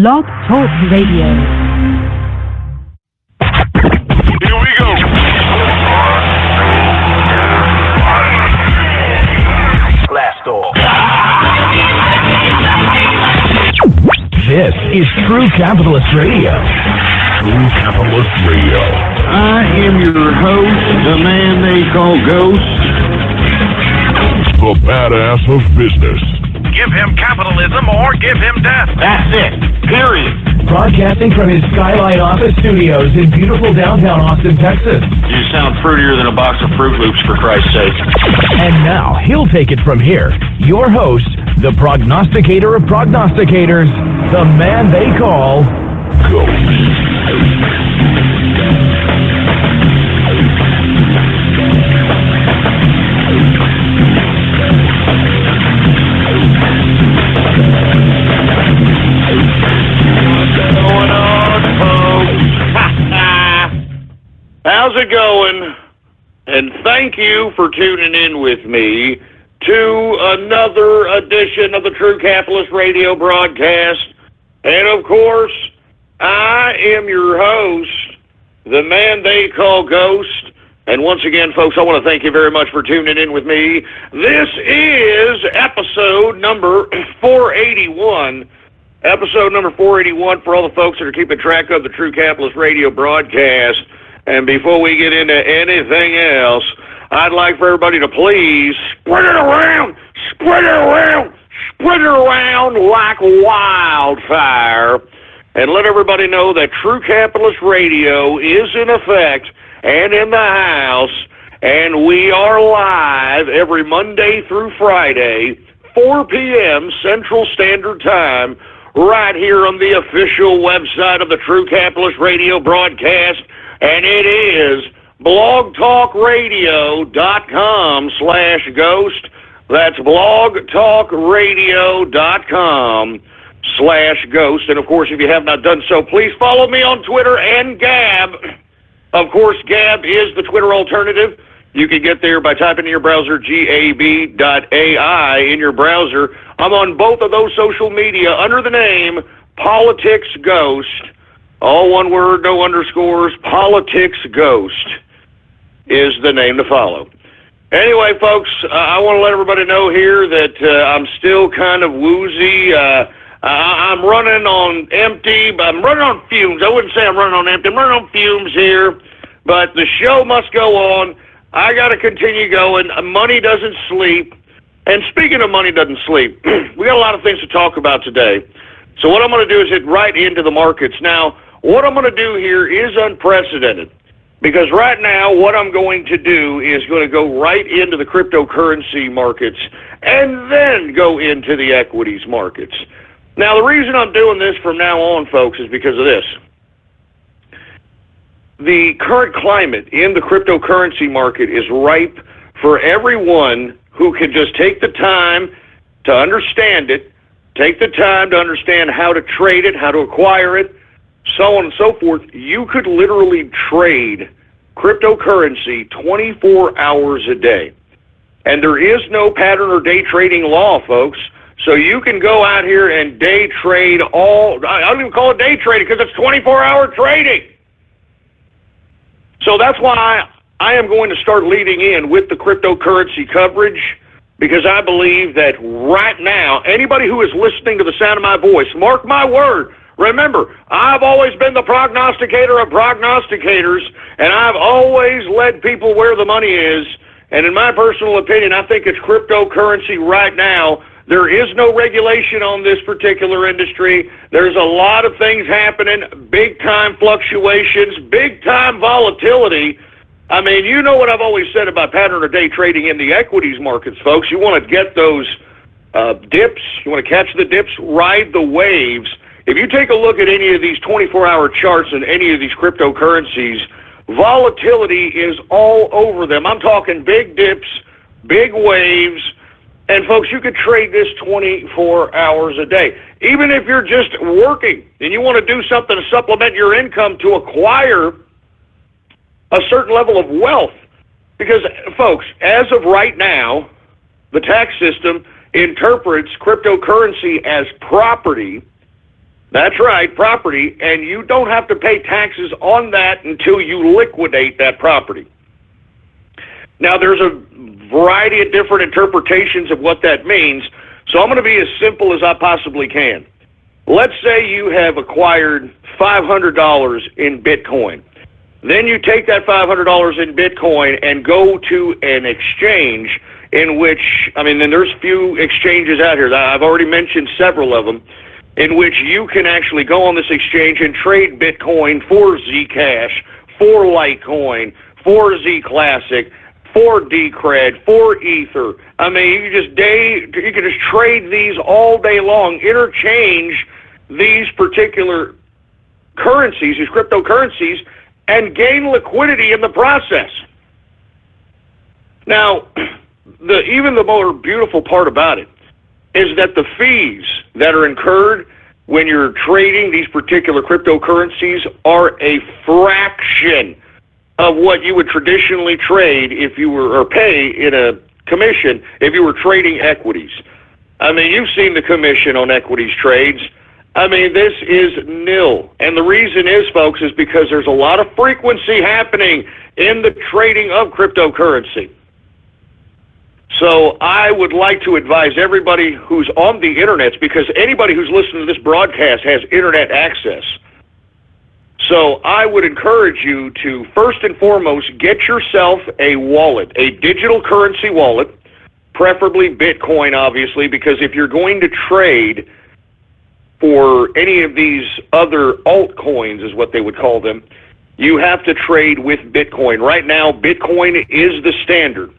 Blog Talk Radio. Here we go. Blast off. This is True Capitalist Radio. True Capitalist Radio. I am your host, the man they call Ghost. The badass of business. Give him capitalism or give him death. That's it. Period. Broadcasting from his Skyline office studios in beautiful downtown Austin, Texas. You sound fruitier than a box of Fruit Loops, for Christ's sake. And now, he'll take it from here. Your host, the prognosticator of prognosticators, the man they call Ghost. How's it going? And thank you for tuning in with me to another edition of the True Capitalist Radio broadcast. And of course, I am your host, the man they call Ghost. And once again, folks, I want to thank you very much for tuning in with me. This is episode number 481. Episode number 481 for all the folks that are keeping track of the True Capitalist Radio broadcast. And before we get into anything else, I'd like for everybody to please spread it around like wildfire, and let everybody know that True Capitalist Radio is in effect and in the house, and we are live every Monday through Friday, 4 p.m. Central Standard Time, right here on the official website of the True Capitalist Radio broadcast. And it is blogtalkradio.com/ghost. That's blogtalkradio.com/ghost. And of course, if you have not done so, please follow me on Twitter and Gab. Of course, Gab is the Twitter alternative. You can get there by typing in your browser gab.ai in your browser. I'm on both of those social media under the name Politics Ghost. All one word, no underscores. Politics Ghost is the name to follow. Anyway, folks, I want to let everybody know here that I'm still kind of woozy. I'm running on empty, but I'm running on fumes. I wouldn't say I'm running on empty. I'm running on fumes here, but the show must go on. I got to continue going. Money doesn't sleep. And speaking of money doesn't sleep, we got a lot of things to talk about today. So what I'm going to do is hit right into the markets. Now, what I'm going to do here is unprecedented, because right now what I'm going to do is going to go right into the cryptocurrency markets and then go into the equities markets. Now, the reason I'm doing this from now on, folks, is because of this. The current climate in the cryptocurrency market is ripe for everyone who can just take the time to understand it, take the time to understand how to trade it, how to acquire it, so on and so forth. You could literally trade cryptocurrency 24 hours a day. And there is no pattern or day trading law, folks. So you can go out here and day trade I don't even call it day trading because it's 24-hour trading. So that's why I am going to start leading in with the cryptocurrency coverage, because I believe that right now, anybody who is listening to the sound of my voice, mark my word, remember, I've always been the prognosticator of prognosticators, and I've always led people where the money is. And in my personal opinion, I think it's cryptocurrency right now. There is no regulation on this particular industry. There's a lot of things happening, big-time fluctuations, big-time volatility. I mean, you know what I've always said about pattern or day trading in the equities markets, folks. You want to get those dips. You want to catch the dips, ride the waves. If you take a look at any of these 24-hour charts in any of these cryptocurrencies, volatility is all over them. I'm talking big dips, big waves, and folks, you could trade this 24 hours a day. Even if you're just working and you want to do something to supplement your income to acquire a certain level of wealth. Because, folks, as of right now, the tax system interprets cryptocurrency as property That's right, property, and you don't have to pay taxes on that until you liquidate that property. Now, there's a variety of different interpretations of what that means, so I'm going to be as simple as I possibly can. Let's say you have acquired $500 in Bitcoin. Then you take that $500 in Bitcoin and go to an exchange in which, then there's few exchanges out here. I've already mentioned several of them, in which you can actually go on this exchange and trade Bitcoin for Zcash, for Litecoin, for Z Classic, for Decred, for Ether. You can just trade these all day long, interchange these particular currencies, these cryptocurrencies, and gain liquidity in the process. Now, even the more beautiful part about it is that the fees that are incurred when you're trading these particular cryptocurrencies are a fraction of what you would traditionally trade if you were, or pay in a commission if you were trading equities. You've seen the commission on equities trades. This is nil. And the reason is, folks, is because there's a lot of frequency happening in the trading of cryptocurrency. So I would like to advise everybody who's on the internet, because anybody who's listening to this broadcast has internet access. So I would encourage you to, first and foremost, get yourself a wallet, a digital currency wallet, preferably Bitcoin, obviously, because if you're going to trade for any of these other altcoins, is what they would call them, you have to trade with Bitcoin. Right now, Bitcoin is the standard.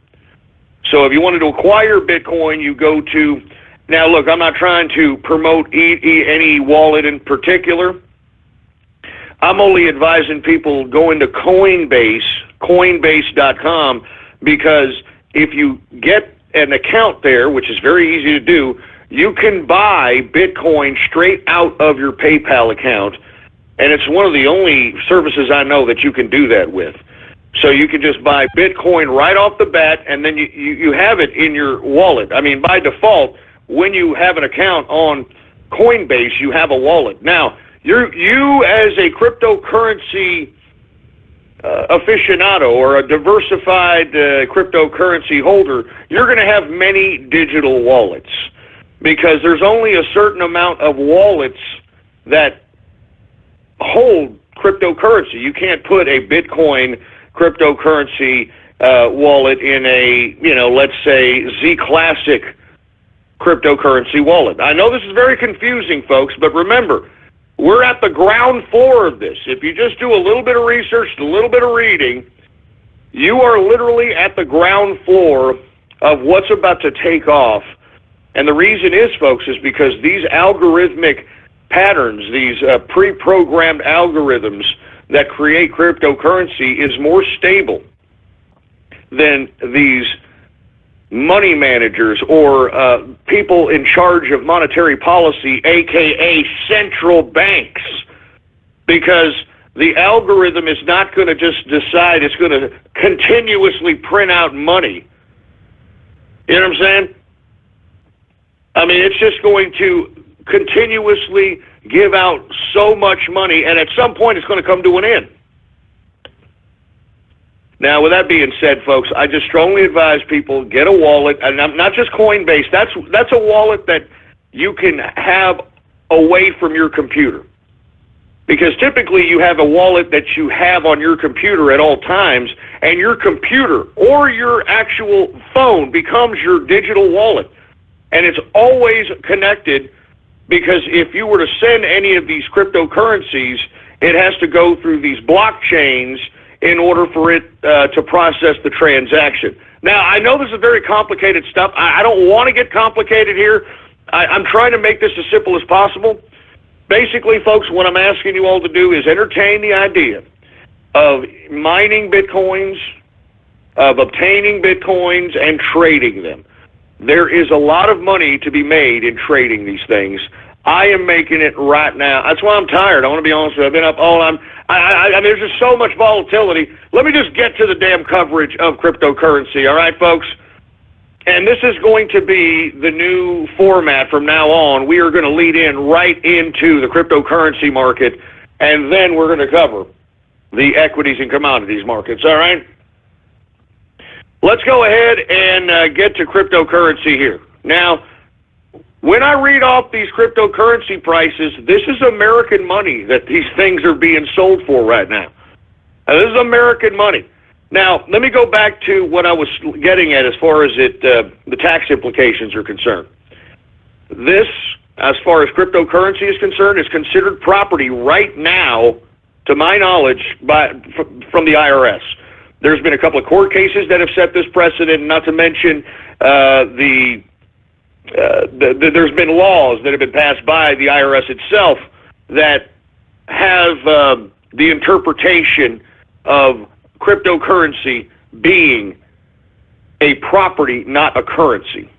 So if you wanted to acquire Bitcoin, you go to, now look, I'm not trying to promote any wallet in particular. I'm only advising people going to Coinbase, Coinbase.com, because if you get an account there, which is very easy to do, you can buy Bitcoin straight out of your PayPal account, and it's one of the only services I know that you can do that with. So you can just buy Bitcoin right off the bat, and then you have it in your wallet. By default, when you have an account on Coinbase, you have a wallet. Now, you as a cryptocurrency aficionado or a diversified cryptocurrency holder, you're going to have many digital wallets, because there's only a certain amount of wallets that hold cryptocurrency. You can't put a Bitcoin cryptocurrency wallet in a, let's say, Z Classic cryptocurrency wallet. I know this is very confusing, folks, but remember, we're at the ground floor of this. If you just do a little bit of research, a little bit of reading, you are literally at the ground floor of what's about to take off. And the reason is, folks, is because these algorithmic patterns, these pre-programmed algorithms that create cryptocurrency is more stable than these money managers or people in charge of monetary policy, aka central banks, because the algorithm is not going to just decide it's going to continuously print out money. You know what I'm saying? It's just going to continuously give out so much money, and at some point it's going to come to an end. Now, with that being said, folks, I just strongly advise people get a wallet, and not just Coinbase. That's a wallet that you can have away from your computer, because typically you have a wallet that you have on your computer at all times, and your computer or your actual phone becomes your digital wallet, and it's always connected. Because if you were to send any of these cryptocurrencies, it has to go through these blockchains in order for it to process the transaction. Now, I know this is very complicated stuff. I don't want to get complicated here. I'm trying to make this as simple as possible. Basically, folks, what I'm asking you all to do is entertain the idea of mining Bitcoins, of obtaining Bitcoins, and trading them. There is a lot of money to be made in trading these things. I am making it right now. That's why I'm tired. I want to be honest with you. I've been up all night. There's just so much volatility. Let me just get to the damn coverage of cryptocurrency, all right, folks? And this is going to be the new format from now on. We are going to lead in right into the cryptocurrency market, and then we're going to cover the equities and commodities markets, all right? Let's go ahead and get to cryptocurrency here. Now, when I read off these cryptocurrency prices, this is American money that these things are being sold for right now. This is American money. Now, let me go back to what I was getting at as far as the tax implications are concerned. This, as far as cryptocurrency is concerned, is considered property right now, to my knowledge, from the IRS. There's been a couple of court cases that have set this precedent, not to mention there's been laws that have been passed by the IRS itself that have the interpretation of cryptocurrency being a property, not a currency.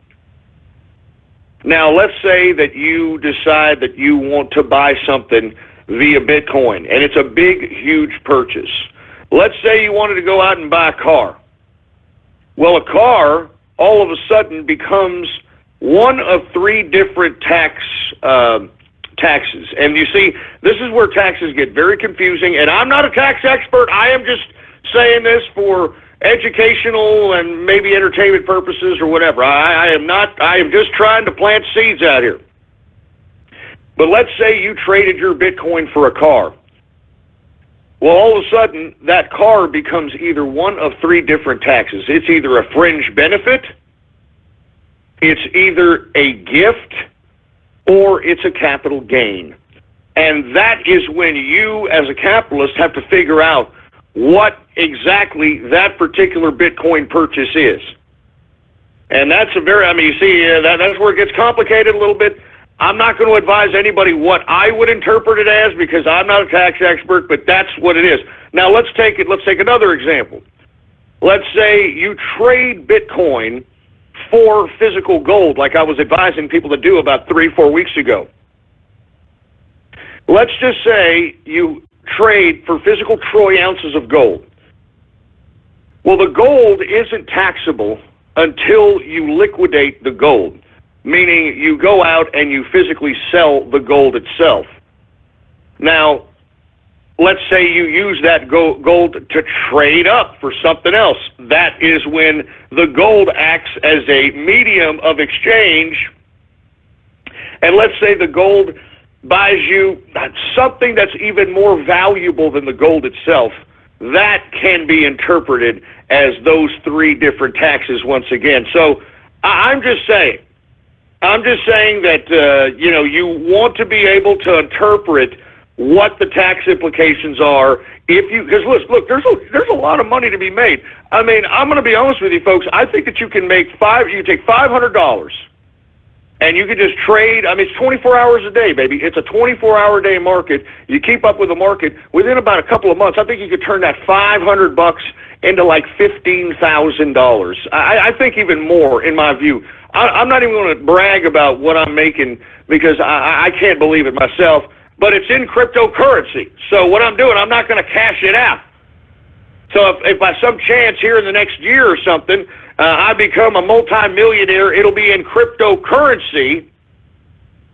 Now, let's say that you decide that you want to buy something via Bitcoin, and it's a big, huge purchase. Let's say you wanted to go out and buy a car. Well, a car all of a sudden becomes one of three different taxes. And you see, this is where taxes get very confusing, and I'm not a tax expert. I am just saying this for educational and maybe entertainment purposes or whatever. I am just trying to plant seeds out here. But let's say you traded your Bitcoin for a car. Well, all of a sudden, that car becomes either one of three different taxes. It's either a fringe benefit, it's either a gift, or it's a capital gain. And that is when you, as a capitalist, have to figure out what exactly that particular Bitcoin purchase is. And that's you see, that's where it gets complicated a little bit. I'm not going to advise anybody what I would interpret it as because I'm not a tax expert, but that's what it is. Now, let's take another example. Let's say you trade Bitcoin for physical gold, like I was advising people to do about 3-4 weeks ago. Let's just say you trade for physical troy ounces of gold. Well, the gold isn't taxable until you liquidate the gold, meaning you go out and you physically sell the gold itself. Now, let's say you use that gold to trade up for something else. That is when the gold acts as a medium of exchange. And let's say the gold buys you something that's even more valuable than the gold itself. That can be interpreted as those three different taxes once again. So I'm just saying that, you want to be able to interpret what the tax implications are because look, there's a lot of money to be made. I mean, I'm going to be honest with you folks. I think that you can take $500 and you can just trade. I mean, it's 24 hours a day, baby. It's a 24-hour day market. You keep up with the market. Within about a couple of months, I think you could turn that $500 into like $15,000. I think even more, in my view. I'm not even going to brag about what I'm making because I can't believe it myself, but it's in cryptocurrency. So what I'm doing, I'm not going to cash it out. So if by some chance here in the next year or something, I become a multimillionaire, it'll be in cryptocurrency,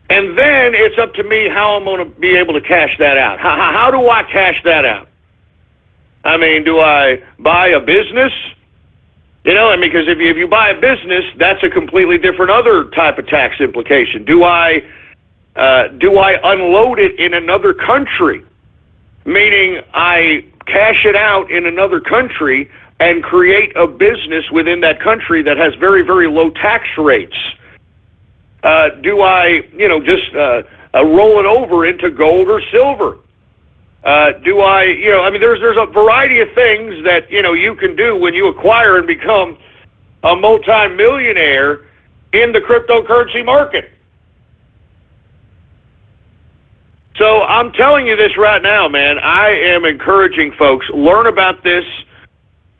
and then it's up to me how I'm going to be able to cash that out. How do I cash that out? I mean, do I buy a business? Because if you buy a business, that's a completely different other type of tax implication. Do I unload it in another country? Meaning I cash it out in another country and create a business within that country that has very, very low tax rates. Do I, just roll it over into gold or silver? There's a variety of things that, you can do when you acquire and become a multi-millionaire in the cryptocurrency market. So I'm telling you this right now, man. I am encouraging folks, learn about this.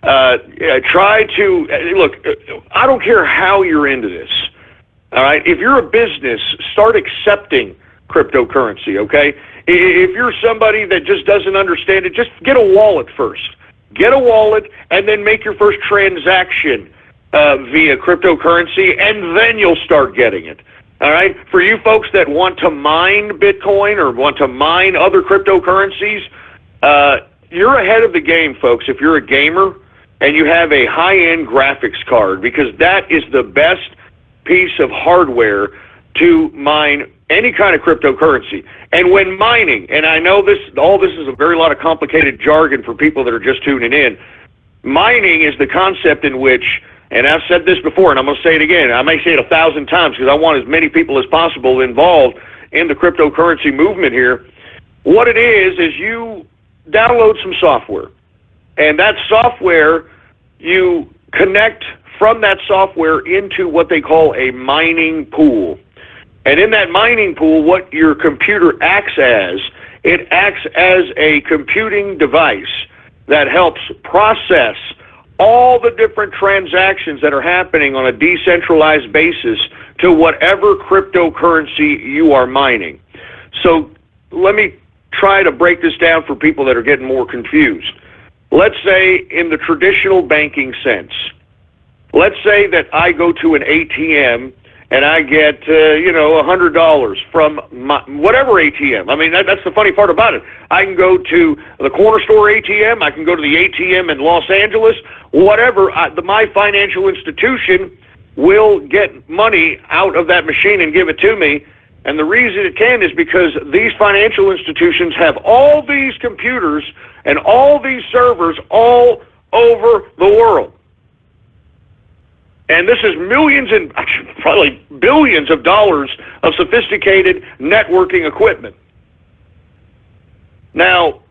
Try to, look, I don't care how you're into this. All right? If you're a business, start accepting cryptocurrency, okay? If you're somebody that just doesn't understand it, just get a wallet first. Get a wallet and then make your first transaction via cryptocurrency, and then you'll start getting it. All right? For you folks that want to mine Bitcoin or want to mine other cryptocurrencies, you're ahead of the game, folks, if you're a gamer and you have a high-end graphics card, because that is the best piece of hardware to mine any kind of cryptocurrency. And when mining, and I know all this is a very lot of complicated jargon for people that are just tuning in, mining is the concept in which, and I've said this before, and I'm going to say it again, I may say it 1,000 times because I want as many people as possible involved in the cryptocurrency movement here. What it is you download some software, and that software, you connect from that software into what they call a mining pool. And in that mining pool, what your computer acts as, it acts as a computing device that helps process all the different transactions that are happening on a decentralized basis to whatever cryptocurrency you are mining. So let me try to break this down for people that are getting more confused. Let's say in the traditional banking sense, let's say that I go to an ATM and I get, $100 from whatever ATM. I mean, that's the funny part about it. I can go to the corner store ATM. I can go to the ATM in Los Angeles. Whatever, my financial institution will get money out of that machine and give it to me. And the reason it can is because these financial institutions have all these computers and all these servers all over the world. And this is millions and probably billions of dollars of sophisticated networking equipment. Now,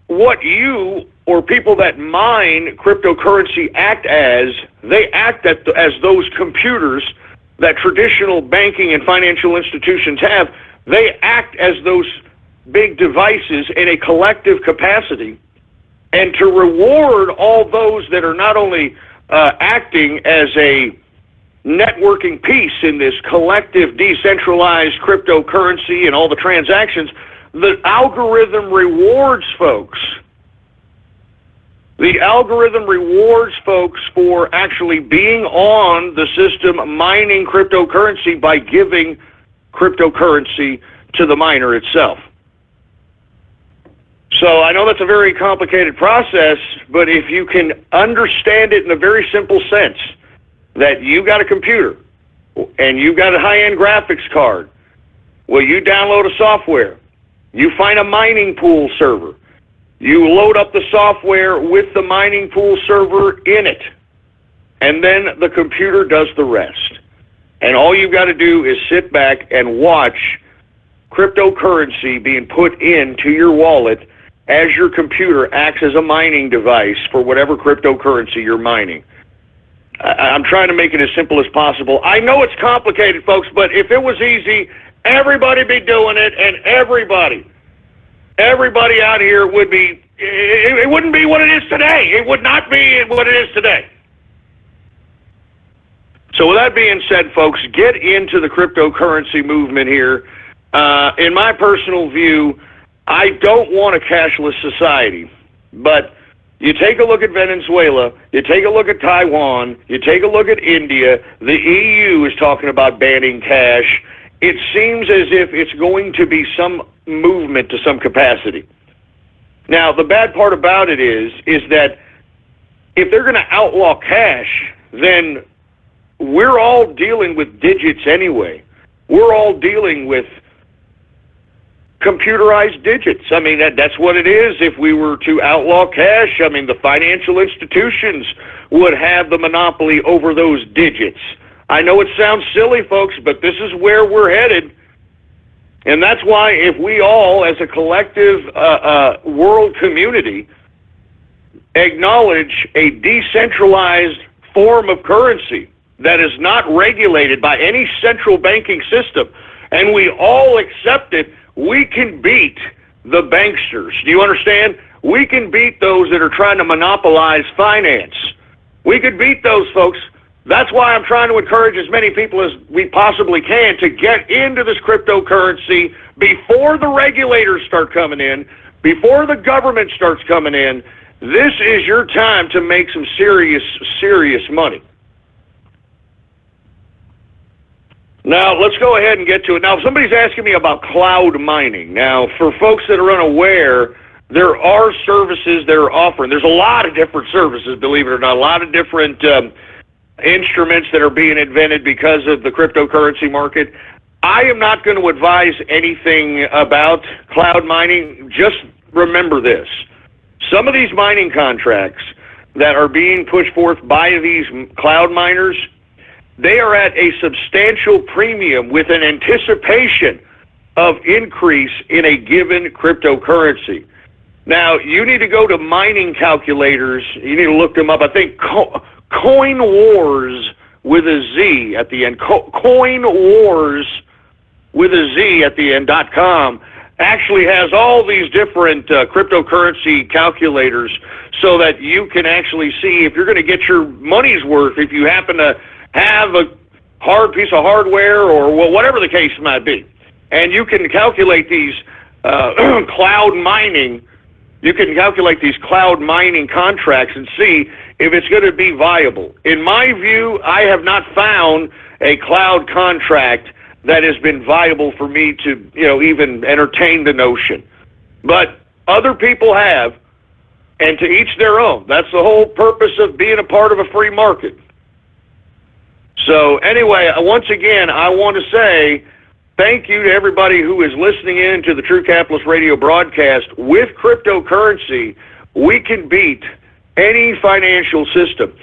what you or people that mine cryptocurrency act as, they act as those computers that traditional banking and financial institutions have. They act as those big devices in a collective capacity. And to reward all those that are not only acting as a networking piece in this collective decentralized cryptocurrency and all the transactions, the algorithm rewards folks. The algorithm rewards folks for actually being on the system mining cryptocurrency by giving cryptocurrency to the miner itself. So I know that's a very complicated process, but if you can understand it in a very simple sense, that you got a computer and you got a high-end graphics card, well, you download a software, you find a mining pool server, you load up the software with the mining pool server in it, and then the computer does the rest. And all you've got to do is sit back and watch cryptocurrency being put into your wallet as your computer acts as a mining device for whatever cryptocurrency you're mining. I'm trying to make it as simple as possible. I know it's complicated, folks, but if it was easy, everybody be doing it, and everybody out here would be, it wouldn't be what it is today. It would not be what it is today. So with that being said, folks, get into the cryptocurrency movement here. In my personal view, I don't want a cashless society, but you take a look at Venezuela, you take a look at Taiwan, you take a look at India, the EU is talking about banning cash. It seems as if it's going to be some movement to some capacity. Now, the bad part about it is that if they're going to outlaw cash, then we're all dealing with digits anyway. We're all dealing with computerized digits. I mean, that's what it is. If we were to outlaw cash, I mean, the financial institutions would have the monopoly over those digits. I know it sounds silly, folks, but this is where we're headed. And that's why if we all, as a collective world community, acknowledge a decentralized form of currency that is not regulated by any central banking system, and we all accept it, we can beat the banksters. Do you understand? We can beat those that are trying to monopolize finance. We could beat those folks. That's why I'm trying to encourage as many people as we possibly can to get into this cryptocurrency before the regulators start coming in, before the government starts coming in. This is your time to make some serious money. Now, let's go ahead and get to it. Now, somebody's asking me about cloud mining. Now, for folks that are unaware, there are services that are offering. There's a lot of different services, believe it or not, a lot of different instruments that are being invented because of the cryptocurrency market. I am not going to advise anything about cloud mining. Just remember this. Some of these mining contracts that are being pushed forth by these cloud miners, they are at a substantial premium with an anticipation of increase in a given cryptocurrency. Now, you need to go to mining calculators. You need to look them up. I think Coin Wars with a Z at the end. Coin Wars with a Z at the end .com actually has all these different cryptocurrency calculators so that you can actually see if you're going to get your money's worth if you happen to have a hard piece of hardware or whatever the case might be. And you can calculate these cloud mining. You can calculate these cloud mining contracts and see if it's going to be viable. In my view, I have not found a cloud contract that has been viable for me to, even entertain the notion. But other people have, and to each their own. That's the whole purpose of being a part of a free market. So anyway, once again, I want to say thank you to everybody who is listening in to the True Capitalist Radio broadcast. With cryptocurrency, we can beat any financial system.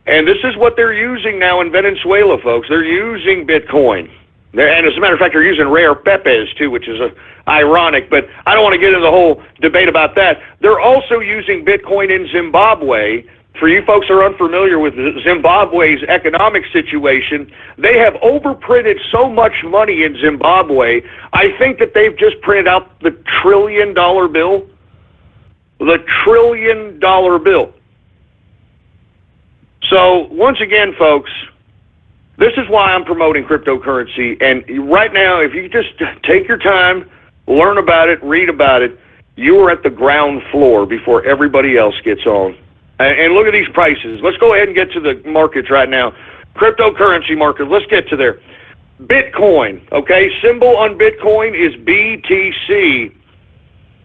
And this is what they're using now in Venezuela, folks. They're using Bitcoin. And as a matter of fact, they're using rare pepes, too, which is ironic. But I don't want to get into the whole debate about that. They're also using Bitcoin in Zimbabwe. For you folks who are unfamiliar with Zimbabwe's economic situation, they have overprinted so much money in Zimbabwe, I think that they've just printed out the $1 trillion bill. The $1 trillion bill. So, once again, folks, this is why I'm promoting cryptocurrency. And right now, if you just take your time, learn about it, read about it, you are at the ground floor before everybody else gets on. And look at these prices. Let's go ahead and get to the markets right now. Cryptocurrency market, let's get to there. Bitcoin, okay? Symbol on Bitcoin is BTC.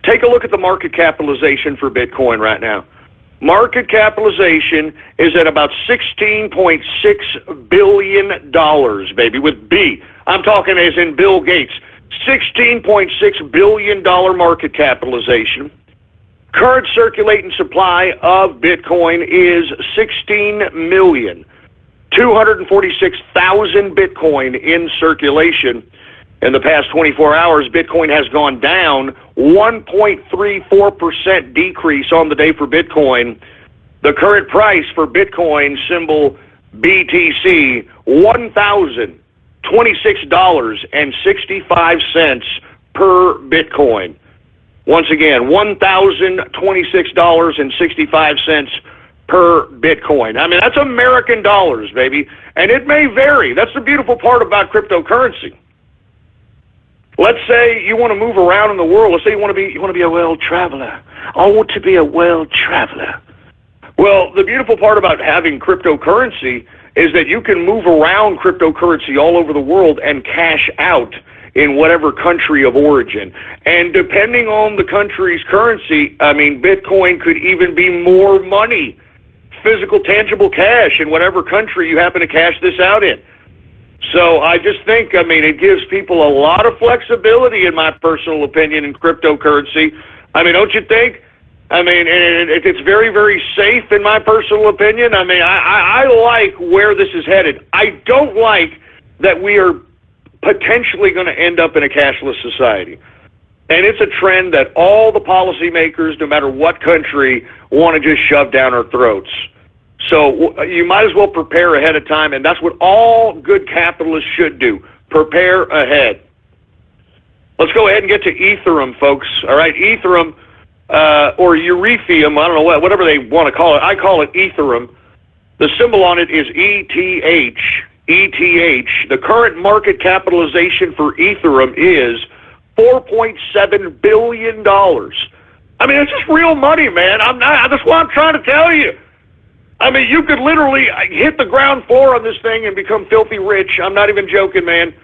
Take a look at the market capitalization for Bitcoin right now. Market capitalization is at about $16.6 billion, baby, with B. I'm talking as in Bill Gates. $16.6 billion market capitalization. Current circulating supply of Bitcoin is 16,246,000 Bitcoin in circulation. In the past 24 hours, Bitcoin has gone down 1.34% decrease on the day for Bitcoin. The current price for Bitcoin, symbol BTC, $1,026.65 per Bitcoin. Once again, $1,026.65 per Bitcoin. I mean, that's American dollars, baby. And it may vary. That's the beautiful part about cryptocurrency. Let's say you want to move around in the world. Let's say you want to be a world traveler. I want to be a world traveler. Well, the beautiful part about having cryptocurrency is that you can move around cryptocurrency all over the world and cash out in whatever country of origin. And depending on the country's currency, I mean, Bitcoin could even be more money, physical, tangible cash in whatever country you happen to cash this out in. So I just think, it gives people a lot of flexibility, in my personal opinion, in cryptocurrency. Don't you think? It's very, very safe, in my personal opinion. I like where this is headed. I don't like that we are potentially going to end up in a cashless society. And it's a trend that all the policymakers, no matter what country, want to just shove down our throats. So you might as well prepare ahead of time, and that's what all good capitalists should do. Prepare ahead. Let's go ahead and get to Ethereum, folks. All right, Ethereum, or Ethereum, I don't know, whatever they want to call it. I call it Ethereum. The symbol on it is ETH. ETH. The current market capitalization for Ethereum is $4.7 billion. It's just real money, man. That's what I'm trying to tell you. I mean, you could literally hit the ground floor on this thing and become filthy rich. I'm not even joking, man.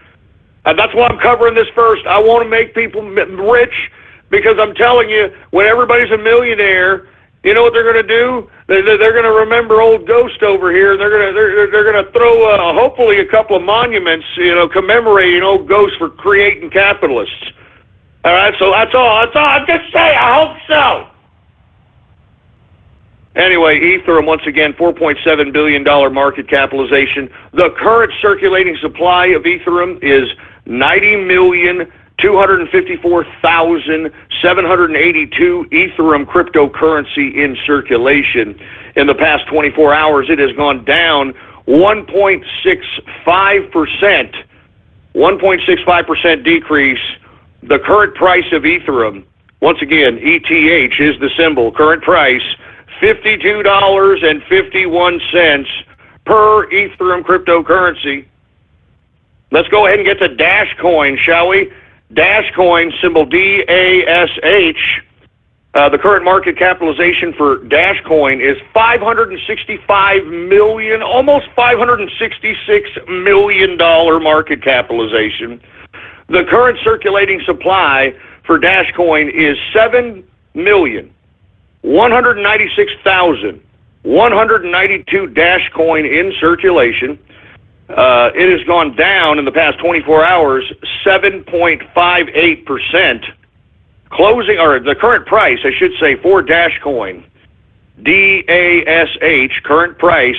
That's why I'm covering this first. I want to make people rich because I'm telling you, when everybody's a millionaire, you know what they're going to do? They're going to remember old Ghost over here. They're going to throw hopefully a couple of monuments, commemorating old Ghost for creating capitalists. All right, so that's all. I'm just saying. I hope so. Anyway, Ethereum, once again, $4.7 billion market capitalization. The current circulating supply of Ethereum is 90,254,782 Ethereum cryptocurrency in circulation. In the past 24 hours, it has gone down 1.65%. 1.65% decrease. The current price of Ethereum, once again, ETH is the symbol, current price, $52.51 per Ethereum cryptocurrency. Let's go ahead and get to Dash Coin, shall we? Dash Coin, symbol DASH. The current market capitalization for Dash Coin is $565 million, almost $566 million market capitalization. The current circulating supply for Dash Coin is 7,196,192 Dash Coin in circulation. It has gone down in the past 24 hours 7.58%. Closing, or the current price, I should say, for Dash Coin, DASH, current price,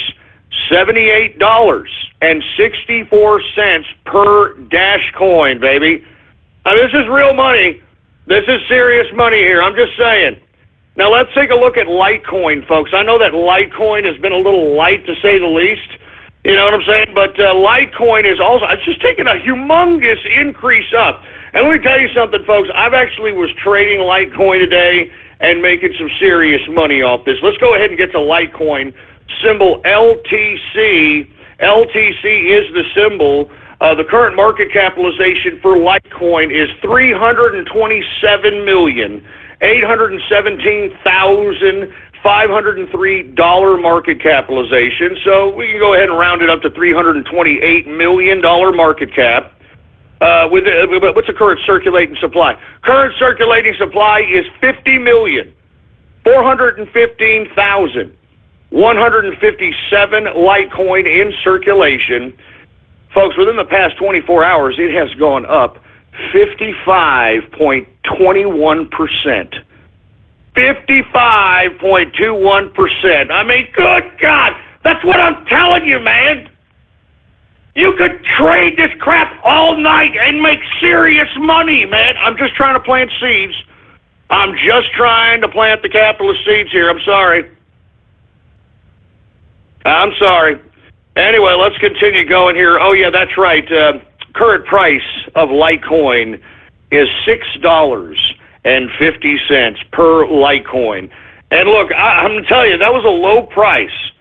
$78.64 per Dash Coin, baby. Now, this is real money. This is serious money here. I'm just saying. Now, let's take a look at Litecoin, folks. I know that Litecoin has been a little light, to say the least. You know what I'm saying? But Litecoin is also, it's just taken a humongous increase up. And let me tell you something, folks. I've actually was trading Litecoin today and making some serious money off this. Let's go ahead and get to Litecoin. Symbol LTC. LTC is the symbol. The current market capitalization for Litecoin is $327,817,503 market capitalization. So we can go ahead and round it up to $328 million market cap. What's the current circulating supply? Current circulating supply is 50,415,157 Litecoin in circulation. Folks, within the past 24 hours, it has gone up 55.21%. 55.21%. I mean, good God, that's what I'm telling you, man. You could trade this crap all night and make serious money, man. I'm just trying to plant seeds. I'm just trying to plant the capitalist seeds here. I'm sorry. Anyway, let's continue going here. Oh, yeah, that's right. Current price of Litecoin is $6.50 per Litecoin. And look, I'm going to tell you, that was a low price.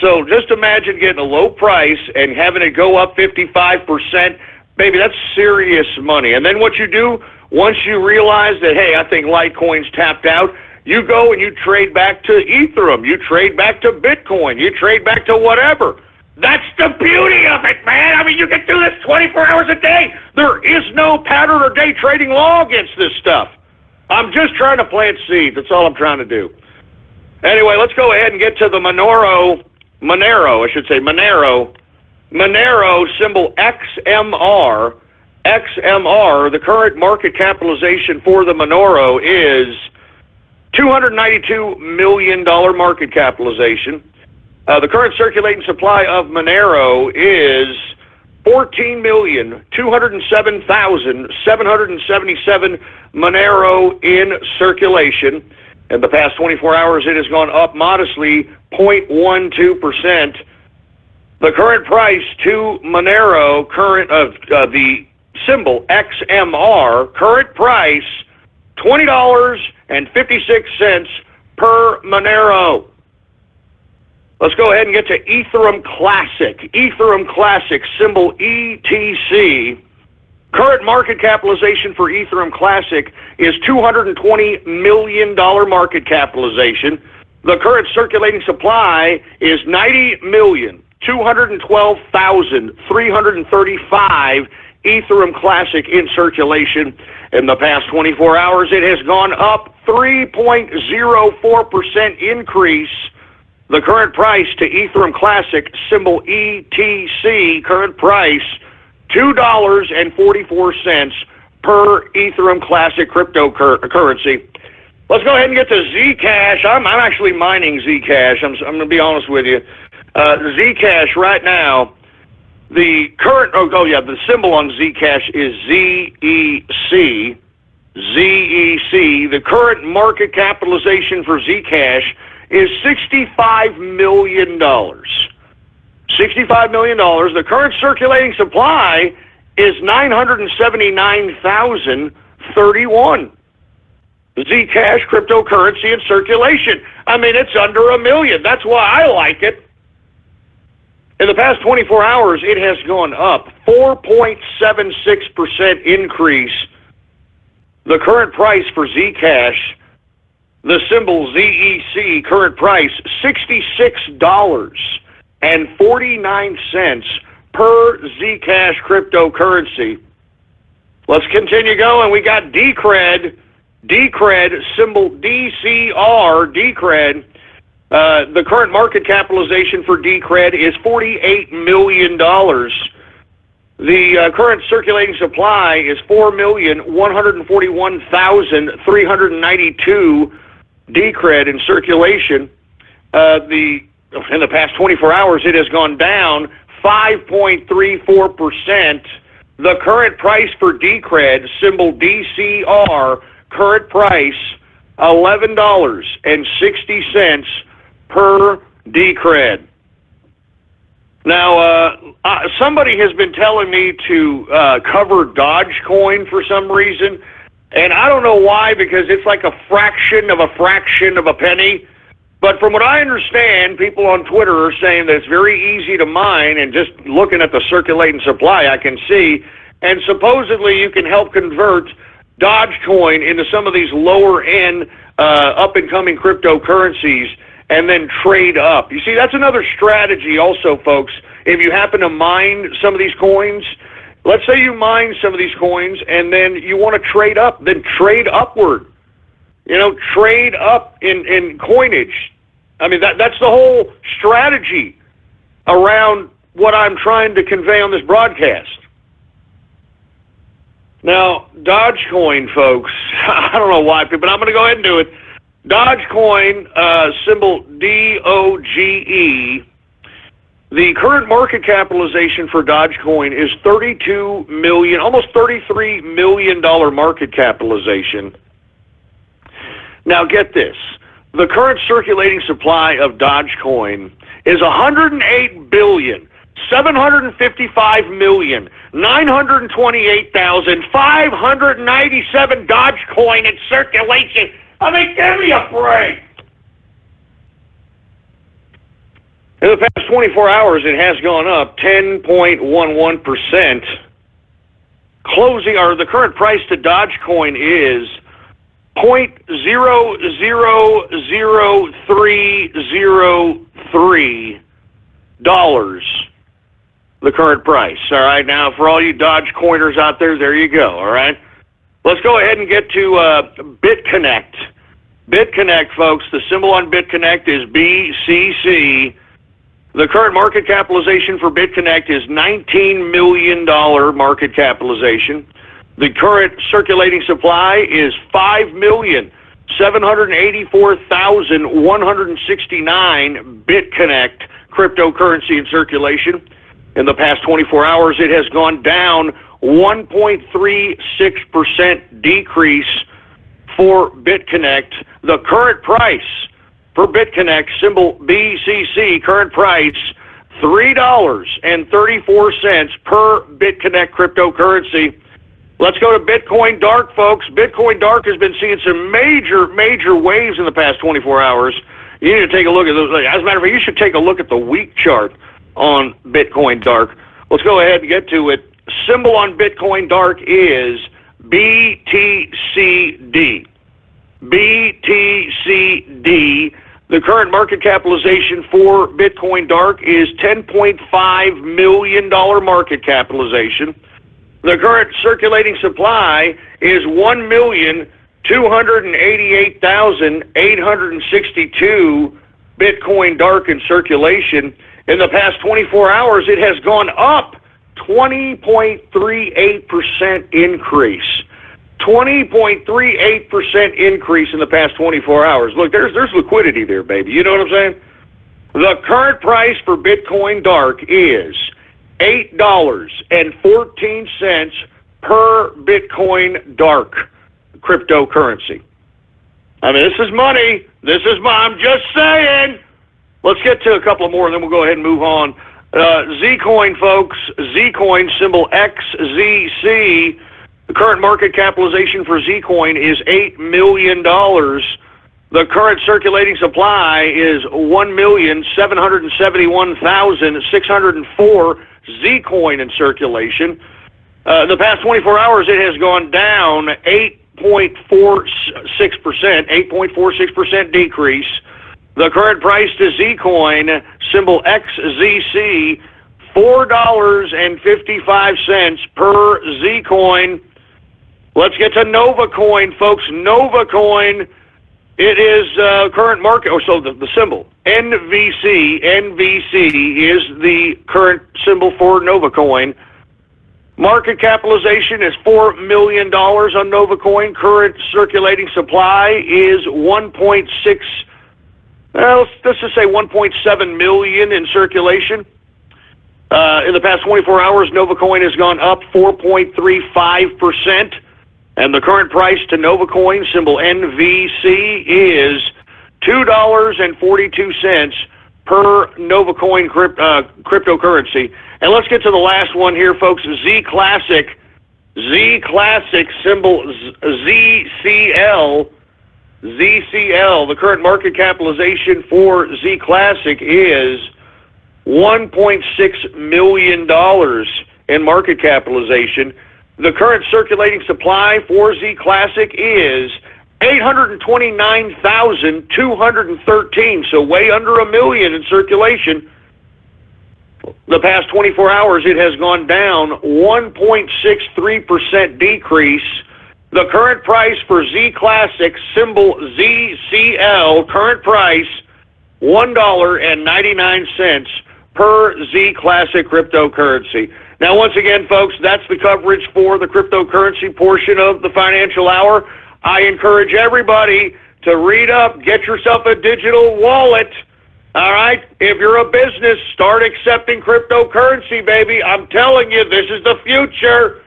So just imagine getting a low price and having it go up 55%. Baby, that's serious money. And then what you do, once you realize that, hey, I think Litecoin's tapped out, you go and you trade back to Ethereum. You trade back to Bitcoin. You trade back to whatever. That's the beauty of it, man. I mean, you can do this 24 hours a day. There is no pattern or day trading law against this stuff. I'm just trying to plant seeds. That's all I'm trying to do. Anyway, let's go ahead and get to the Monero, symbol XMR. XMR, the current market capitalization for the Monero is $292 million market capitalization. The current circulating supply of Monero is 14,207,777 Monero in circulation. In the past 24 hours, it has gone up modestly 0.12%. The current price to Monero, the symbol XMR, current price $20.56 per Monero. Let's go ahead and get to Ethereum Classic. Ethereum Classic, symbol ETC. Current market capitalization for Ethereum Classic is $220 million market capitalization. The current circulating supply is 90,212,335 Ethereum Classic in circulation. In the past 24 hours, it has gone up 3.04% increase. The current price to Ethereum Classic, symbol ETC, current price $2.44 per Ethereum Classic cryptocurrency. Let's go ahead and get to Zcash. I'm actually mining Zcash. I'm going to be honest with you. Zcash right now, the current, the symbol on Zcash is ZEC. ZEC. The current market capitalization for Zcash is $65 million. $65 million. The current circulating supply is 979,031. Zcash cryptocurrency in circulation. I mean, it's under 1 million. That's why I like it. In the past 24 hours, it has gone up 4.76% increase. The current price for Zcash, the symbol ZEC, current price $66.49 per Zcash cryptocurrency. Let's continue going. We got Decred, symbol DCR, Decred. The current market capitalization for Decred is $48 million. The current circulating supply is 4,141,392 Decred in circulation. In the past 24 hours, it has gone down 5.34%. The current price for Decred, symbol DCR, current price $11.60 per Decred. Now, somebody has been telling me to cover Dogecoin for some reason, and I don't know why, because it's like a fraction of a penny. But from what I understand, people on Twitter are saying that it's very easy to mine, and just looking at the circulating supply, I can see, and supposedly you can help convert Dogecoin into some of these lower-end, up-and-coming cryptocurrencies, and then trade up. You see, that's another strategy also, folks. If you happen to mine some of these coins, let's say you mine some of these coins, and then you want to trade up, then trade upward. You know, trade up in coinage. I mean, that's the whole strategy around what I'm trying to convey on this broadcast. Now, Dogecoin, folks, I don't know why, but I'm going to go ahead and do it. Dogecoin, symbol DOGE. The current market capitalization for Dogecoin is $32 million, almost $33 million market capitalization. Now get this. The current circulating supply of Dogecoin is 108,755,928,597 Dogecoin in circulation. I mean, give me a break. In the past 24 hours, it has gone up 10.11%. The current price to Dogecoin is $0.000303. The current price. All right, now for all you Dogecoiners out there you go. All right, let's go ahead and get to BitConnect. BitConnect, folks. The symbol on BitConnect is BCC. The current market capitalization for BitConnect is $19 million market capitalization. The current circulating supply is 5,784,169 BitConnect cryptocurrency in circulation. In the past 24 hours, it has gone down 1.36% decrease for BitConnect. The current price for BitConnect, symbol BCC, current price $3.34 per BitConnect cryptocurrency. Let's go to Bitcoin Dark, folks. Bitcoin Dark has been seeing some major waves in the past 24 hours. You need to take a look at those. As a matter of fact, you should take a look at the week chart on Bitcoin Dark. Let's go ahead and get to it. Symbol on Bitcoin Dark is BTCD. BTCD. The current market capitalization for Bitcoin Dark is $10.5 million market capitalization. The current circulating supply is 1,288,862 Bitcoin Dark in circulation. In the past 24 hours, it has gone up 20.38% increase. 20.38% increase in the past 24 hours. Look, there's liquidity there, baby. You know what I'm saying? The current price for Bitcoin Dark is $8.14 per Bitcoin Dark cryptocurrency. I mean, this is money. I'm just saying. Let's get to a couple more, and then we'll go ahead and move on. Zcoin, folks. Zcoin, symbol XZC. The current market capitalization for Zcoin is $8 million. The current circulating supply is 1,771,604 Zcoin in circulation. In the past 24 hours, it has gone down 8.46% decrease. The current price to Zcoin, symbol XZC, $4.55 per Zcoin. Let's get to NovaCoin, folks. NovaCoin, it is current market, so the symbol, NVC. NVC is the current symbol for NovaCoin. Market capitalization is $4 million on NovaCoin. Current circulating supply is 1.6, let's just say 1.7 million in circulation. In the past 24 hours, NovaCoin has gone up 4.35%. And the current price to NovaCoin, symbol NVC, is $2.42 per NovaCoin cryptocurrency. And let's get to the last one here, folks. Z Classic, symbol ZCL. ZCL, the current market capitalization for Z Classic is $1.6 million in market capitalization. The current circulating supply for Z Classic is 829,213, so way under a million in circulation. The past 24 hours, it has gone down 1.63% decrease. The current price for Z Classic, symbol ZCL, current price $1.99 per Z Classic cryptocurrency. Now, once again, folks, that's the coverage for the cryptocurrency portion of the Financial Hour. I encourage everybody to read up, get yourself a digital wallet. All right? If you're a business, start accepting cryptocurrency, baby. I'm telling you, this is the future.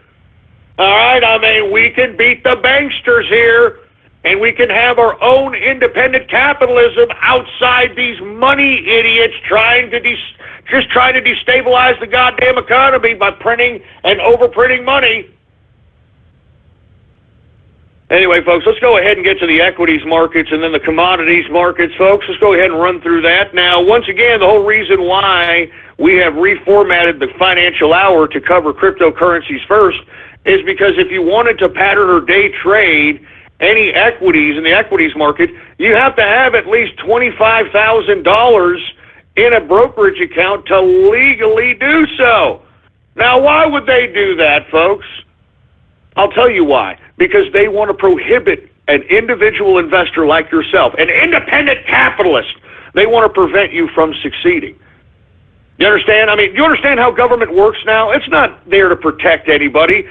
All right? I mean, we can beat the banksters here, and we can have our own independent capitalism outside these money idiots trying to destabilize the goddamn economy by printing and overprinting money. Anyway, folks, let's go ahead and get to the equities markets and then the commodities markets, folks. Let's go ahead and run through that. Now, once again, the whole reason why we have reformatted the Financial Hour to cover cryptocurrencies first is because if you wanted to pattern or day trade any equities in the equities market, you have to have at least $25,000 in a brokerage account to legally do so. Now, why would they do that, folks? I'll tell you why. Because they want to prohibit an individual investor like yourself, an independent capitalist. They want to prevent you from succeeding. You understand? I mean, you understand how government works now? It's not there to protect anybody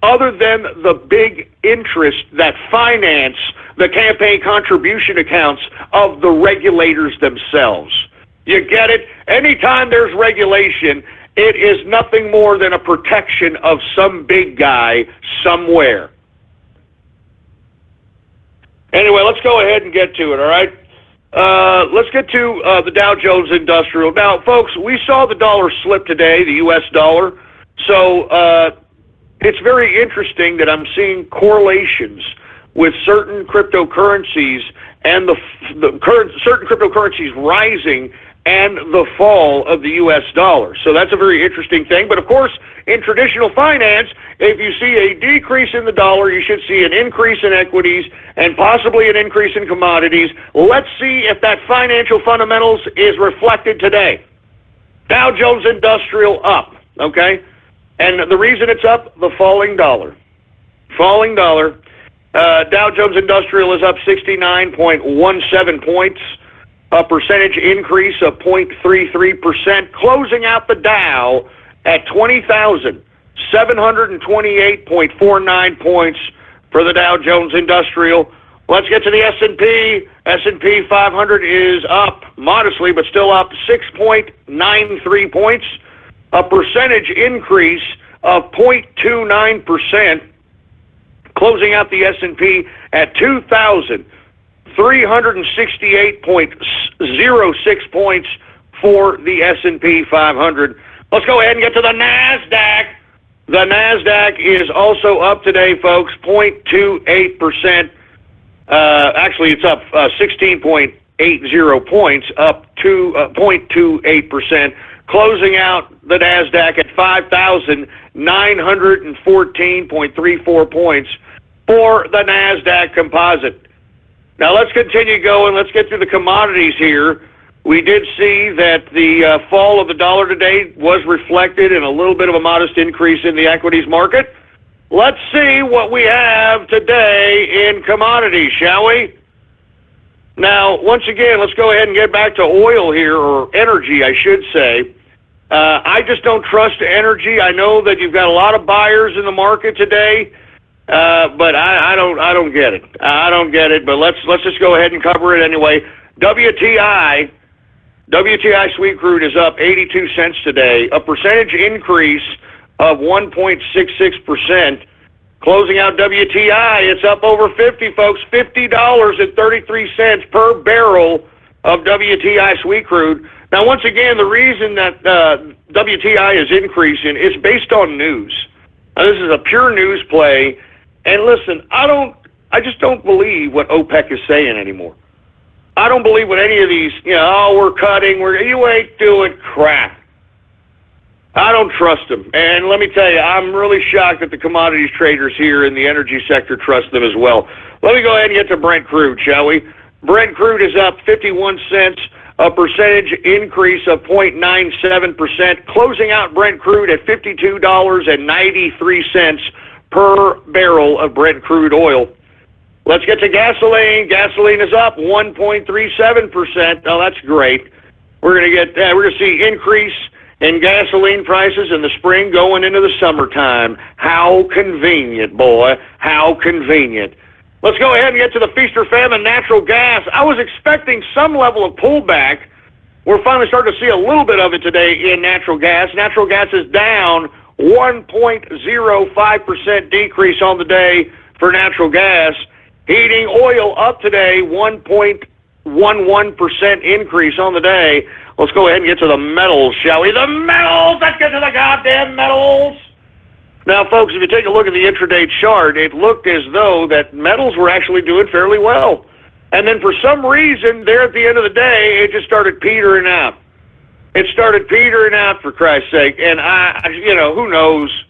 other than the big interests that finance the campaign contribution accounts of the regulators themselves. You get it? Anytime there's regulation, it is nothing more than a protection of some big guy somewhere. Anyway, let's go ahead and get to it, all right? Let's get to the Dow Jones Industrial. Now, folks, we saw the dollar slip today, the U.S. dollar. So it's very interesting that I'm seeing correlations with certain cryptocurrencies and certain cryptocurrencies rising and the fall of the U.S. dollar. So that's a very interesting thing. But, of course, in traditional finance, if you see a decrease in the dollar, you should see an increase in equities and possibly an increase in commodities. Let's see if that financial fundamentals is reflected today. Dow Jones Industrial up, okay? And the reason it's up, the falling dollar. Falling dollar. Dow Jones Industrial is up 69.17 points, a percentage increase of 0.33%, closing out the Dow at 20,728.49 points for the Dow Jones Industrial. Let's get to the S&P. S&P 500 is up modestly, but still up 6.93 points, a percentage increase of 0.29%, closing out the S&P at 2,368.06 points for the S&P 500. Let's go ahead and get to the NASDAQ. The NASDAQ is also up today, folks, 0.28%. Actually, it's up 16.80 points, up to 0.28%, closing out the NASDAQ at 5,914.34 points for the NASDAQ composite. Now, let's continue going. Let's get through the commodities here. We did see that the fall of the dollar today was reflected in a little bit of a modest increase in the equities market. Let's see what we have today in commodities, shall we? Now, once again, let's go ahead and get back to oil here, or energy, I should say. I just don't trust energy. I know that you've got a lot of buyers in the market today, but I don't get it. I don't get it. But let's just go ahead and cover it anyway. WTI sweet crude is up 82 cents today, a percentage increase of 1.66%. Closing out WTI, it's up over 50, folks, $50.33 per barrel of WTI sweet crude. Now, once again, the reason that WTI is increasing is based on news. Now, this is a pure news play. And listen, I just don't believe what OPEC is saying anymore. I don't believe what any of these, we're cutting, you ain't doing crap. I don't trust them. And let me tell you, I'm really shocked that the commodities traders here in the energy sector trust them as well. Let me go ahead and get to Brent crude, shall we? Brent crude is up 51 cents, a percentage increase of 0.97%, closing out Brent crude at $52.93 per barrel of Brent crude oil. Let's get to gasoline. Gasoline is up 1.37%. Oh, that's great. We're going to see increase in gasoline prices in the spring going into the summertime. How convenient, boy. How convenient. Let's go ahead and get to the feast or famine natural gas. I was expecting some level of pullback. We're finally starting to see a little bit of it today in natural gas. Natural gas is down 1.05% decrease on the day for natural gas. Heating oil up today, 1.11% increase on the day. Let's go ahead and get to the metals, shall we? The metals! Let's get to the goddamn metals! Now, folks, if you take a look at the intraday chart, it looked as though that metals were actually doing fairly well. And then for some reason, there at the end of the day, it just started petering out. It started petering out, for Christ's sake. And who knows?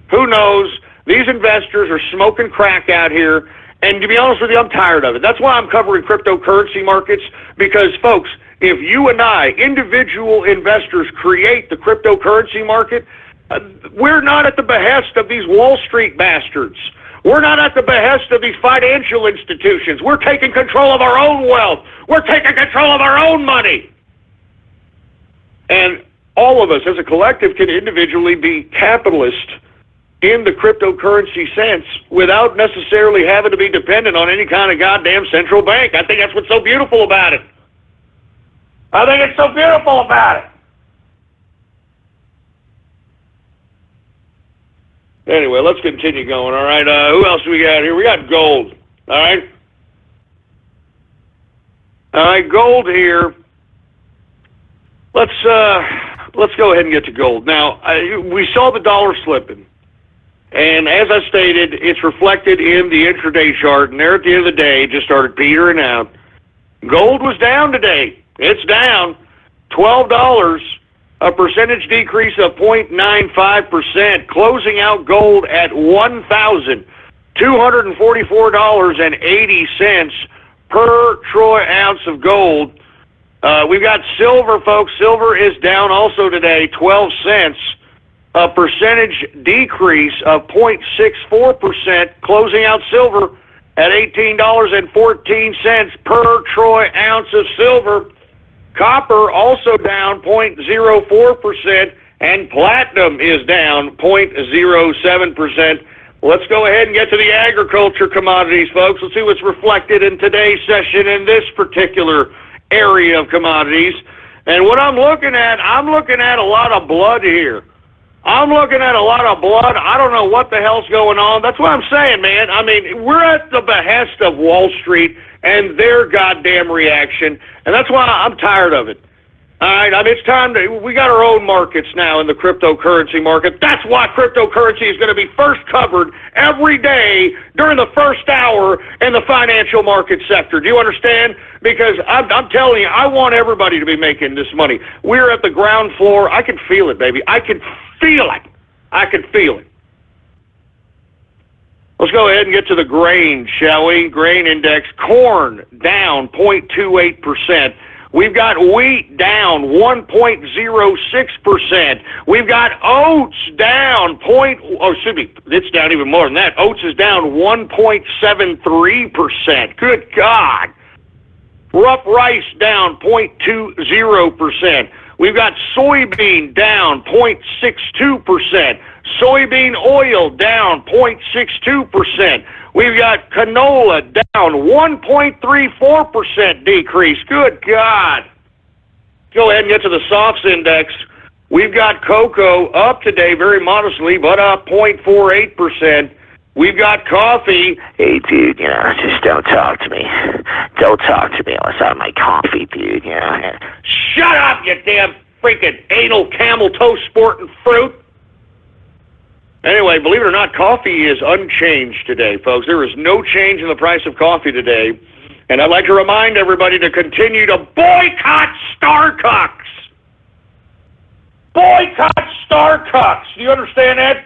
Who knows? These investors are smoking crack out here. And to be honest with you, I'm tired of it. That's why I'm covering cryptocurrency markets, because, folks, if you and I, individual investors, create the cryptocurrency market, we're not at the behest of these Wall Street bastards. We're not at the behest of these financial institutions. We're taking control of our own wealth. We're taking control of our own money. And all of us as a collective can individually be capitalist in the cryptocurrency sense without necessarily having to be dependent on any kind of goddamn central bank. I think that's what's so beautiful about it. I think it's so beautiful about it. Anyway, let's continue going, all right? Who else do we got here? We got gold, all right? All right, gold here. Let's go ahead and get to gold. Now, we saw the dollar slipping. And as I stated, it's reflected in the intraday chart, and there at the end of the day, it just started petering out. Gold was down today. It's down. $12, a percentage decrease of 0.95%, closing out gold at $1,244.80 per troy ounce of gold. We've got silver, folks. Silver is down also today, 12 cents, a percentage decrease of 0.64%, closing out silver at $18.14 per troy ounce of silver. Copper also down 0.04%, and platinum is down 0.07%. Let's go ahead and get to the agriculture commodities, folks. Let's see what's reflected in today's session in this particular area of commodities. And what I'm looking at a lot of blood here. I'm looking at a lot of blood. I don't know what the hell's going on. That's what I'm saying, man. I mean, we're at the behest of Wall Street and their goddamn reaction, and that's why I'm tired of it. All right, I mean, it's time we got our own markets now in the cryptocurrency market. That's why cryptocurrency is going to be first covered every day during the first hour in the financial market sector. Do you understand? Because I'm telling you, I want everybody to be making this money. We're at the ground floor. I can feel it, baby. I can feel it. I can feel it. Let's go ahead and get to the grain, shall we? Grain index, corn down 0.28%. We've got wheat down 1.06%. We've got oats down it's down even more than that. Oats is down 1.73%. Good God. Rough rice down 0.20%. We've got soybean down 0.62%. Soybean oil down 0.62%. We've got canola down 1.34% decrease. Good God. Go ahead and get to the softs index. We've got cocoa up today very modestly, but up 0.48%. We've got coffee. Hey, dude, just don't talk to me. Don't talk to me unless I have my coffee, dude, Shut up, you damn freaking anal camel toe sporting fruit. Anyway, believe it or not, coffee is unchanged today, folks. There is no change in the price of coffee today. And I'd like to remind everybody to continue to boycott Starbucks. Boycott Starbucks. Do you understand that?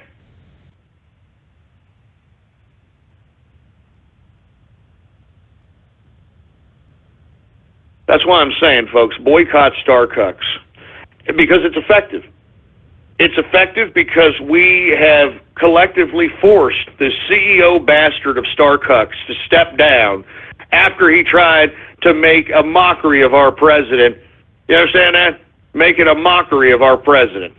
That's why I'm saying, folks, boycott Starbucks. Because it's effective. It's effective because we have collectively forced the CEO bastard of Starbucks to step down after he tried to make a mockery of our president. You understand that? Making a mockery of our president.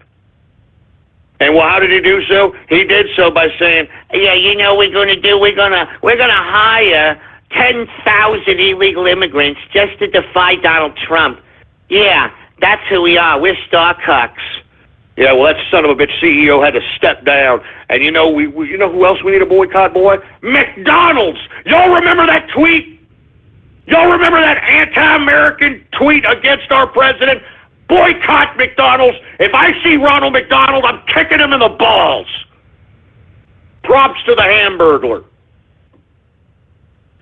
And well, how did he do so? He did so by saying, "Yeah, we're gonna hire 10,000 illegal immigrants just to defy Donald Trump. Yeah, that's who we are. We're Starbucks." Yeah, well, that son of a bitch CEO had to step down. And you know who else we need to boycott, boy? McDonald's! Y'all remember that tweet? Y'all remember that anti-American tweet against our president? Boycott McDonald's. If I see Ronald McDonald, I'm kicking him in the balls. Props to the Hamburglar.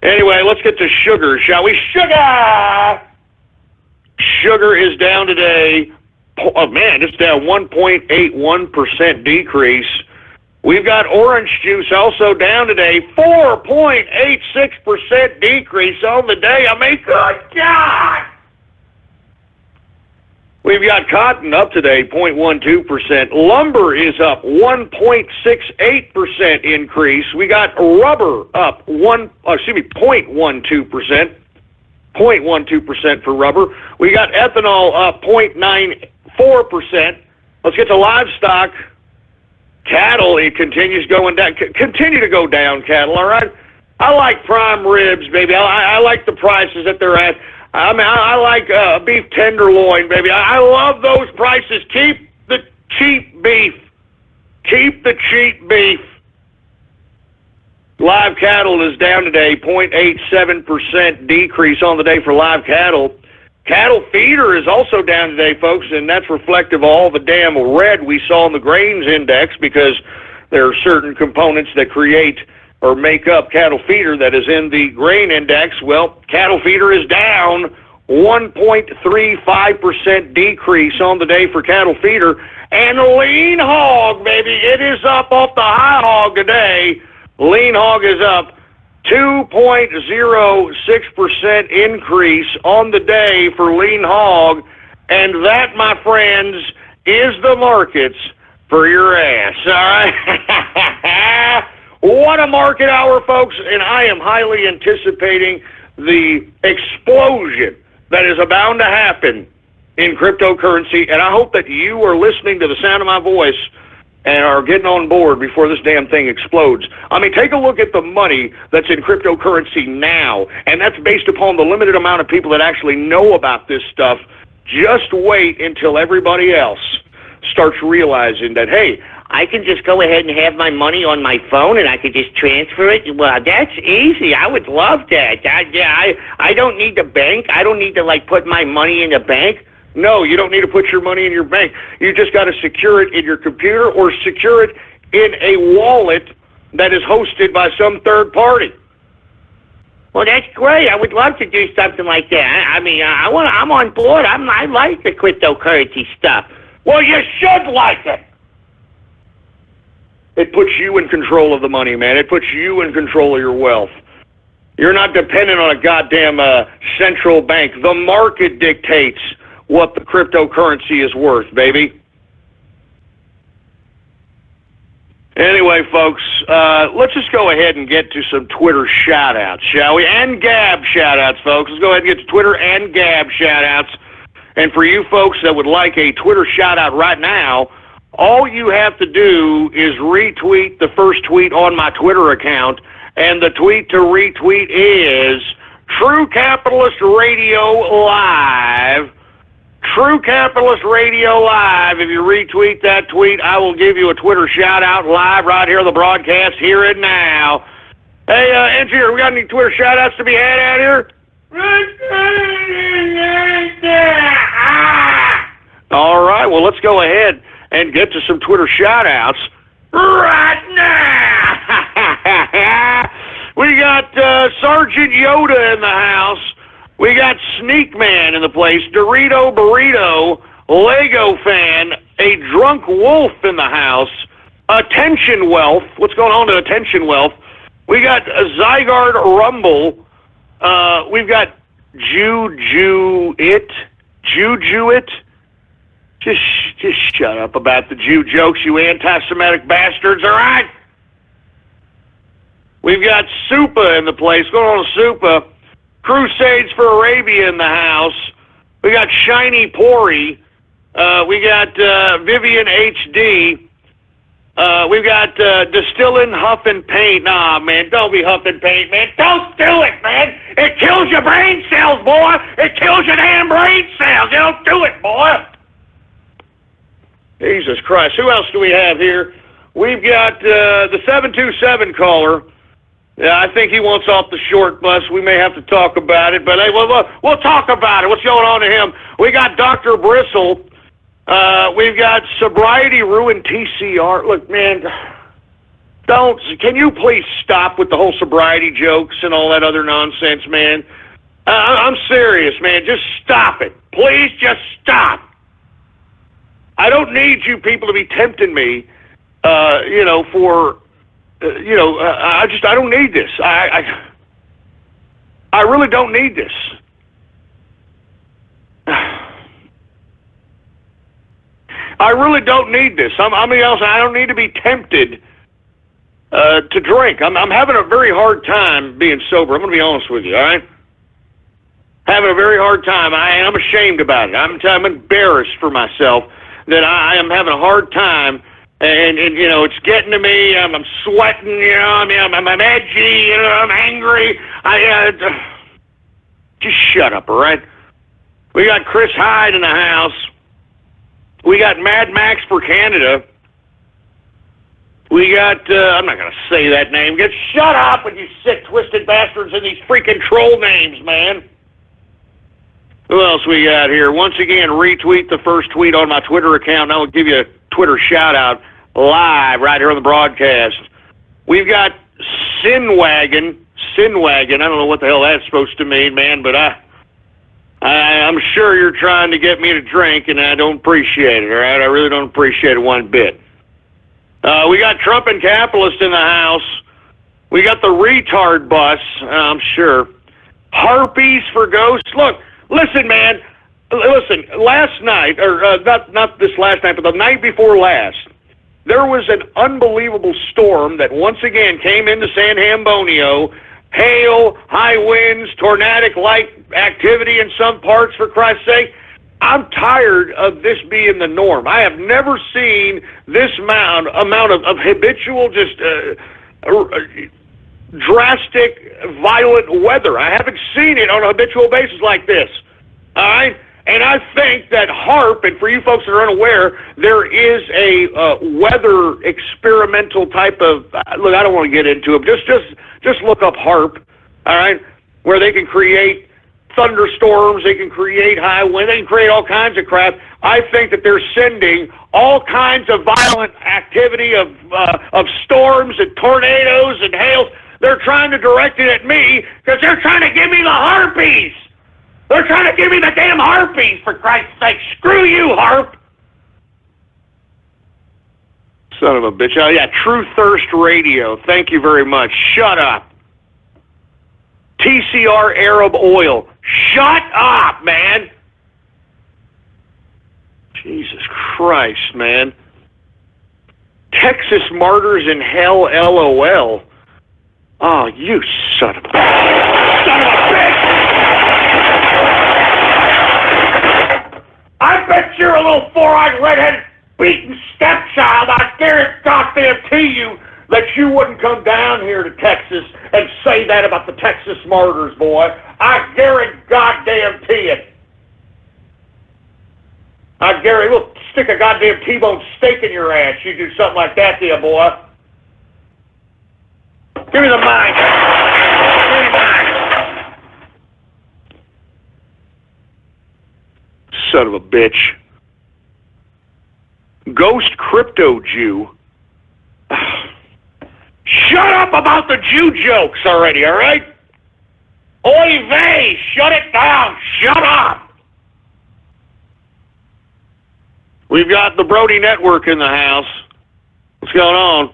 Anyway, let's get to sugar, shall we? Sugar! Sugar is down today. Oh, man, it's down 1.81% decrease. We've got orange juice also down today, 4.86% decrease on the day. I mean, good God! We've got cotton up today, 0.12%. Lumber is up 1.68% increase. We got rubber up 0.12%. 0.12% for rubber. We got ethanol up 0.94%. Let's get to livestock. Cattle, it continues going down. Continue to go down, cattle, all right? I like prime ribs, baby. I like the prices that they're at. I mean, I like beef tenderloin, baby. I love those prices. Keep the cheap beef. Keep the cheap beef. Live cattle is down today, 0.87% decrease on the day for live cattle. Cattle feeder is also down today, folks, and that's reflective of all the damn red we saw in the grains index because there are certain components that create or make up cattle feeder that is in the grain index. Well, cattle feeder is down 1.35% decrease on the day for cattle feeder. And lean hog, baby, it is up off the high hog today. Lean hog is up 2.06% increase on the day for lean hog. And that, my friends, is the markets for your ass, all right? What a market hour, folks, and I am highly anticipating the explosion that is bound to happen in cryptocurrency, and I hope that you are listening to the sound of my voice and are getting on board before this damn thing explodes. I mean, take a look at the money that's in cryptocurrency now, and that's based upon the limited amount of people that actually know about this stuff. Just wait until everybody else starts realizing that, hey, I can just go ahead and have my money on my phone and I could just transfer it. Well, that's easy. I would love that. I don't need the bank. I don't need to, put my money in the bank. No, you don't need to put your money in your bank. You just got to secure it in your computer or secure it in a wallet that is hosted by some third party. Well, that's great. I would love to do something like that. I mean, I'm on board. I like the cryptocurrency stuff. Well, you should like it. It puts you in control of the money, man. It puts you in control of your wealth. You're not dependent on a goddamn central bank. The market dictates what the cryptocurrency is worth, baby. Anyway, folks, let's just go ahead and get to some Twitter shout-outs, shall we? And Gab shout-outs, folks. Let's go ahead and get to Twitter and Gab shout-outs. And for you folks that would like a Twitter shout-out right now, all you have to do is retweet the first tweet on my Twitter account, and the tweet to retweet is True Capitalist Radio Live. True Capitalist Radio Live. If you retweet that tweet, I will give you a Twitter shout-out live right here on the broadcast, here and now. Hey, Engineer, we got any Twitter shout-outs to be had out here? All right, well, let's go ahead and get to some Twitter shout-outs right now. We got Sergeant Yoda in the house. We got Sneak Man in the place, Dorito Burrito, Lego Fan, a Drunk Wolf in the house, Attention Wealth. What's going on to Attention Wealth? We got Zygarde Rumble. We've got Juju It. Just shut up about the Jew jokes, you anti-Semitic bastards, all right? We've got Supa in the place. What's going on with Supa? Crusades for Arabia in the house. We got Shiny Pori. We got Vivian HD. We've got Distilling Huff and Paint. Nah, man, don't be huff and paint, man. Don't do it, man. It kills your brain cells, boy. It kills your damn brain cells. Don't do it, boy. Jesus Christ. Who else do we have here? We've got the 727 caller. Yeah, I think he wants off the short bus. We may have to talk about it, but hey, we'll talk about it. What's going on to him? We got Dr. Bristle. We've got Sobriety Ruin TCR. Look, man, can you please stop with the whole sobriety jokes and all that other nonsense, man? I'm serious, man. Just stop it. Please just stop. I don't need you people to be tempting me, I don't need this. I really don't need this. I really don't need this. I don't need to be tempted to drink. I'm having a very hard time being sober. I'm going to be honest with you, all right? Having a very hard time. I'm ashamed about it. I'm embarrassed for myself that I am having a hard time. And it's getting to me. I'm sweating. I'm edgy. I'm angry. Just shut up, all right? We got Chris Hyde in the house. We got Mad Max for Canada. We got I'm not gonna say that name. Just shut up with you sick, twisted bastards and these freaking troll names, man. Who else we got here? Once again, retweet the first tweet on my Twitter account, and I will give you a Twitter shout-out live right here on the broadcast. We've got Sinwagon. I don't know what the hell that's supposed to mean, man, but I'm sure you're trying to get me to drink, and I don't appreciate it, all right? I really don't appreciate it one bit. We got Trump and Capitalist in the house. We got the retard bus, I'm sure. Harpies for ghosts. Look, listen, man. Listen, last night, or not this last night, but the night before last, there was an unbelievable storm that once again came into San Hambonio. Hail, high winds, tornadic-like activity in some parts, for Christ's sake. I'm tired of this being the norm. I have never seen this amount of habitual, just drastic, violent weather. I haven't seen it on a habitual basis like this. All right? And I think that HAARP, and for you folks that are unaware, there is a weather experimental type of, look, I don't want to get into it. Just look up HAARP, all right, where they can create thunderstorms, they can create high wind, they can create all kinds of crap. I think that they're sending all kinds of violent activity of storms and tornadoes and hail. They're trying to direct it at me because they're trying to give me the harpies. They're trying to give me the damn harpies, for Christ's sake. Screw you, HAARP. Son of a bitch. Oh, yeah, True Thirst Radio. Thank you very much. Shut up. TCR Arab Oil. Shut up, man. Jesus Christ, man. Texas Martyrs in Hell, LOL. Oh, you son of a bitch. I bet you're a little four-eyed, red-headed, beaten stepchild. I guarantee you that you wouldn't come down here to Texas and say that about the Texas Martyrs, boy. I guarantee it. We'll stick a goddamn T-bone steak in your ass. You do something like that to you, boy. Give me the mic. Give me the mic. Son of a bitch. Ghost Crypto Jew. Shut up about the Jew jokes already, all right? Oy vey, shut it down. Shut up. We've got the Brody Network in the house. What's going on?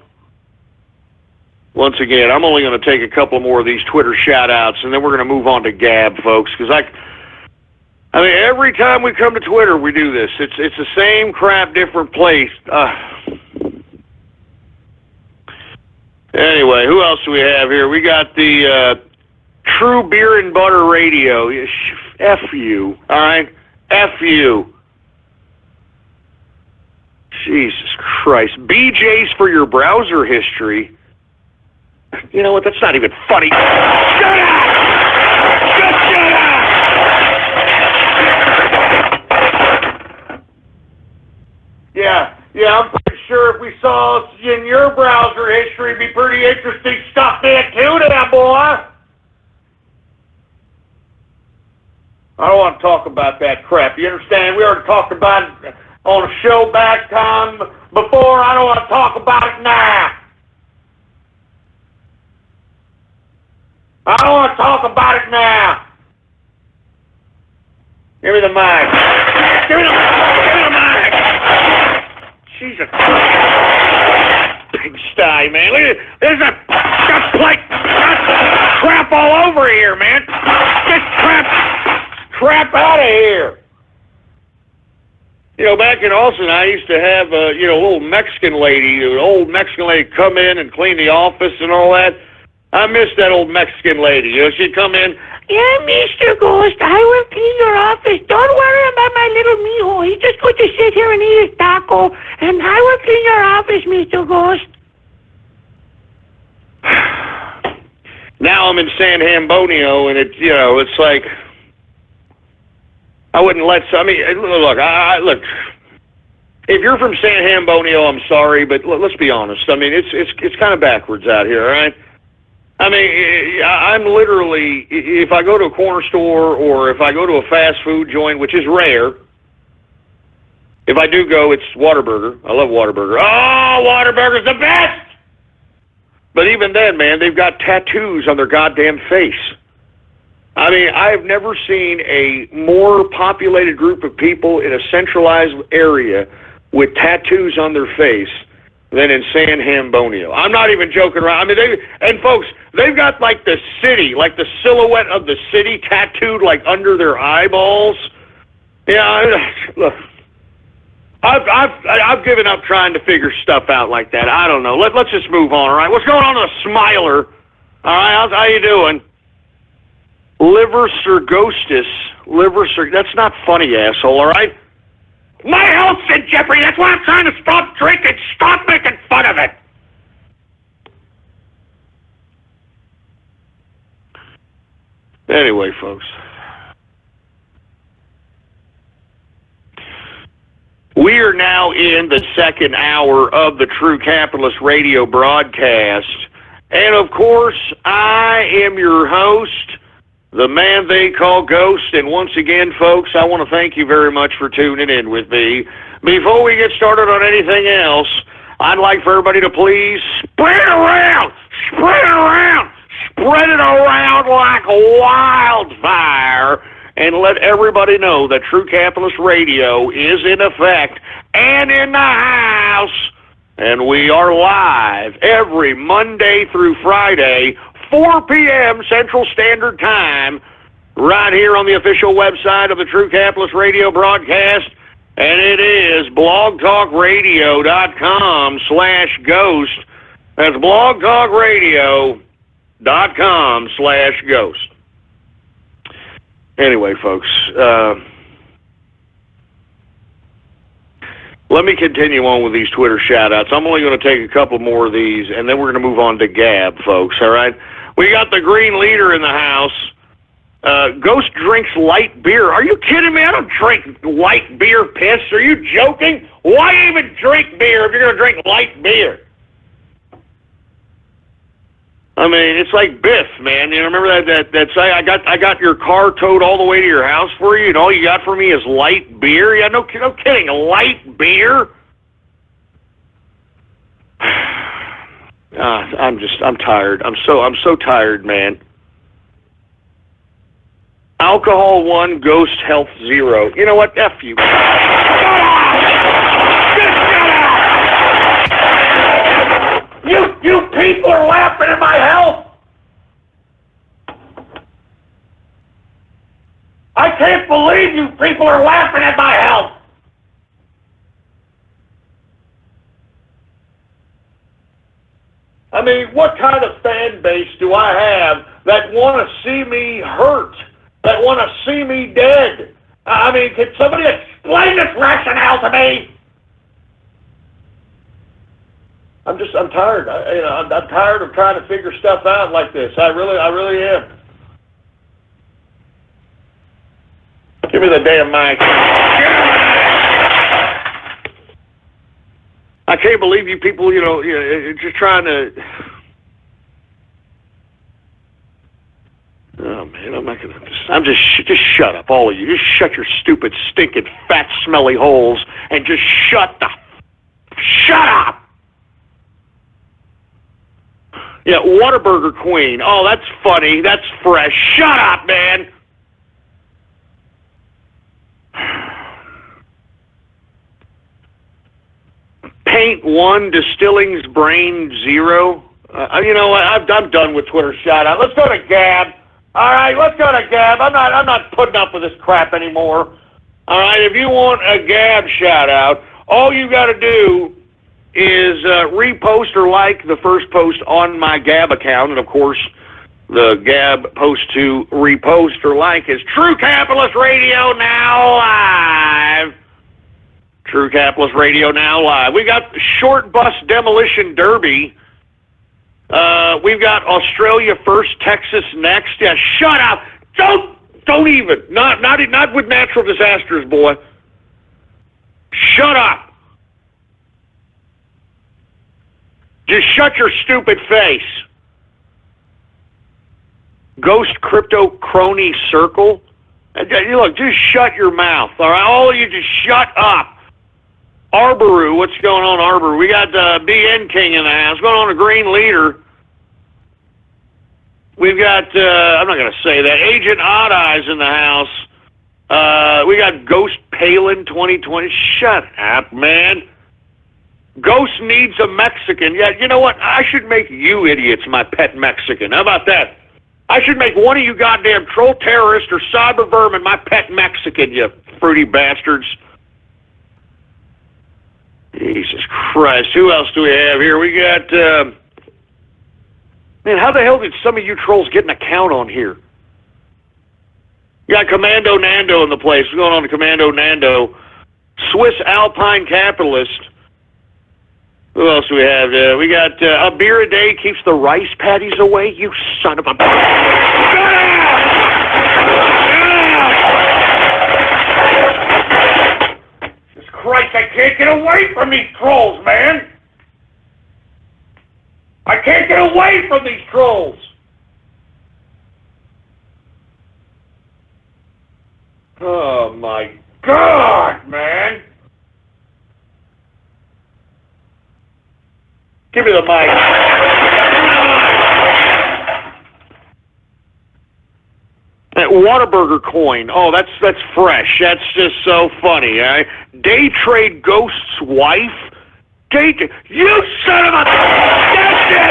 Once again, I'm only going to take a couple more of these Twitter shout-outs, and then we're going to move on to Gab, folks, because I mean, every time we come to Twitter, we do this. It's the same crap, different place. Anyway, who else do we have here? We got the True Beer and Butter Radio. F you, all right? F you. Jesus Christ. BJ's for your browser history. You know what? That's not even funny. Shut up! Just shut up! Yeah, I'm pretty sure if we saw in your browser history, it'd be pretty interesting stuff there too, there, boy. I don't want to talk about that crap. You understand? We already talked about it on a show back time before. I don't want to talk about it now. I don't want to talk about it now. Give me the mic. Give me the mic. Jesus Christ. Big sty, man. Look at this. There's crap all over here, man. Get crap out of here. You know, back in Austin, I used to have a little Mexican lady, an old Mexican lady come in and clean the office and all that. I miss that old Mexican lady. You know, she'd come in. Yeah, Mr. Ghost, I will clean your office. Don't worry about my little mijo. He's just going to sit here and eat his taco, and I will clean your office, Mr. Ghost. Now I'm in San Hambonio, and it's like I wouldn't let. I mean, look. If you're from San Hambonio, I'm sorry, but let's be honest. I mean, it's kind of backwards out here, all right? I mean, I'm literally, if I go to a corner store or if I go to a fast food joint, which is rare, if I do go, it's Whataburger. I love Whataburger. Oh, Whataburger's the best! But even then, man, they've got tattoos on their goddamn face. I mean, I have never seen a more populated group of people in a centralized area with tattoos on their face than in San Antonio. I'm not even joking around. I mean, folks, they've got like the city, like the silhouette of the city tattooed like under their eyeballs. Yeah, look, I've given up trying to figure stuff out like that. I don't know. Let's just move on. All right, what's going on with a smiler? All right, how you doing? Liver Surgostis. That's not funny, asshole, all right? My health's in jeopardy. That's why I'm trying to stop drinking. Stop making fun of it. Anyway, folks. We are now in the second hour of the True Capitalist Radio broadcast. And, of course, I am your host, the man they call Ghost. And once again, folks, I want to thank you very much for tuning in with me. Before we get started on anything else, I'd like for everybody to please spread it around, spread it around, spread it around like wildfire, and let everybody know that True Capitalist Radio is in effect and in the house. And we are live every Monday through Friday, 4 p.m. Central Standard Time, right here on the official website of the True Capitalist Radio broadcast, and it is blogtalkradio.com/ghost. That's blogtalkradio.com/ghost. Anyway, folks, let me continue on with these Twitter shout-outs. I'm only going to take a couple more of these, and then we're going to move on to Gab, folks, all right? We got the Green Leader in the house. Ghost drinks light beer. Are you kidding me? I don't drink light beer piss. Are you joking? Why even drink beer if you're going to drink light beer? I mean, it's like Biff, man. You know, remember that say, I got your car towed all the way to your house for you, and all you got for me is light beer? Yeah, no kidding. Light beer? I'm tired. I'm so tired, man. Alcohol 1, Ghost Health 0. You know what? F you. You people are laughing at my health. I can't believe you people are laughing at my health. I mean, what kind of fan base do I have that want to see me hurt, that want to see me dead? I mean, can somebody explain this rationale to me? I'm tired. I'm tired of trying to figure stuff out like this. I really am. Give me the damn mic. I can't believe you people, just trying to... Oh, man, I'm not going to... just shut up, all of you. Just shut your stupid, stinking, fat, smelly holes and just shut up! Yeah, Whataburger Queen. Oh, that's funny. That's fresh. Shut up, man! Paint 1, Distilling's Brain 0. You know what? I'm done with Twitter shout-out. Let's go to Gab. All right, let's go to Gab. I'm not putting up with this crap anymore. All right, if you want a Gab shout-out, all you got to do is repost or like the first post on my Gab account, and of course, the Gab post to repost or like is True Capitalist Radio Now Live. True Capitalist Radio Now Live. We got Short Bus Demolition Derby. We've got Australia first, Texas next. Yeah, shut up. Don't even. Not with natural disasters, boy. Shut up. Just shut your stupid face. Ghost Crypto Crony Circle. Look, just shut your mouth. All right, all of you, just shut up. Arboru, what's going on, Arboru? We got BN King in the house. What's going on, the Green Leader? We've got, I'm not going to say that, Agent Odd Eyes in the house. We got Ghost Palin 2020. Shut up, man. Ghost needs a Mexican. Yeah, you know what? I should make you idiots my pet Mexican. How about that? I should make one of you goddamn troll terrorists or cyber vermin my pet Mexican, you fruity bastards. Jesus Christ. Who else do we have here? We got, man, how the hell did some of you trolls get an account on here? You got Commando Nando in the place. What's going on to Commando Nando? Swiss Alpine Capitalist. Who else do we have? We got a beer a day keeps the rice patties away. You son of a... Jesus Christ, I can't get away from these trolls, man. I can't get away from these trolls. Oh, my God, man. Give me the mic. That Whataburger coin. Oh, that's fresh. That's just so funny. Day trade ghost's wife. You son of a... That's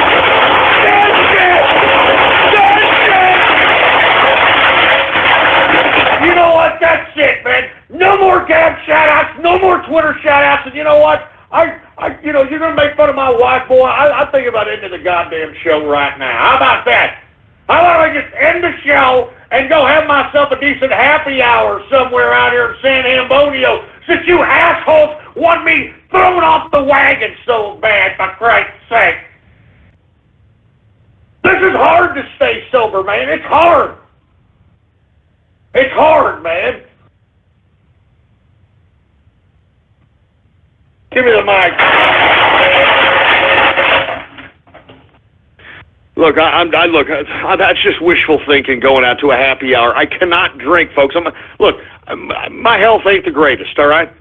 it. You know what? That's it, man. No more Gab Shout Outs. No more Twitter Shout Outs. And you know what? You know, you're going to make fun of my wife, boy. I think about ending the goddamn show right now. How about that? How about I just end the show and go have myself a decent happy hour somewhere out here in San Antonio, since you assholes want me thrown off the wagon so bad, for Christ's sake. This is hard to stay sober, man. It's hard. It's hard, man. Give me the mic. Look, that's just wishful thinking going out to a happy hour. I cannot drink, folks. My health ain't the greatest, all right?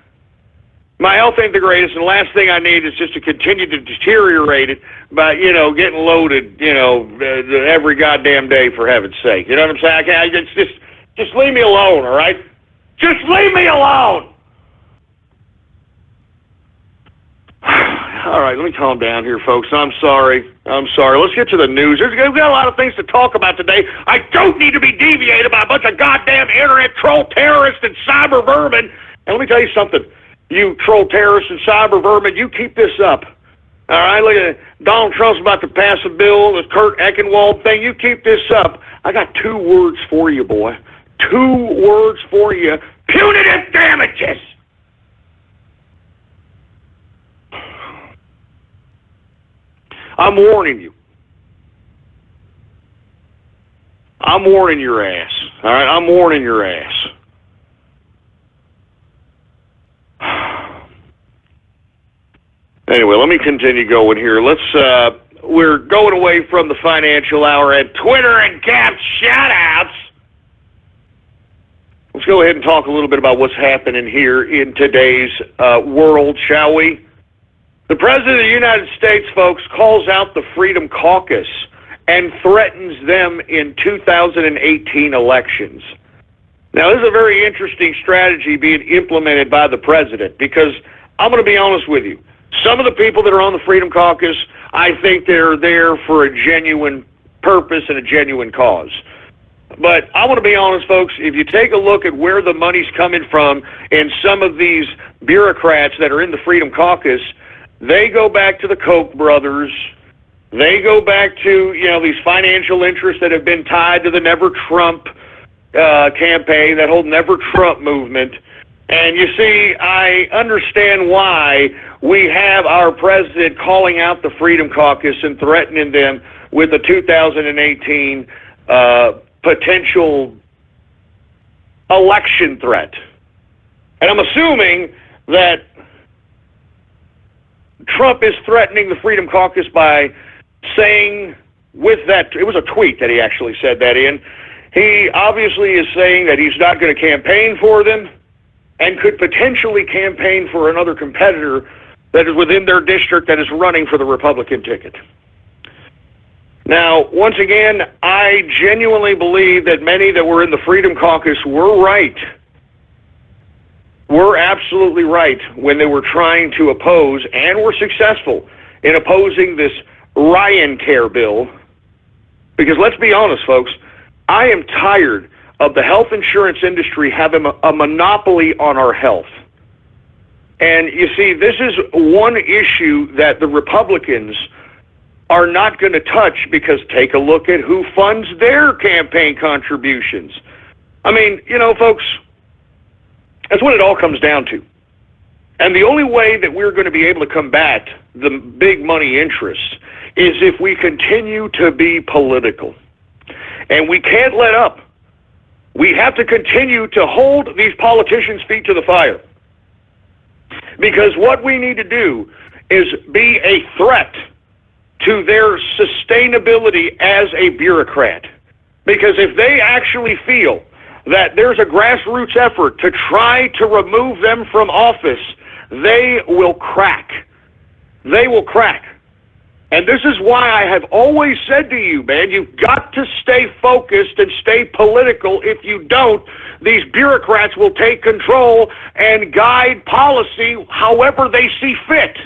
My health ain't the greatest, and the last thing I need is just to continue to deteriorate it by, getting loaded, every goddamn day, for heaven's sake. You know what I'm saying? Just leave me alone, all right? Just leave me alone! All right, let me calm down here, folks. I'm sorry. Let's get to the news. We've got a lot of things to talk about today. I don't need to be deviated by a bunch of goddamn internet troll terrorists and cyber vermin. And let me tell you something. You troll terrorists and cyber vermin, you keep this up. All right, look at it. Donald Trump's about to pass a bill, the Kurt Eckenwald thing. You keep this up. I got 2 words for you, boy. 2 words for you. Punitive damages. I'm warning you. I'm warning your ass. All right, I'm warning your ass. Anyway, let me continue going here. We're going away from the financial hour at Twitter and Gab Shout Outs. Let's go ahead and talk a little bit about what's happening here in today's world, shall we? The President of the United States, folks, calls out the Freedom Caucus and threatens them in 2018 elections. Now, this is a very interesting strategy being implemented by the President, because I'm going to be honest with you. Some of the people that are on the Freedom Caucus, I think they're there for a genuine purpose and a genuine cause. But I want to be honest, folks, if you take a look at where the money's coming from and some of these bureaucrats that are in the Freedom Caucus, they go back to the Koch brothers. They go back to, these financial interests that have been tied to the Never Trump campaign, that whole Never Trump movement. And you see, I understand why we have our president calling out the Freedom Caucus and threatening them with a 2018 potential election threat. And I'm assuming that Trump is threatening the Freedom Caucus by saying, with that, it was a tweet that he actually said that in, he obviously is saying that he's not going to campaign for them and could potentially campaign for another competitor that is within their district that is running for the Republican ticket. Now, once again, I genuinely believe that many that were in the Freedom Caucus were right. Were absolutely right when they were trying to oppose, and were successful in opposing this Ryan Care bill. Because let's be honest, folks, I am tired of the health insurance industry having a monopoly on our health. And you see, this is one issue that the Republicans are not going to touch, because take a look at who funds their campaign contributions. I mean, you know, folks, that's what it all comes down to. And the only way that we're going to be able to combat the big money interests is if we continue to be political. And we can't let up. We have to continue to hold these politicians' feet to the fire. Because what we need to do is be a threat to their sustainability as a bureaucrat. Because if they actually feel that there's a grassroots effort to try to remove them from office, they will crack. They will crack. And this is why I have always said to you, man, you've got to stay focused and stay political. If you don't, these bureaucrats will take control and guide policy however they see fit.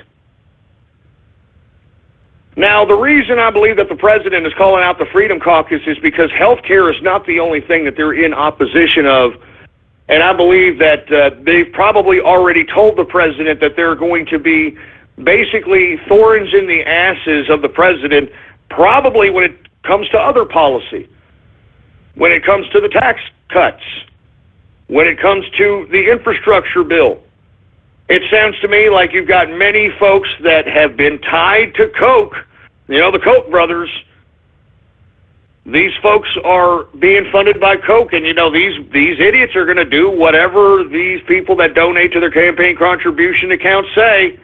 Now, the reason I believe that the president is calling out the Freedom Caucus is because health care is not the only thing that they're in opposition of. And I believe that they've probably already told the president that they're going to be basically thorns in the asses of the president, probably when it comes to other policy, when it comes to the tax cuts, when it comes to the infrastructure bill. It sounds to me like you've got many folks that have been tied to Koch. You know, the Koch brothers. These folks are being funded by Koch, and you know, these idiots are going to do whatever these people that donate to their campaign contribution accounts say.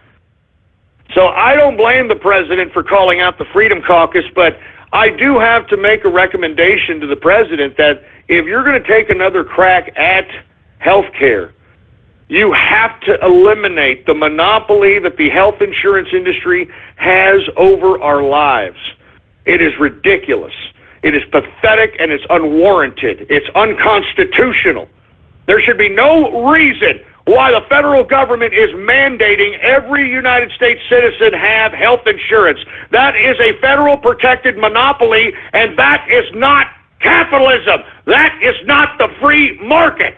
So I don't blame the president for calling out the Freedom Caucus, but I do have to make a recommendation to the president that if you're going to take another crack at health care, you have to eliminate the monopoly that the health insurance industry has over our lives. It is ridiculous. It is pathetic, and it's unwarranted. It's unconstitutional. There should be no reason why the federal government is mandating every United States citizen have health insurance. That is a federal protected monopoly, and that is not capitalism. That is not the free market.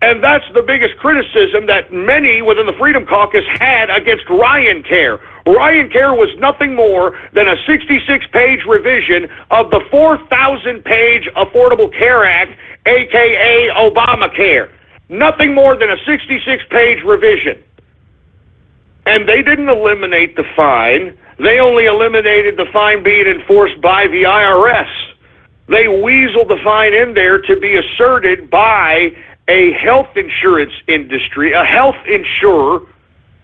And that's the biggest criticism that many within the Freedom Caucus had against Ryan Care. Ryan Care was nothing more than a 66-page revision of the 4,000-page Affordable Care Act, a.k.a. Obamacare. Nothing more than a 66-page revision. And they didn't eliminate the fine. They only eliminated the fine being enforced by the IRS. They weaseled the fine in there to be asserted by a health insurance industry, a health insurer,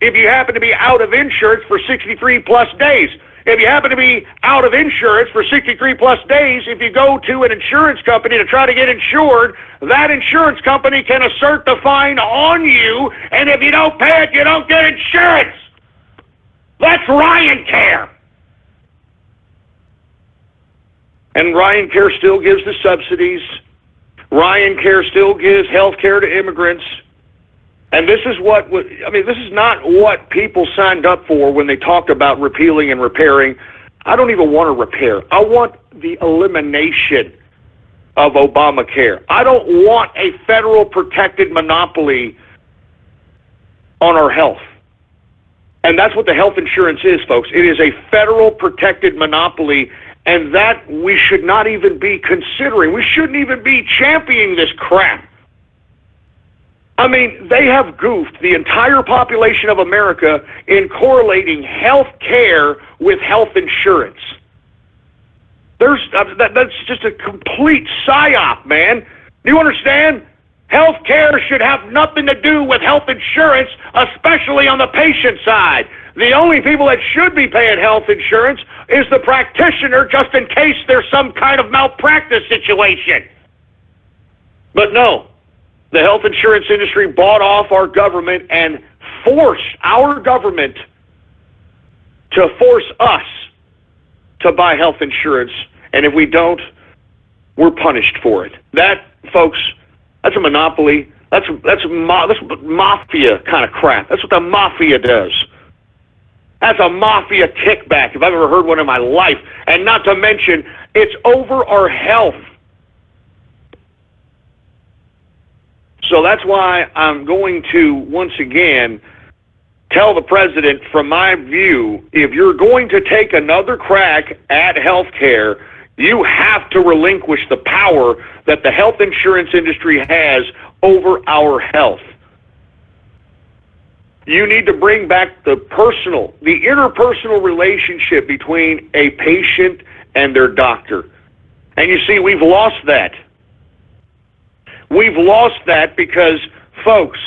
if you happen to be out of insurance for 63 plus days. If you happen to be out of insurance for 63 plus days, if you go to an insurance company to try to get insured, that insurance company can assert the fine on you, and if you don't pay it, you don't get insurance. That's Ryan Care. And Ryan Care still gives the subsidies. Ryan Care still gives health care to immigrants. And this is this is not what people signed up for when they talked about repealing and repairing. I don't even want to repair. I want the elimination of Obamacare. I don't want a federal protected monopoly on our health. And that's what the health insurance is, folks. It is a federal protected monopoly, and that we should not even be considering. We shouldn't even be championing this crap. I mean, they have goofed the entire population of America in correlating health care with health insurance. That's just a complete psyop, man. Do you understand? Health care should have nothing to do with health insurance, especially on the patient side. The only people that should be paying health insurance is the practitioner, just in case there's some kind of malpractice situation. But no, the health insurance industry bought off our government and forced our government to force us to buy health insurance, and if we don't, we're punished for it. That, folks, that's a monopoly. That's mafia kind of crap. That's what the mafia does. That's a mafia kickback, if I've ever heard one in my life. And not to mention, it's over our health. So that's why I'm going to, once again, tell the president, from my view, if you're going to take another crack at health care, you have to relinquish the power that the health insurance industry has over our health. You need to bring back the interpersonal relationship between a patient and their doctor. And you see, we've lost that. We've lost that because, folks,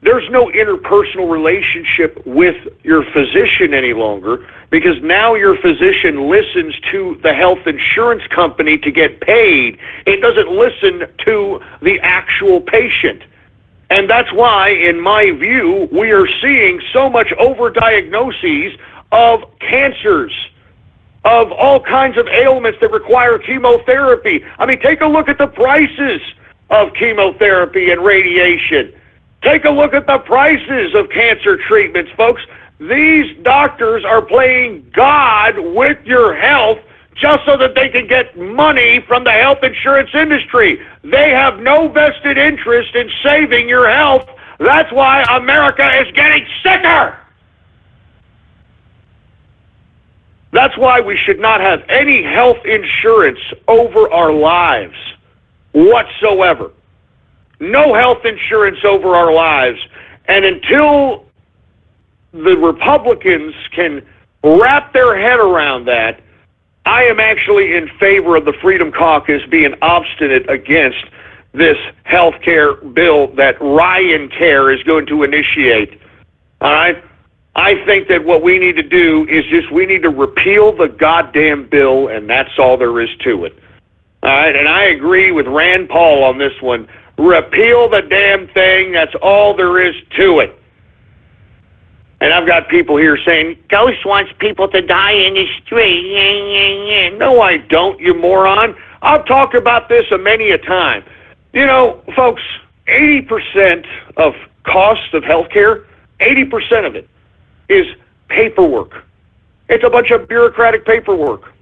there's no interpersonal relationship with your physician any longer, because now your physician listens to the health insurance company to get paid. It doesn't listen to the actual patient. And that's why, in my view, we are seeing so much overdiagnoses of cancers, of all kinds of ailments that require chemotherapy. I mean, take a look at the prices of chemotherapy and radiation. Take a look at the prices of cancer treatments, folks. These doctors are playing God with your health just so that they can get money from the health insurance industry. They have no vested interest in saving your health. That's why America is getting sicker. That's why we should not have any health insurance over our lives whatsoever. No health insurance over our lives. And until the Republicans can wrap their head around that, I am actually in favor of the Freedom Caucus being obstinate against this health care bill that Ryan Care is going to initiate. All right? I think that what we need to do is we need to repeal the goddamn bill, and that's all there is to it. All right? And I agree with Rand Paul on this one. Repeal the damn thing. That's all there is to it. And I've got people here saying, Ghost wants people to die in the street. No, I don't, you moron. I've talked about this many a time. You know, folks, 80% of costs of health care, 80% of it is paperwork. It's a bunch of bureaucratic paperwork.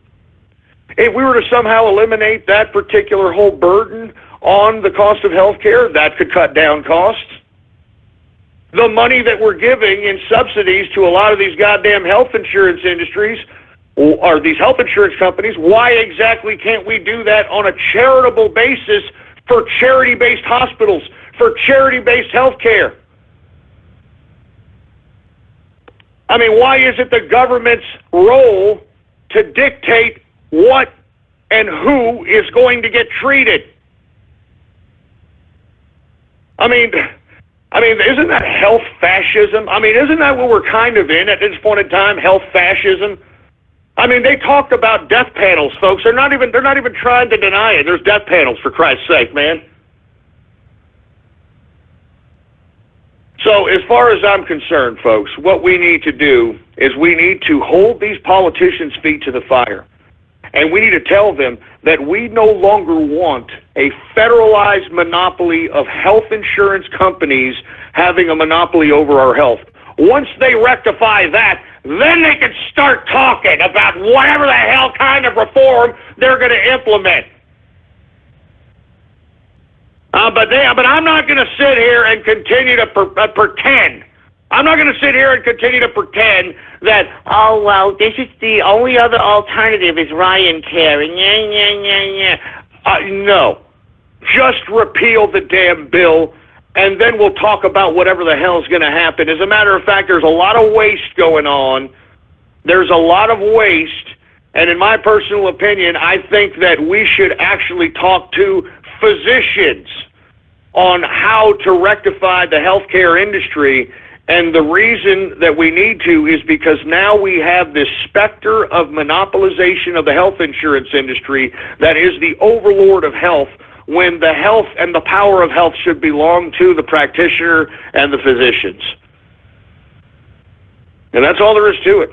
If we were to somehow eliminate that particular whole burden on the cost of health care, that could cut down costs. The money that we're giving in subsidies to a lot of these goddamn health insurance industries, or these health insurance companies, why exactly can't we do that on a charitable basis for charity-based hospitals, for charity-based health care? I mean, why is it the government's role to dictate what and who is going to get treated? I mean, isn't that health fascism? I mean, isn't that what we're kind of in at this point in time, health fascism? I mean, they talked about death panels, folks. They're not even trying to deny it. There's death panels, for Christ's sake, man. So as far as I'm concerned, folks, what we need to do is we need to hold these politicians' feet to the fire. And we need to tell them that we no longer want a federalized monopoly of health insurance companies having a monopoly over our health. Once they rectify that, then they can start talking about whatever the hell kind of reform they're going to implement. But I'm not going to sit here and continue to pretend. I'm not going to sit here and continue to pretend that, oh, well, this is the only other alternative is Ryan Care. No. Just repeal the damn bill, and then we'll talk about whatever the hell is going to happen. As a matter of fact, there's a lot of waste going on. There's a lot of waste, and in my personal opinion, I think that we should actually talk to physicians on how to rectify the healthcare industry. And the reason that we need to is because now we have this specter of monopolization of the health insurance industry that is the overlord of health, when the health and the power of health should belong to the practitioner and the physicians. And that's all there is to it.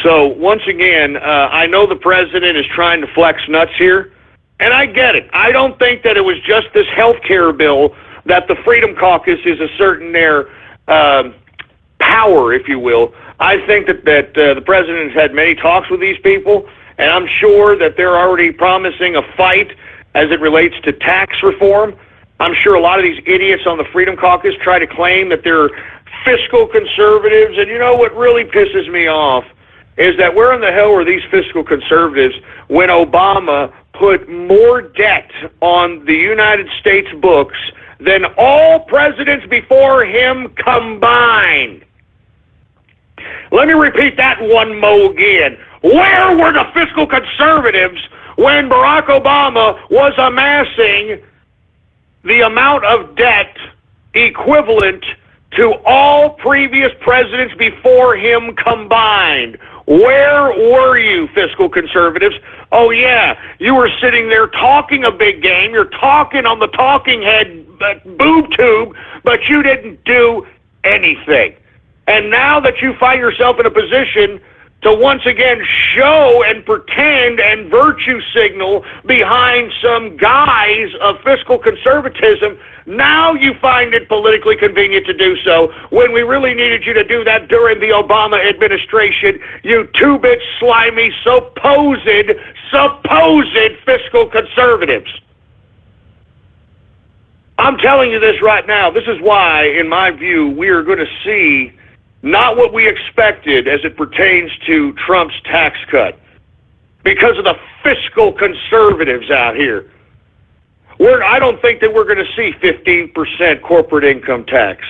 So, once again, I know the president is trying to flex nuts here, and I get it. I don't think that it was just this health care bill that the Freedom Caucus is asserting their power, if you will. I think that the president has had many talks with these people, and I'm sure that they're already promising a fight as it relates to tax reform. I'm sure a lot of these idiots on the Freedom Caucus try to claim that they're fiscal conservatives, and you know what really pisses me off is that where in the hell were these fiscal conservatives when Obama put more debt on the United States books than all presidents before him combined? Let me repeat that one more again. Where were the fiscal conservatives when Barack Obama was amassing the amount of debt equivalent to all previous presidents before him combined? Where were you, fiscal conservatives? Oh, yeah, you were sitting there talking a big game. You're talking on the talking head boob tube, but you didn't do anything. And now that you find yourself in a position to once again show and pretend and virtue signal behind some guise of fiscal conservatism, now you find it politically convenient to do so when we really needed you to do that during the Obama administration, you two-bit slimy, supposed fiscal conservatives. I'm telling you this right now. This is why, in my view, we are going to see not what we expected as it pertains to Trump's tax cut, because of the fiscal conservatives out here. I don't think that we're going to see 15% corporate income tax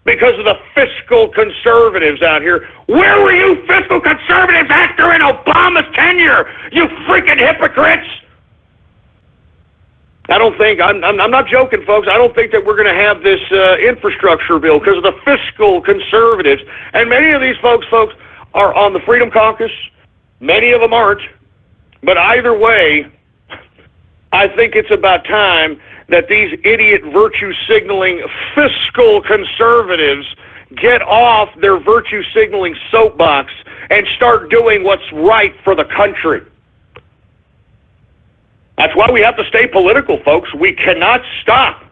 because of the fiscal conservatives out here. Where were you fiscal conservatives at during Obama's tenure, you freaking hypocrites? I don't think, I'm not joking, folks, I don't think that we're going to have this infrastructure bill because of the fiscal conservatives. And many of these folks are on the Freedom Caucus. Many of them aren't. But either way, I think it's about time that these idiot virtue-signaling fiscal conservatives get off their virtue-signaling soapbox and start doing what's right for the country. That's why we have to stay political, folks. We cannot stop.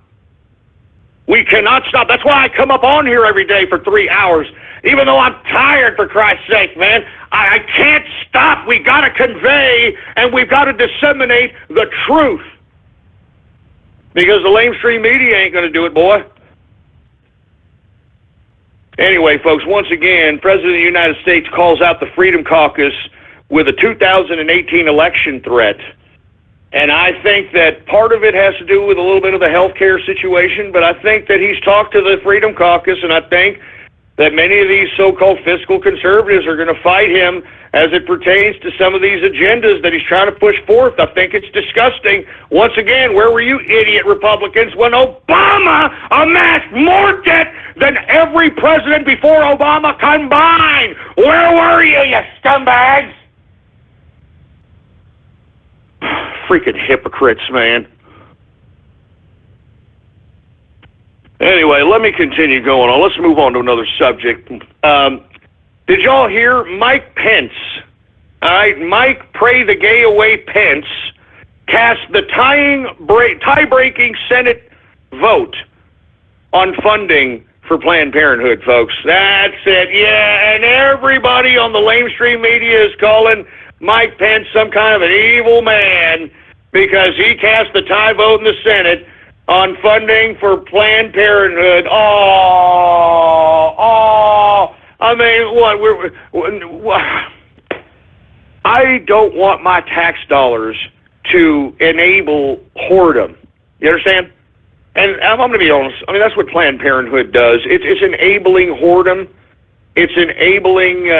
We cannot stop. That's why I come up on here every day for 3 hours, even though I'm tired, for Christ's sake, man. I can't stop. We got to convey and we've got to disseminate the truth, because the lamestream media ain't going to do it, boy. Anyway, folks, once again, President of the United States calls out the Freedom Caucus with a 2018 election threat. And I think that part of it has to do with a little bit of the health care situation, but I think that he's talked to the Freedom Caucus, and I think that many of these so-called fiscal conservatives are going to fight him as it pertains to some of these agendas that he's trying to push forth. I think it's disgusting. Once again, where were you idiot Republicans when Obama amassed more debt than every president before Obama combined? Where were you scumbags? Freaking hypocrites, man. Anyway, let me continue going on. Let's move on to another subject. Did y'all hear Mike Pence? All right, Mike Pray the Gay Away Pence cast the tie-breaking Senate vote on funding for Planned Parenthood, folks. That's it. Yeah, and everybody on the lamestream media is calling Mike Pence some kind of an evil man because he cast the tie vote in the Senate on funding for Planned Parenthood. I mean, I don't want my tax dollars to enable whoredom. You understand? And I'm going to be honest. I mean, that's what Planned Parenthood does. It's enabling whoredom. It's enabling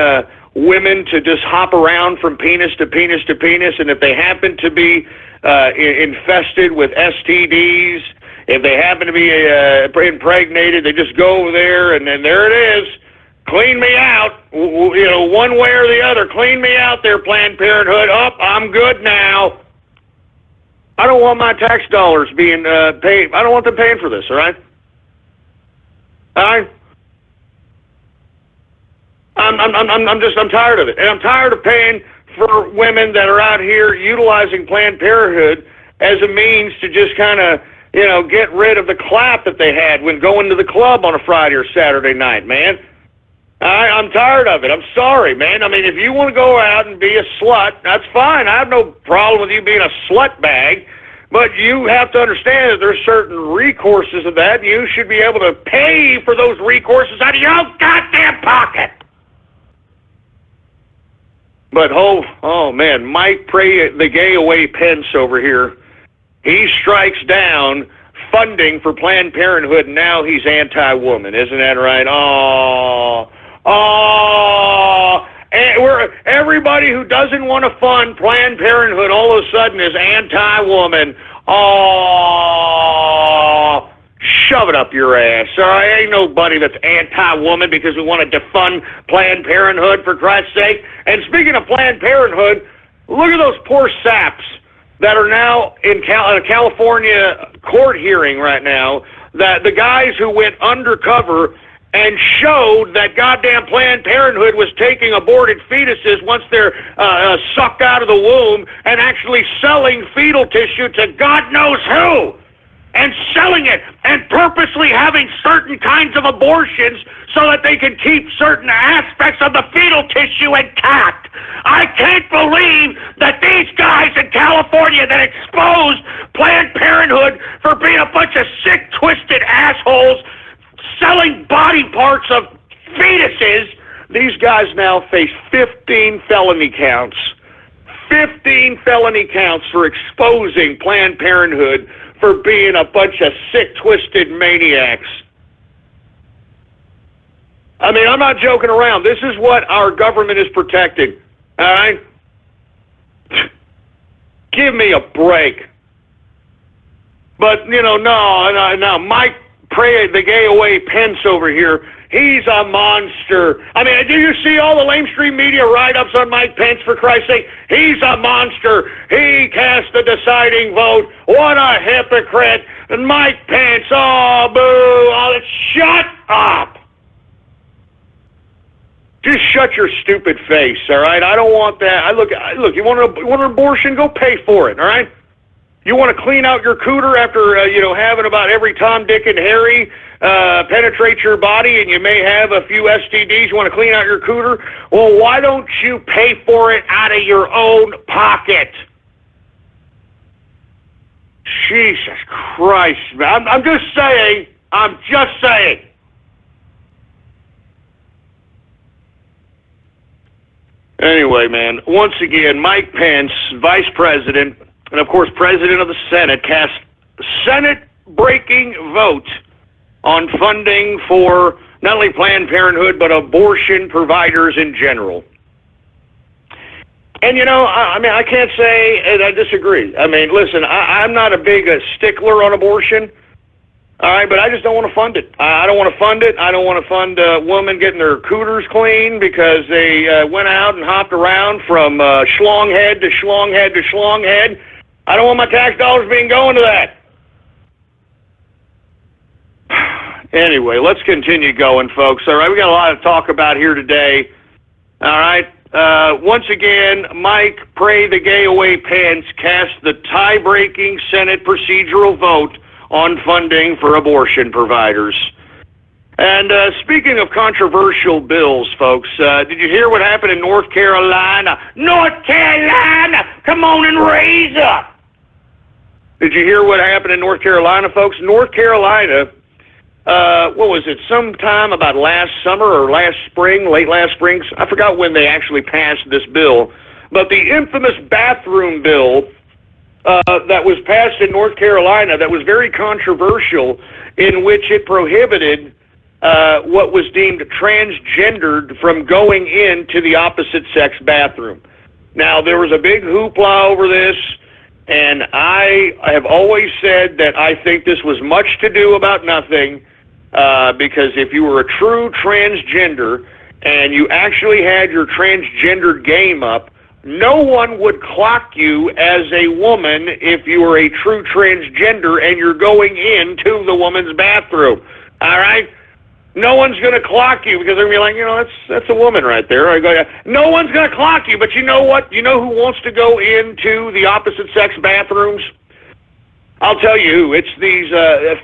women to just hop around from penis to penis to penis, and if they happen to be infested with STDs, if they happen to be impregnated, they just go over there, and then there it is. Clean me out, one way or the other. Clean me out there, Planned Parenthood. I'm good now. I don't want my tax dollars being paid. I don't want them paying for this, all right? All right? I'm tired of it. And I'm tired of paying for women that are out here utilizing Planned Parenthood as a means to just kind of, get rid of the clap that they had when going to the club on a Friday or Saturday night, man. I'm tired of it. I'm sorry, man. I mean, if you want to go out and be a slut, that's fine. I have no problem with you being a slut bag, but you have to understand that there's certain recourses of that. You should be able to pay for those recourses out of your own goddamn pocket. But, oh man, Mike Pray the Gay Away Pence over here, he strikes down funding for Planned Parenthood, and now he's anti-woman. Isn't that right? And everybody who doesn't want to fund Planned Parenthood all of a sudden is anti-woman. Shove it up your ass. All right? Ain't nobody that's anti-woman because we want to defund Planned Parenthood, for Christ's sake. And speaking of Planned Parenthood, look at those poor saps that are now in a California court hearing right now, that the guys who went undercover and showed that goddamn Planned Parenthood was taking aborted fetuses once they're sucked out of the womb and actually selling fetal tissue to God knows who, and selling it and purposely having certain kinds of abortions so that they can keep certain aspects of the fetal tissue intact. I can't believe that these guys in California that exposed Planned Parenthood for being a bunch of sick, twisted assholes selling body parts of fetuses, these guys now face 15 felony counts. 15 felony counts for exposing Planned Parenthood for being a bunch of sick, twisted maniacs. I mean, I'm not joking around. This is what our government is protecting. All right? Give me a break. But, no, Mike Pray the Gay Away Pence over here, he's a monster. I mean, do you see all the lamestream media write-ups on Mike Pence, for Christ's sake? He's a monster. He cast the deciding vote. What a hypocrite. And Mike Pence, oh, boo. Oh, shut up. Just shut your stupid face, all right? I don't want that. Look, you want an abortion? Go pay for it, all right? You want to clean out your cooter after, having about every Tom, Dick, and Harry penetrate your body, and you may have a few STDs. You want to clean out your cooter? Well, why don't you pay for it out of your own pocket? Jesus Christ, man. I'm just saying. Anyway, man, once again, Mike Pence, Vice President, and of course President of the Senate, cast Senate-breaking vote on funding for not only Planned Parenthood, but abortion providers in general. And, I can't say I disagree. I mean, listen, I'm not a big stickler on abortion. All right, but I just don't want to fund it. I don't want to fund it. I don't want to fund women getting their cooters clean because they went out and hopped around from schlong head to schlong head to schlong head. I don't want my tax dollars being going to that. Anyway, let's continue going, folks. All right, we got a lot to talk about here today. All right, once again, Mike Pray the Gay Away Pence cast the tie-breaking Senate procedural vote on funding for abortion providers. And speaking of controversial bills, folks, did you hear what happened in North Carolina? North Carolina! Come on and raise up! Did you hear what happened in North Carolina, folks? North Carolina, what was it, sometime about last summer or last spring, late last spring? I forgot when they actually passed this bill. But the infamous bathroom bill that was passed in North Carolina that was very controversial, in which it prohibited what was deemed transgendered from going into the opposite sex bathroom. Now, there was a big hoopla over this, and I have always said that I think this was much to do about nothing, because if you were a true transgender and you actually had your transgendered game up, no one would clock you as a woman if you were a true transgender and you're going into the woman's bathroom. All right? No one's going to clock you because they're going to be like, you know, that's a woman right there. I go, yeah. No one's going to clock you, but you know what? You know who wants to go into the opposite sex bathrooms? I'll tell you who. It's these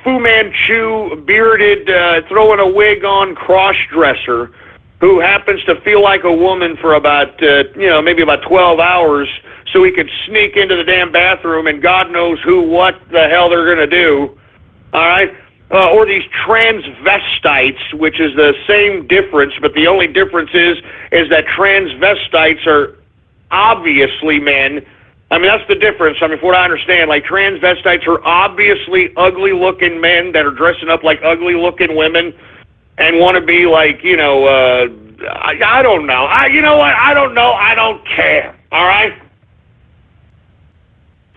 Fu Manchu, bearded, throwing a wig on cross-dresser who happens to feel like a woman for about, maybe about 12 hours so he could sneak into the damn bathroom and God knows what the hell they're going to do. All right? Or these transvestites, which is the same difference, but the only difference is that transvestites are obviously men. I mean, that's the difference. I mean, from what I understand, like transvestites are obviously ugly-looking men that are dressing up like ugly-looking women and want to be like, I don't know. You know what? I don't know. I don't care. All right?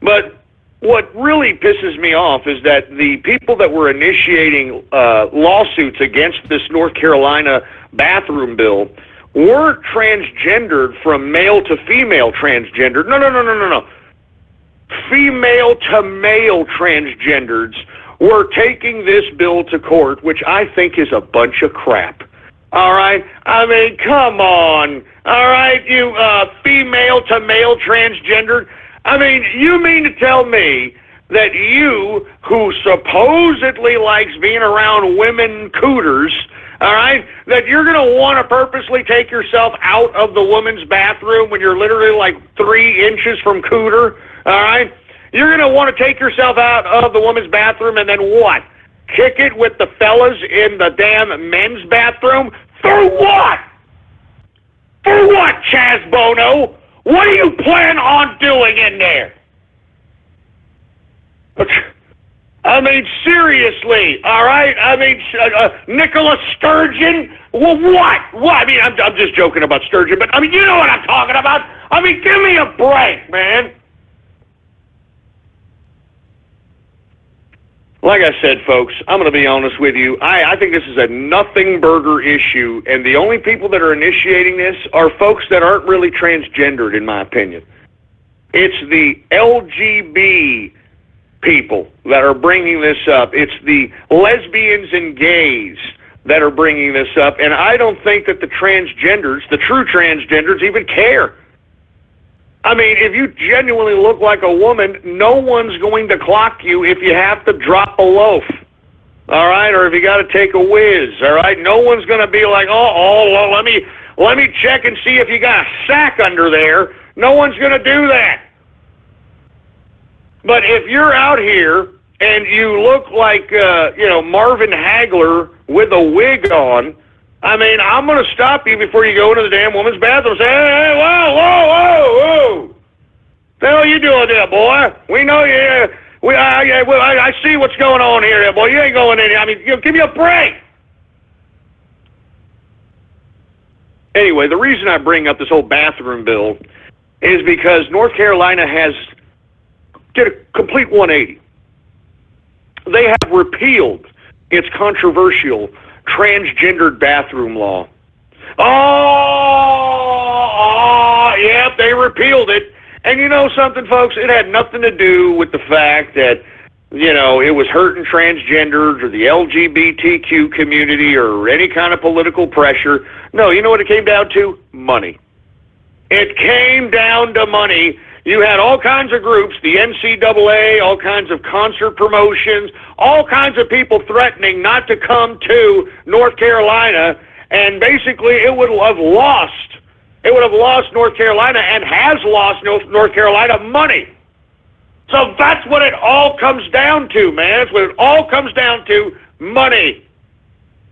But what really pisses me off is that the people that were initiating lawsuits against this North Carolina bathroom bill weren't transgendered from male to female transgendered. No. Female to male transgendered were taking this bill to court, which I think is a bunch of crap. All right? I mean, come on. All right, you female to male transgendered. I mean, you mean to tell me that you, who supposedly likes being around women cooters, all right, that you're going to want to purposely take yourself out of the woman's bathroom when you're literally like 3 inches from cooter, all right? You're going to want to take yourself out of the woman's bathroom and then what? Kick it with the fellas in the damn men's bathroom? For what? For what, Chaz Bono? What do you plan on doing in there? I mean, seriously, all right? I mean, Nicholas Sturgeon? Well, what? What? I mean, I'm just joking about Sturgeon, but, I mean, you know what I'm talking about. I mean, give me a break, man. Like I said, folks, I'm going to be honest with you. I think this is a nothing burger issue, and the only people that are initiating this are folks that aren't really transgendered, in my opinion. It's the LGB people that are bringing this up. It's the lesbians and gays that are bringing this up, and I don't think that the transgenders, the true transgenders, even care. I mean, if you genuinely look like a woman, no one's going to clock you if you have to drop a loaf, all right, or if you got to take a whiz, all right? No one's going to be like, well, let me check and see if you got a sack under there. No one's going to do that. But if you're out here and you look like, Marvin Hagler with a wig on, I mean, I'm going to stop you before you go into the damn woman's bathroom and say, hey, whoa. The hell you doing there, boy? We know you. I see what's going on here, boy. You ain't going in here. I mean, give me a break. Anyway, the reason I bring up this whole bathroom bill is because North Carolina did a complete 180. They have repealed its controversial transgendered bathroom law. Yep, they repealed it. And you know something, folks? It had nothing to do with the fact that, it was hurting transgenders or the LGBTQ community or any kind of political pressure. No, you know what it came down to? Money. It came down to money. You had all kinds of groups, the NCAA, all kinds of concert promotions, all kinds of people threatening not to come to North Carolina, and basically it would have lost North Carolina and has lost North Carolina money. So that's what it all comes down to, man. That's what it all comes down to, money.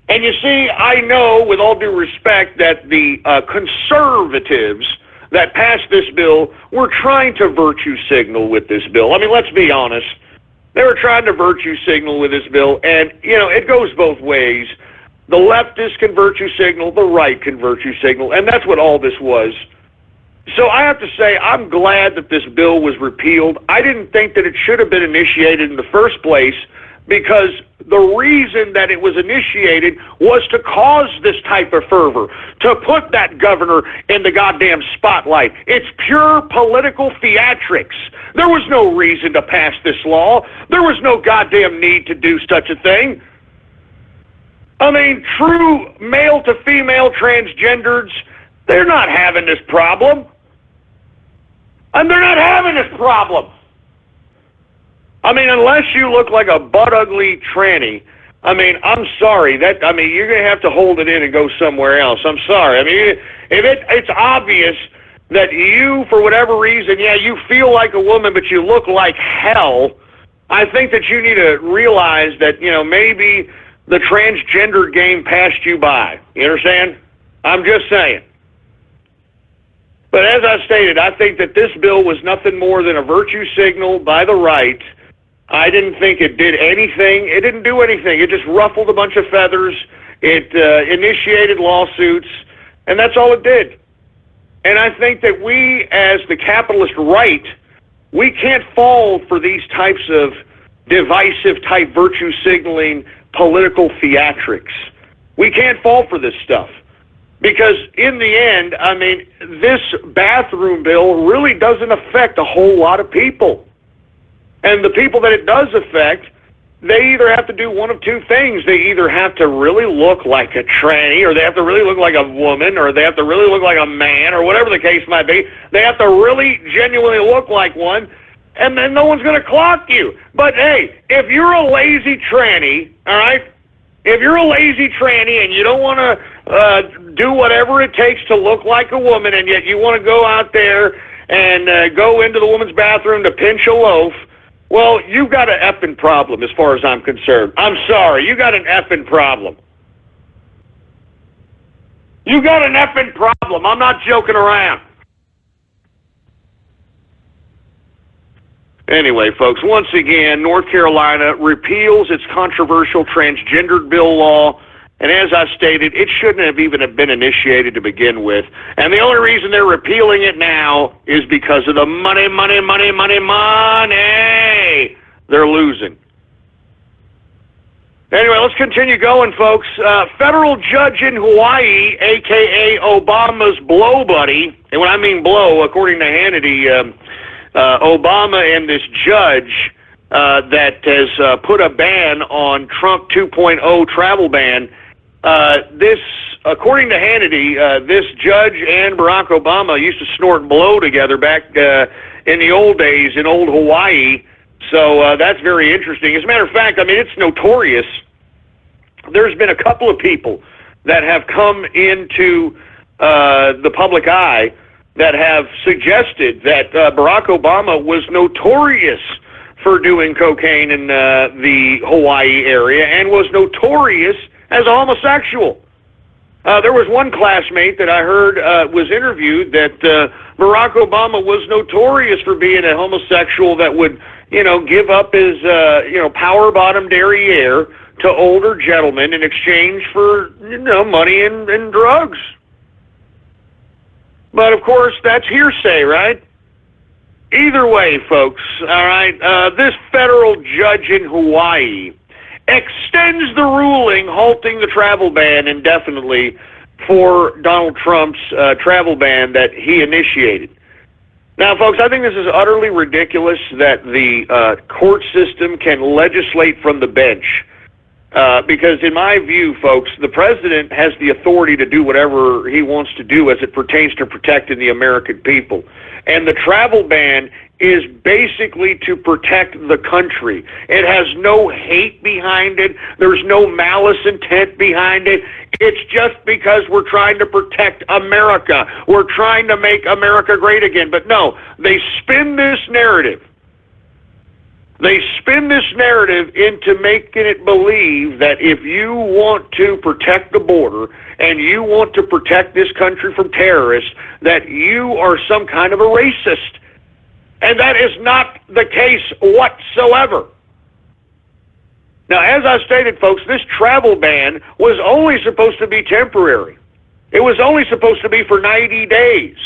And you see, I know, with all due respect, that the conservatives that passed this bill were trying to virtue signal with this bill. I mean, let's be honest. They were trying to virtue signal with this bill, and, it goes both ways. The leftists can virtue signal, the right can virtue signal, and that's what all this was. So I have to say, I'm glad that this bill was repealed. I didn't think that it should have been initiated in the first place, because the reason that it was initiated was to cause this type of fervor, to put that governor in the goddamn spotlight. It's pure political theatrics. There was no reason to pass this law. There was no goddamn need to do such a thing. I mean, true male to female transgenders, they're not having this problem. And they're not having this problem. I mean, unless you look like a butt-ugly tranny, I mean, I'm sorry. You're going to have to hold it in and go somewhere else. I'm sorry. I mean, if it's obvious that you, for whatever reason, you feel like a woman, but you look like hell, I think that you need to realize that, maybe the transgender game passed you by. You understand? I'm just saying. But as I stated, I think that this bill was nothing more than a virtue signal by the right. I didn't think it did anything. It didn't do anything. It just ruffled a bunch of feathers. It initiated lawsuits, and that's all it did. And I think that we, as the capitalist right, we can't fall for these types of divisive type virtue signaling political theatrics. We can't fall for this stuff. Because in the end, I mean, this bathroom bill really doesn't affect a whole lot of people. And the people that it does affect, they either have to do one of two things. They either have to really look like a tranny, or they have to really look like a woman, or they have to really look like a man, or whatever the case might be. They have to really genuinely look like one, and then no one's going to clock you. But hey, if you're a lazy tranny, all right, if you're a lazy tranny and you don't want to do whatever it takes to look like a woman, and yet you want to go out there and go into the woman's bathroom to pinch a loaf, well, you've got an effing problem as far as I'm concerned. I'm sorry, you got an effing problem. You got an effing problem. I'm not joking around. Anyway, folks, once again, North Carolina repeals its controversial transgendered bill law, and as I stated, it shouldn't have even been initiated to begin with. And the only reason they're repealing it now is because of the money they're losing. Anyway, let's continue going, folks. Federal judge in Hawaii, a.k.a. Obama's blow buddy, and when I mean blow, according to Hannity, Obama and this judge that has put a ban on Trump 2.0 travel ban, according to Hannity, this judge and Barack Obama used to snort blow together back in the old days in old Hawaii. So that's very interesting. As a matter of fact, I mean, it's notorious. There's been a couple of people that have come into the public eye that have suggested that Barack Obama was notorious for doing cocaine in the Hawaii area and was notorious as a homosexual. There was one classmate that I heard was interviewed that Barack Obama was notorious for being a homosexual that would, give up his, power bottom derriere to older gentlemen in exchange for, money and drugs. But, of course, that's hearsay, right? Either way, folks, all right, this federal judge in Hawaii extends the ruling halting the travel ban indefinitely for Donald Trump's travel ban that he initiated. Now, folks, I think this is utterly ridiculous that the court system can legislate from the bench. Because in my view, folks, the president has the authority to do whatever he wants to do as it pertains to protecting the American people. And the travel ban is basically to protect the country. It has no hate behind it. There's no malice intent behind it. It's just because we're trying to protect America. We're trying to make America great again. But no, they spin this narrative. They spin this narrative into making it believe that if you want to protect the border and you want to protect this country from terrorists, that you are some kind of a racist. And that is not the case whatsoever. Now, as I stated, folks, this travel ban was only supposed to be temporary. It was only supposed to be for 90 days.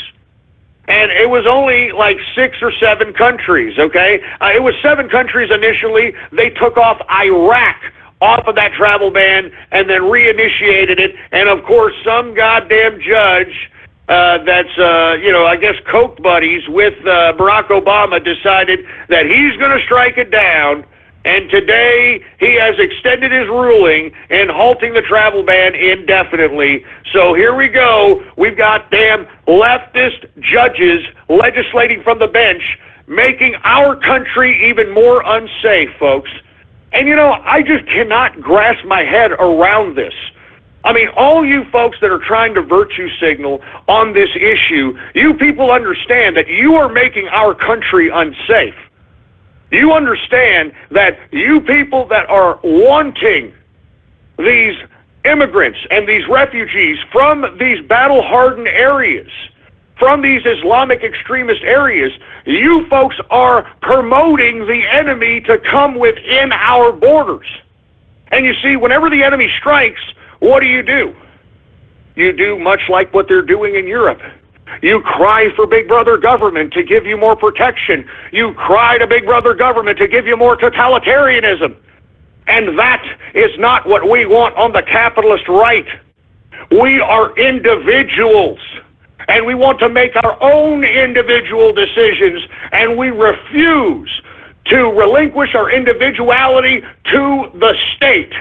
And it was only like 6 or 7 countries, okay? It was 7 countries initially. They took off Iraq off of that travel ban and then reinitiated it. And, of course, some goddamn judge that's, I guess coke buddies with Barack Obama decided that he's going to strike it down And today, he has extended his ruling and halting the travel ban indefinitely. So here we go. We've got damn leftist judges legislating from the bench, making our country even more unsafe, folks. And you know, I just cannot grasp my head around this. I mean, all you folks that are trying to virtue signal on this issue, you people understand that you are making our country unsafe. You understand that you people that are wanting these immigrants and these refugees from these battle-hardened areas, from these Islamic extremist areas, you folks are promoting the enemy to come within our borders. And you see, whenever the enemy strikes, what do? You do much like what they're doing in Europe. You cry for Big Brother government to give you more protection. You cry to Big Brother government to give you more totalitarianism. And that is not what we want on the capitalist right. We are individuals, and we want to make our own individual decisions, and we refuse to relinquish our individuality to the state.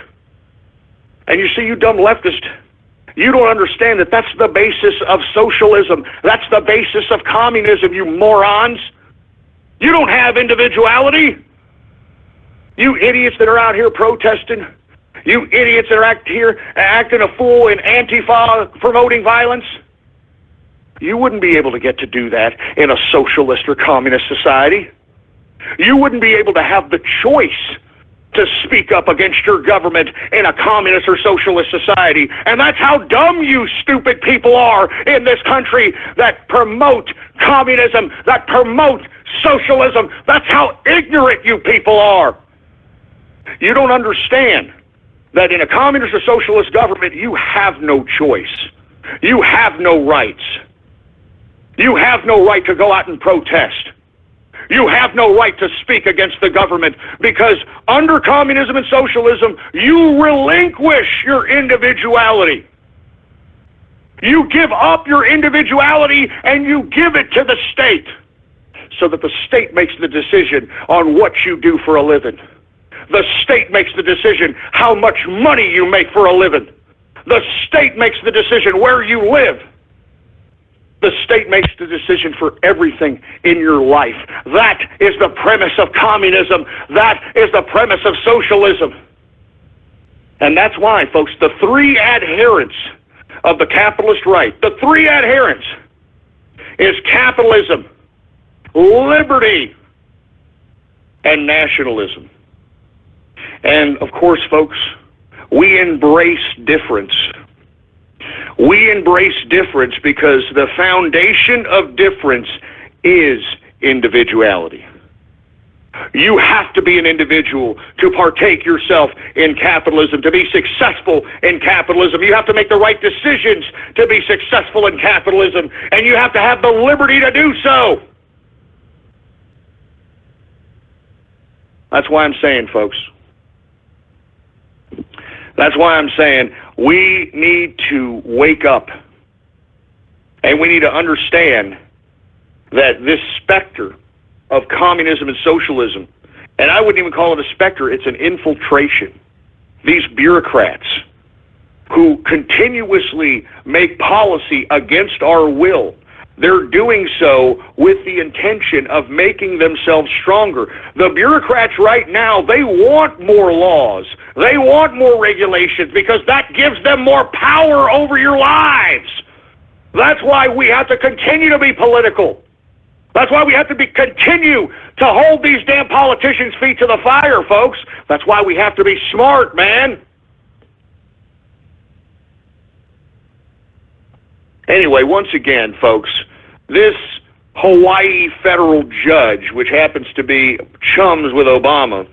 And you see, you dumb leftist, you don't understand that that's the basis of socialism. That's the basis of communism, you morons. You don't have individuality. You idiots that are out here protesting. You idiots that are acting a fool in Antifa, promoting violence. You wouldn't be able to get to do that in a socialist or communist society. You wouldn't be able to have the choice to speak up against your government in a communist or socialist society. And that's how dumb you stupid people are in this country that promote communism, that promote socialism. That's how ignorant you people are. You don't understand that in a communist or socialist government, you have no choice. You have no rights. You have no right to go out and protest. You have no right to speak against the government, because under communism and socialism, you relinquish your individuality. You give up your individuality and you give it to the state, so that the state makes the decision on what you do for a living. The state makes the decision how much money you make for a living. The state makes the decision where you live. The state makes the decision for everything in your life. That is the premise of communism. That is the premise of socialism. And that's why, folks, the three adherents of the capitalist right, the three adherents is capitalism, liberty, and nationalism. And, of course, folks, we embrace difference. We embrace difference because the foundation of difference is individuality. You have to be an individual to partake yourself in capitalism, to be successful in capitalism. You have to make the right decisions to be successful in capitalism, and you have to have the liberty to do so. That's why I'm saying, folks, that's why I'm saying we need to wake up, and we need to understand that this specter of communism and socialism, and I wouldn't even call it a specter, it's an infiltration. These bureaucrats who continuously make policy against our will, they're doing so with the intention of making themselves stronger. The bureaucrats right now, they want more laws. They want more regulations because that gives them more power over your lives. That's why we have to continue to be political. That's why we have to continue to hold these damn politicians' feet to the fire, folks. That's why we have to be smart, man. Anyway, once again, folks, this Hawaii federal judge, which happens to be chums with Obama,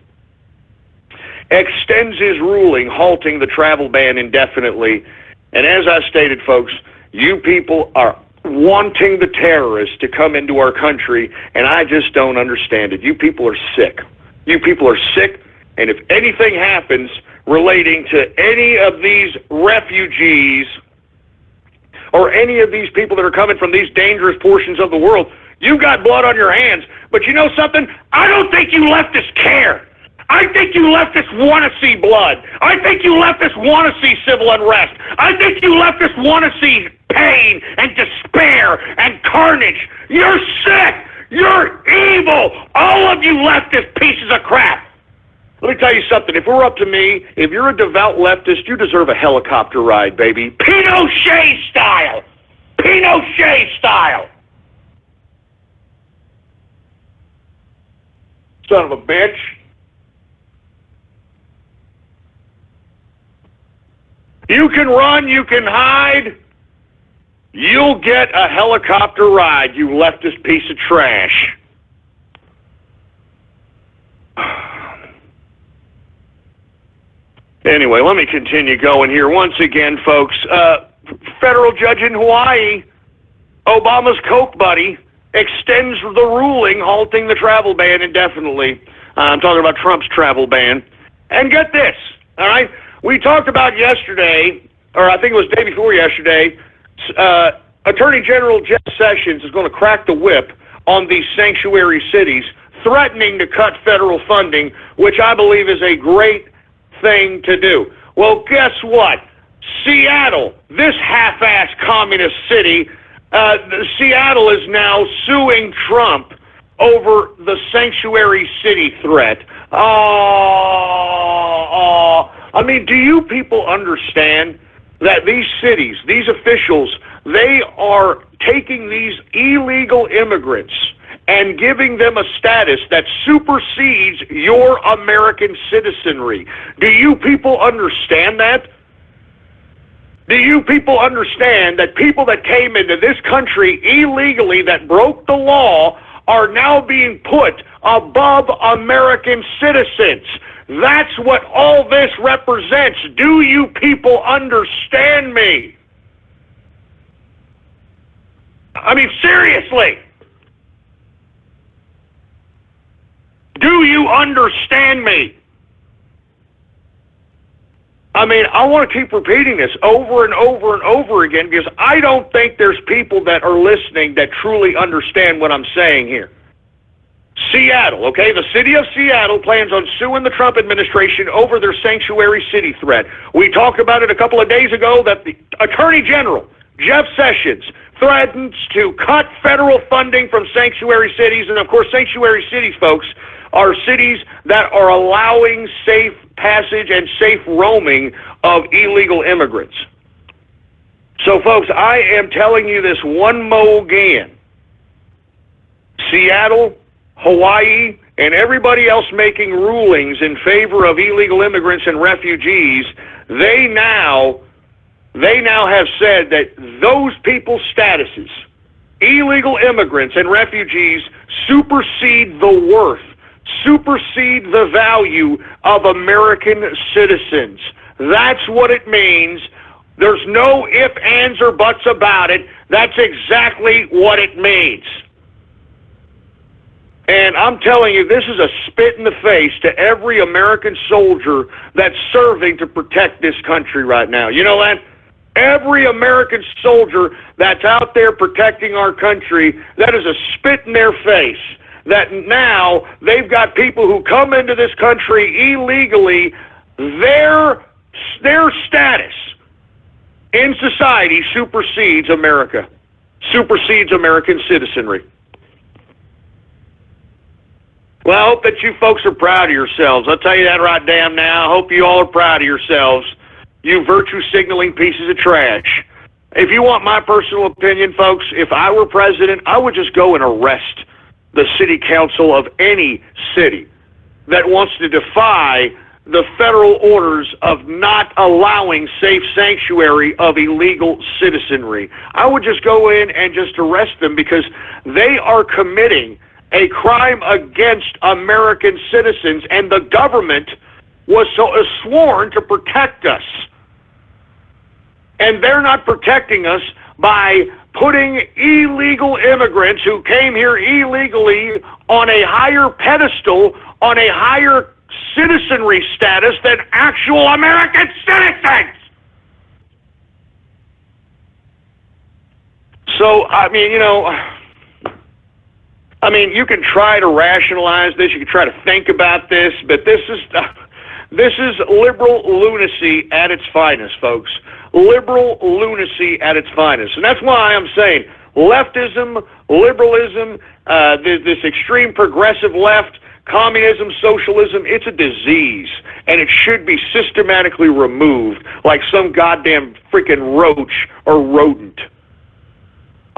extends his ruling halting the travel ban indefinitely. And as I stated, folks, you people are wanting the terrorists to come into our country, and I just don't understand it. You people are sick. You people are sick, and if anything happens relating to any of these refugees or any of these people that are coming from these dangerous portions of the world, you've got blood on your hands. But you know something? I don't think you leftists care. I think you leftists want to see blood. I think you leftists want to see civil unrest. I think you leftists want to see pain and despair and carnage. You're sick. You're evil. All of you leftist pieces of crap. Let me tell you something. If it were up to me, if you're a devout leftist, you deserve a helicopter ride, baby. Pinochet style. Pinochet style. Son of a bitch. You can run, you can hide. You'll get a helicopter ride, you leftist piece of trash. Anyway, let me continue going here. Once again, folks, federal judge in Hawaii, Obama's Coke buddy, extends the ruling halting the travel ban indefinitely. I'm talking about Trump's travel ban. And get this, all right? We talked about yesterday, or I think it was the day before yesterday, Attorney General Jeff Sessions is going to crack the whip on these sanctuary cities, threatening to cut federal funding, which I believe is a great thing to do. Well, guess what? Seattle, this half-ass communist city, Seattle is now suing Trump over the sanctuary city threat. I mean, do you people understand that these cities, these officials, they are taking these illegal immigrants and giving them a status that supersedes your American citizenry? Do you people understand that? Do you people understand that people that came into this country illegally, that broke the law, are now being put above American citizens? That's what all this represents. Do you people understand me? I mean, seriously. Do you understand me? I mean, I want to keep repeating this over and over and over again because I don't think there's people that are listening that truly understand what I'm saying here. Seattle, okay? The city of Seattle plans on suing the Trump administration over their sanctuary city threat. We talked about it a couple of days ago that the Attorney General, Jeff Sessions, threatens to cut federal funding from sanctuary cities. And, of course, sanctuary cities, folks, are cities that are allowing safe passage and safe roaming of illegal immigrants. So, folks, I am telling you this one more again. Seattle, Hawaii, and everybody else making rulings in favor of illegal immigrants and refugees, they now have said that those people's statuses, illegal immigrants and refugees, supersede the worth, supersede the value of American citizens. That's what it means. There's no ifs, ands, or buts about it. That's exactly what it means. And I'm telling you, this is a spit in the face to every American soldier that's serving to protect this country right now. You know that? Every American soldier that's out there protecting our country, that is a spit in their face. That now they've got people who come into this country illegally, their status in society supersedes America, supersedes American citizenry. Well, I hope that you folks are proud of yourselves. I'll tell you that right damn now. I hope you all are proud of yourselves, you virtue signaling pieces of trash. If you want my personal opinion, folks, if I were president, I would just go and arrest the city council of any city that wants to defy the federal orders of not allowing safe sanctuary of illegal citizenry. I would just go in and just arrest them because they are committing a crime against American citizens, and the government was sworn to protect us. And they're not protecting us by putting illegal immigrants who came here illegally on a higher pedestal, on a higher citizenry status than actual American citizens. So, I mean, I mean, you can try to rationalize this, you can try to think about this, but this is liberal lunacy at its finest, folks. Liberal lunacy at its finest. And that's why I'm saying leftism, liberalism, this extreme progressive left, communism, socialism, it's a disease, and it should be systematically removed like some goddamn freaking roach or rodent.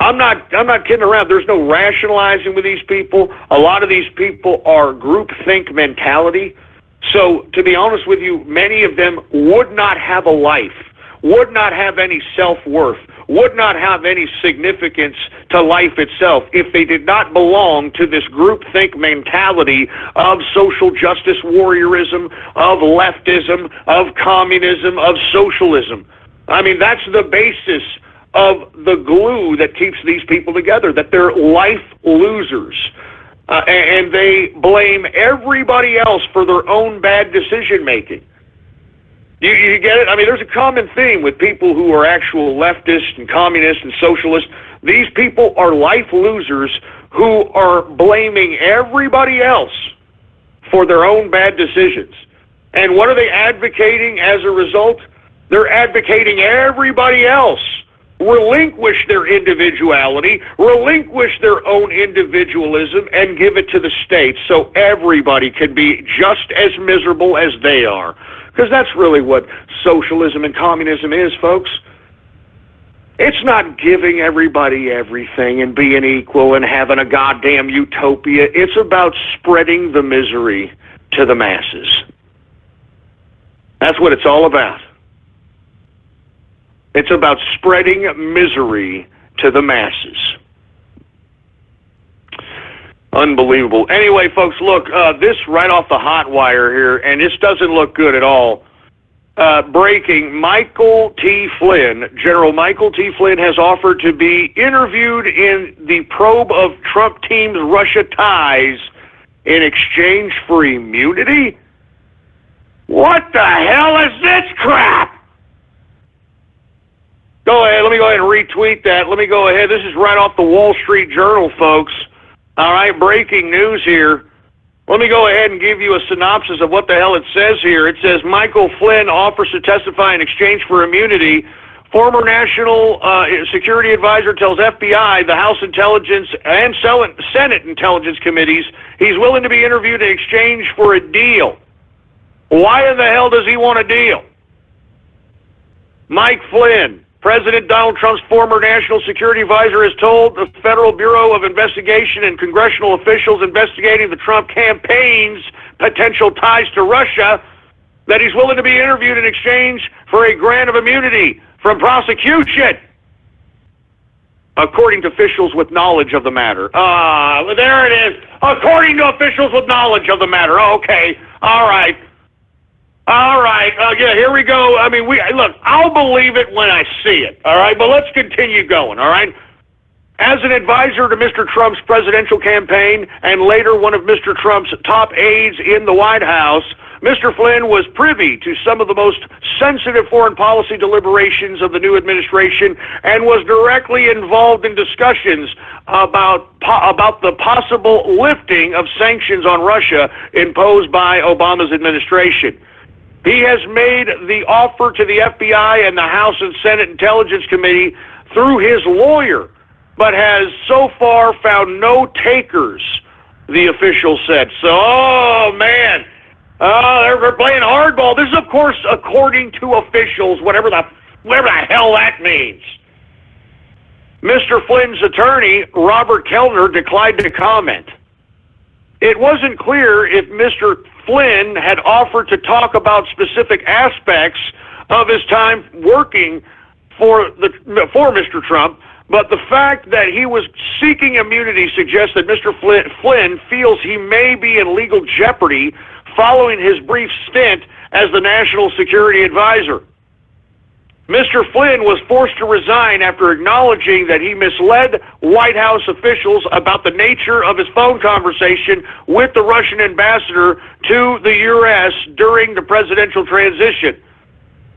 I'm not kidding around. There's no rationalizing with these people. A lot of these people are groupthink mentality. So, to be honest with you, many of them would not have a life, would not have any self-worth, would not have any significance to life itself if they did not belong to this groupthink mentality of social justice warriorism, of leftism, of communism, of socialism. I mean, that's the basis of the glue that keeps these people together, that they're life losers. And they blame everybody else for their own bad decision-making. You get it? I mean, there's a common theme with people who are actual leftists and communists and socialists. These people are life losers who are blaming everybody else for their own bad decisions. And what are they advocating as a result? They're advocating everybody else relinquish their individuality, relinquish their own individualism, and give it to the state so everybody can be just as miserable as they are. Because that's really what socialism and communism is, folks. It's not giving everybody everything and being equal and having a goddamn utopia. It's about spreading the misery to the masses. That's what it's all about. It's about spreading misery to the masses. Unbelievable. Anyway, folks, look, this right off the hot wire here, and this doesn't look good at all. Breaking, Michael T. Flynn, General Michael T. Flynn has offered to be interviewed in the probe of Trump team's Russia ties in exchange for immunity? What the hell is this crap? Go ahead, let me go ahead and retweet that. Let me go ahead. This is right off the Wall Street Journal, folks. All right, breaking news here. Let me go ahead and give you a synopsis of what the hell it says here. It says, Michael Flynn offers to testify in exchange for immunity. Former National Security Advisor tells FBI, the House Intelligence and Senate Intelligence Committees he's willing to be interviewed in exchange for a deal. Why in the hell does he want a deal? Mike Flynn, President Donald Trump's former National Security Advisor, has told the Federal Bureau of Investigation and congressional officials investigating the Trump campaign's potential ties to Russia that he's willing to be interviewed in exchange for a grant of immunity from prosecution, according to officials with knowledge of the matter. There it is. According to officials with knowledge of the matter. Okay. All right. Yeah, here we go. I mean, look, I'll believe it when I see it, all right? But let's continue going, all right? As an advisor to Mr. Trump's presidential campaign and later one of Mr. Trump's top aides in the White House, Mr. Flynn was privy to some of the most sensitive foreign policy deliberations of the new administration and was directly involved in discussions about the possible lifting of sanctions on Russia imposed by Obama's administration. He has made the offer to the FBI and the House and Senate Intelligence Committee through his lawyer, but has so far found no takers, the official said. So, oh, man, they're playing hardball. This is, of course, according to officials, whatever the hell that means. Mr. Flynn's attorney, Robert Kellner, declined to comment. It wasn't clear if Mr. Flynn had offered to talk about specific aspects of his time working for Mr. Trump, but the fact that he was seeking immunity suggests that Mr. Flynn feels he may be in legal jeopardy following his brief stint as the National Security Advisor. Mr. Flynn was forced to resign after acknowledging that he misled White House officials about the nature of his phone conversation with the Russian ambassador to the U.S. during the presidential transition.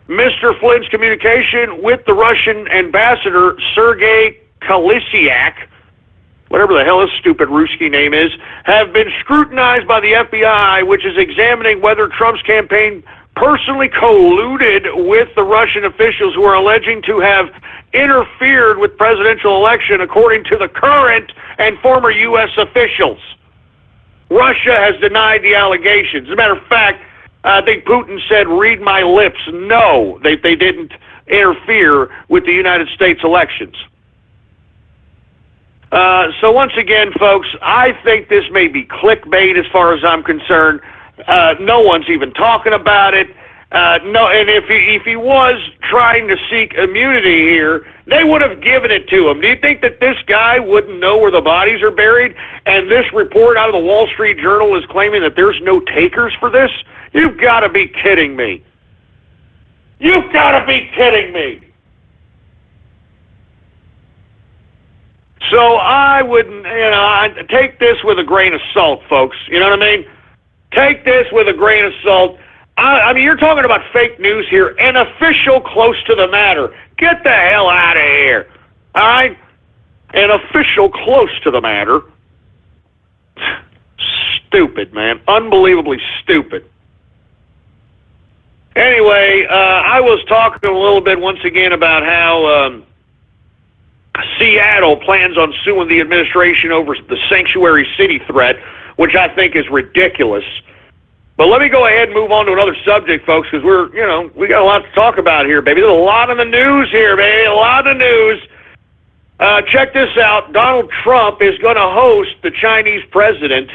Mr. Flynn's communication with the Russian ambassador, Sergei Kalisiak, whatever the hell his stupid Ruski name is, have been scrutinized by the FBI, which is examining whether Trump's campaign personally colluded with the Russian officials who are alleging to have interfered with presidential election, according to the current and former U.S. officials. Russia has denied the allegations. As a matter of fact, I think Putin said, read my lips. No, they didn't interfere with the United States elections. So once again, folks, I think this may be clickbait as far as I'm concerned. No one's even talking about it. No, and if he was trying to seek immunity here, they would have given it to him. Do you think that this guy wouldn't know where the bodies are buried? And this report out of the Wall Street Journal is claiming that there's no takers for this? You've got to be kidding me. You've got to be kidding me. So I wouldn't, I'd take this with a grain of salt, folks. You know what I mean? Take this with a grain of salt. I mean, you're talking about fake news here. An official close to the matter. Get the hell out of here. All right? An official close to the matter. Stupid, man. Unbelievably stupid. Anyway, I was talking a little bit once again about how Seattle plans on suing the administration over the sanctuary city threat, which I think is ridiculous. But let me go ahead and move on to another subject, folks, because we got a lot to talk about here, baby. There's a lot in the news here, baby, a lot of news. Check this out. Donald Trump is going to host the Chinese president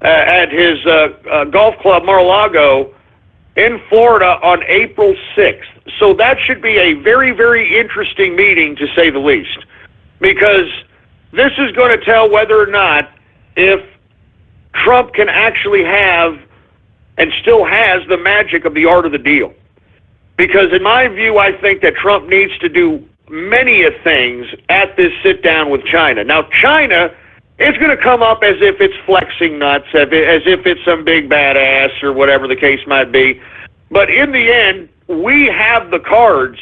at his golf club, Mar-a-Lago, in Florida on April 6th. So that should be a very, very interesting meeting, to say the least, because this is going to tell whether or not if Trump can actually have and still has the magic of the art of the deal. Because in my view, I think that Trump needs to do many of things at this sit-down with China. Now, China is going to come up as if it's flexing nuts, as if it's some big badass or whatever the case might be. But in the end, we have the cards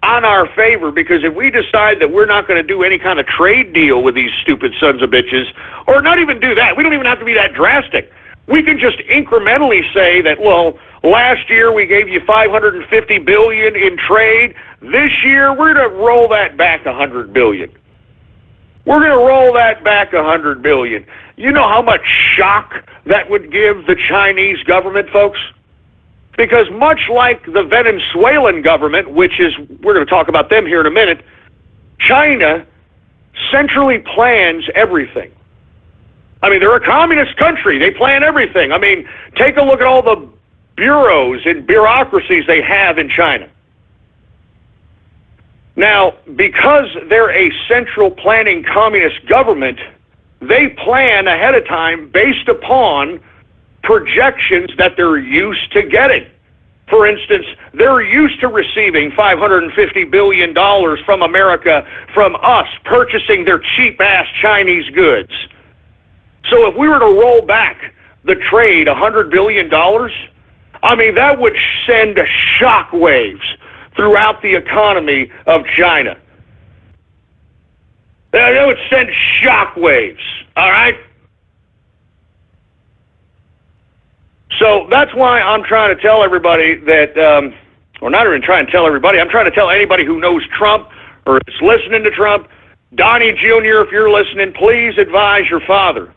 on our favor, because if we decide that we're not going to do any kind of trade deal with these stupid sons of bitches, or not even do that, we don't even have to be that drastic. We can just incrementally say that, well, last year we gave you $550 billion in trade. This year we're going to roll that back $100 billion. We're going to roll that back $100 billion. You know how much shock that would give the Chinese government, folks? Because much like the Venezuelan government, which is, we're going to talk about them here in a minute, China centrally plans everything. I mean, they're a communist country. They plan everything. I mean, take a look at all the bureaus and bureaucracies they have in China. Now, because they're a central planning communist government, they plan ahead of time based upon projections that they're used to getting. For instance, they're used to receiving $550 billion from America, from us, purchasing their cheap-ass Chinese goods. So if we were to roll back the trade $100 billion, I mean, that would send shock waves throughout the economy of China. That would send shock waves, all right? So that's why I'm trying to tell everybody that, or not even trying to tell everybody, I'm trying to tell anybody who knows Trump or is listening to Trump, Donnie Jr., if you're listening, please advise your father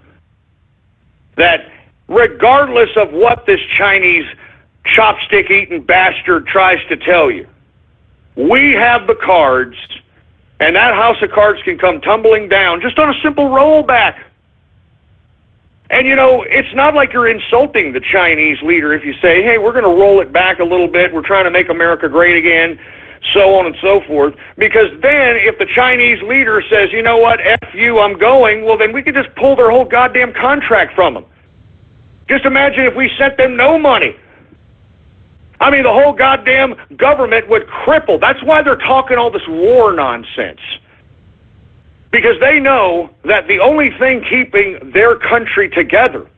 that regardless of what this Chinese chopstick-eating bastard tries to tell you, we have the cards, and that house of cards can come tumbling down just on a simple rollback. And, you know, it's not like you're insulting the Chinese leader if you say, hey, we're going to roll it back a little bit, we're trying to make America great again, so on and so forth. Because then if the Chinese leader says, you know what, F you, I'm going, well, then we could just pull their whole goddamn contract from them. Just imagine if we sent them no money. I mean, the whole goddamn government would cripple. That's why they're talking all this war nonsense. Because they know that the only thing keeping their country together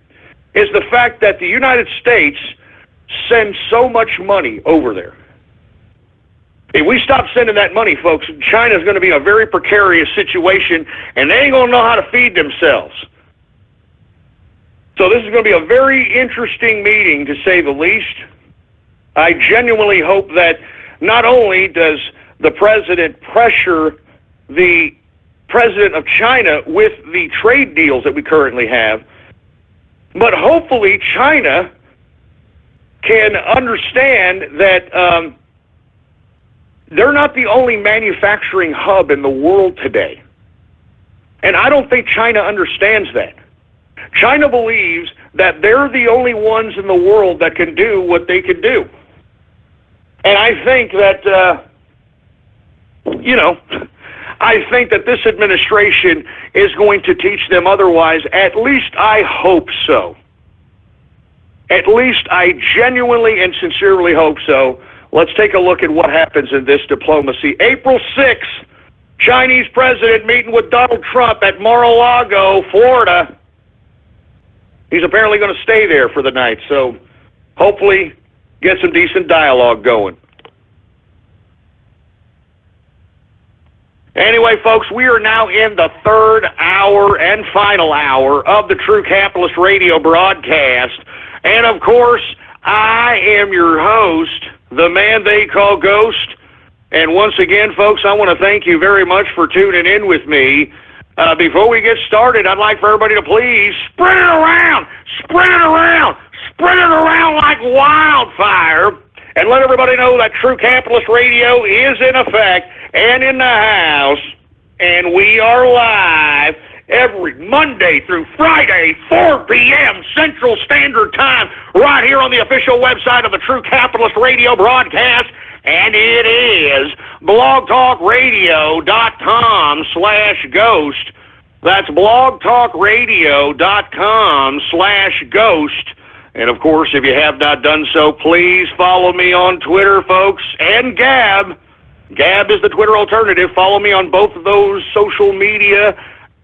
is the fact that the United States sends so much money over there. If we stop sending that money, folks, China's going to be in a very precarious situation, and they ain't going to know how to feed themselves. So this is going to be a very interesting meeting, to say the least. I genuinely hope that not only does the president pressure the president of China with the trade deals that we currently have, but hopefully China can understand that they're not the only manufacturing hub in the world today. And I don't think China understands that. China believes that they're the only ones in the world that can do what they can do. And I think that, I think that this administration is going to teach them otherwise. At least I hope so. At least I genuinely and sincerely hope so. Let's take a look at what happens in this diplomacy. April 6th, Chinese president meeting with Donald Trump at Mar-a-Lago, Florida. He's apparently going to stay there for the night, so hopefully get some decent dialogue going. Anyway, folks, we are now in the third hour and final hour of the True Capitalist Radio broadcast. And, of course, I am your host, the man they call Ghost. And once again, folks, I want to thank you very much for tuning in with me. Before we get started, I'd like for everybody to please spread it around, spread it around, spread it around like wildfire, and let everybody know that True Capitalist Radio is in effect and in the house, and we are live every Monday through Friday, 4 p.m. Central Standard Time, right here on the official website of the True Capitalist Radio broadcast, and it is blogtalkradio.com/ghost. That's blogtalkradio.com/ghost. And, of course, if you have not done so, please follow me on Twitter, folks, and Gab. Gab is the Twitter alternative. Follow me on both of those social media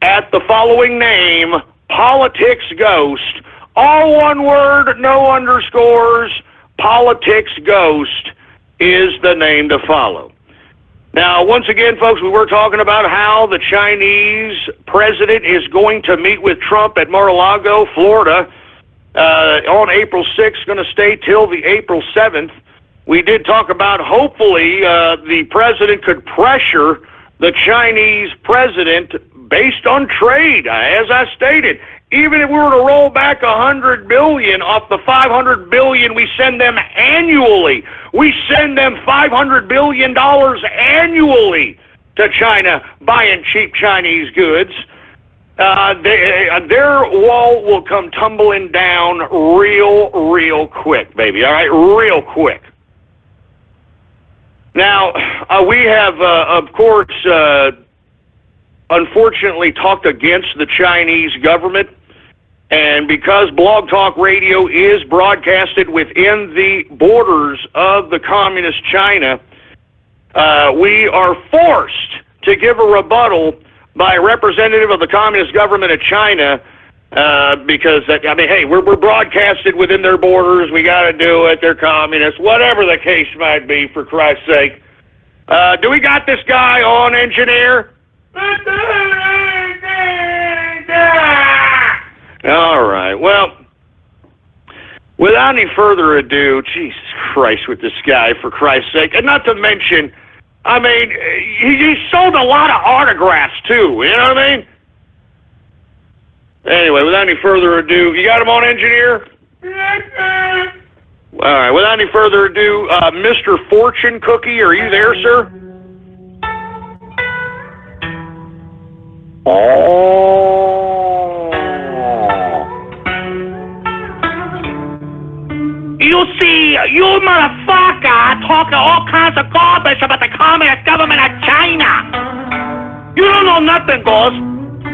at the following name, Politics Ghost. All one word, no underscores. Politics Ghost is the name to follow. Now, once again, folks, we were talking about how the Chinese president is going to meet with Trump at Mar-a-Lago, Florida, on April 6th, going to stay till the April 7th. We did talk about hopefully the president could pressure the Chinese president based on trade, as I stated. Even if we were to roll back $100 billion off the $500 billion we send them annually, we send them $500 billion annually to China buying cheap Chinese goods. Their wall will come tumbling down real quick, baby. All right, real quick. Now, we have, of course, unfortunately talked against the Chinese government, and because Blog Talk Radio is broadcasted within the borders of the communist China, we are forced to give a rebuttal by a representative of the communist government of China, because, hey, we're broadcasted within their borders, we got to do it, they're communists, whatever the case might be, for Christ's sake. Do we got this guy on, engineer? All right, well, without any further ado, Jesus Christ with this guy, for Christ's sake, and not to mention, I mean, he sold a lot of autographs, too, you know what I mean? Anyway, without any further ado, you got him on, engineer? All right, without any further ado, Mr. Fortune Cookie, are you there, sir? Oh. You see, you motherfucker talking all kinds of garbage about the communist government of China. You don't know nothing, Ghost.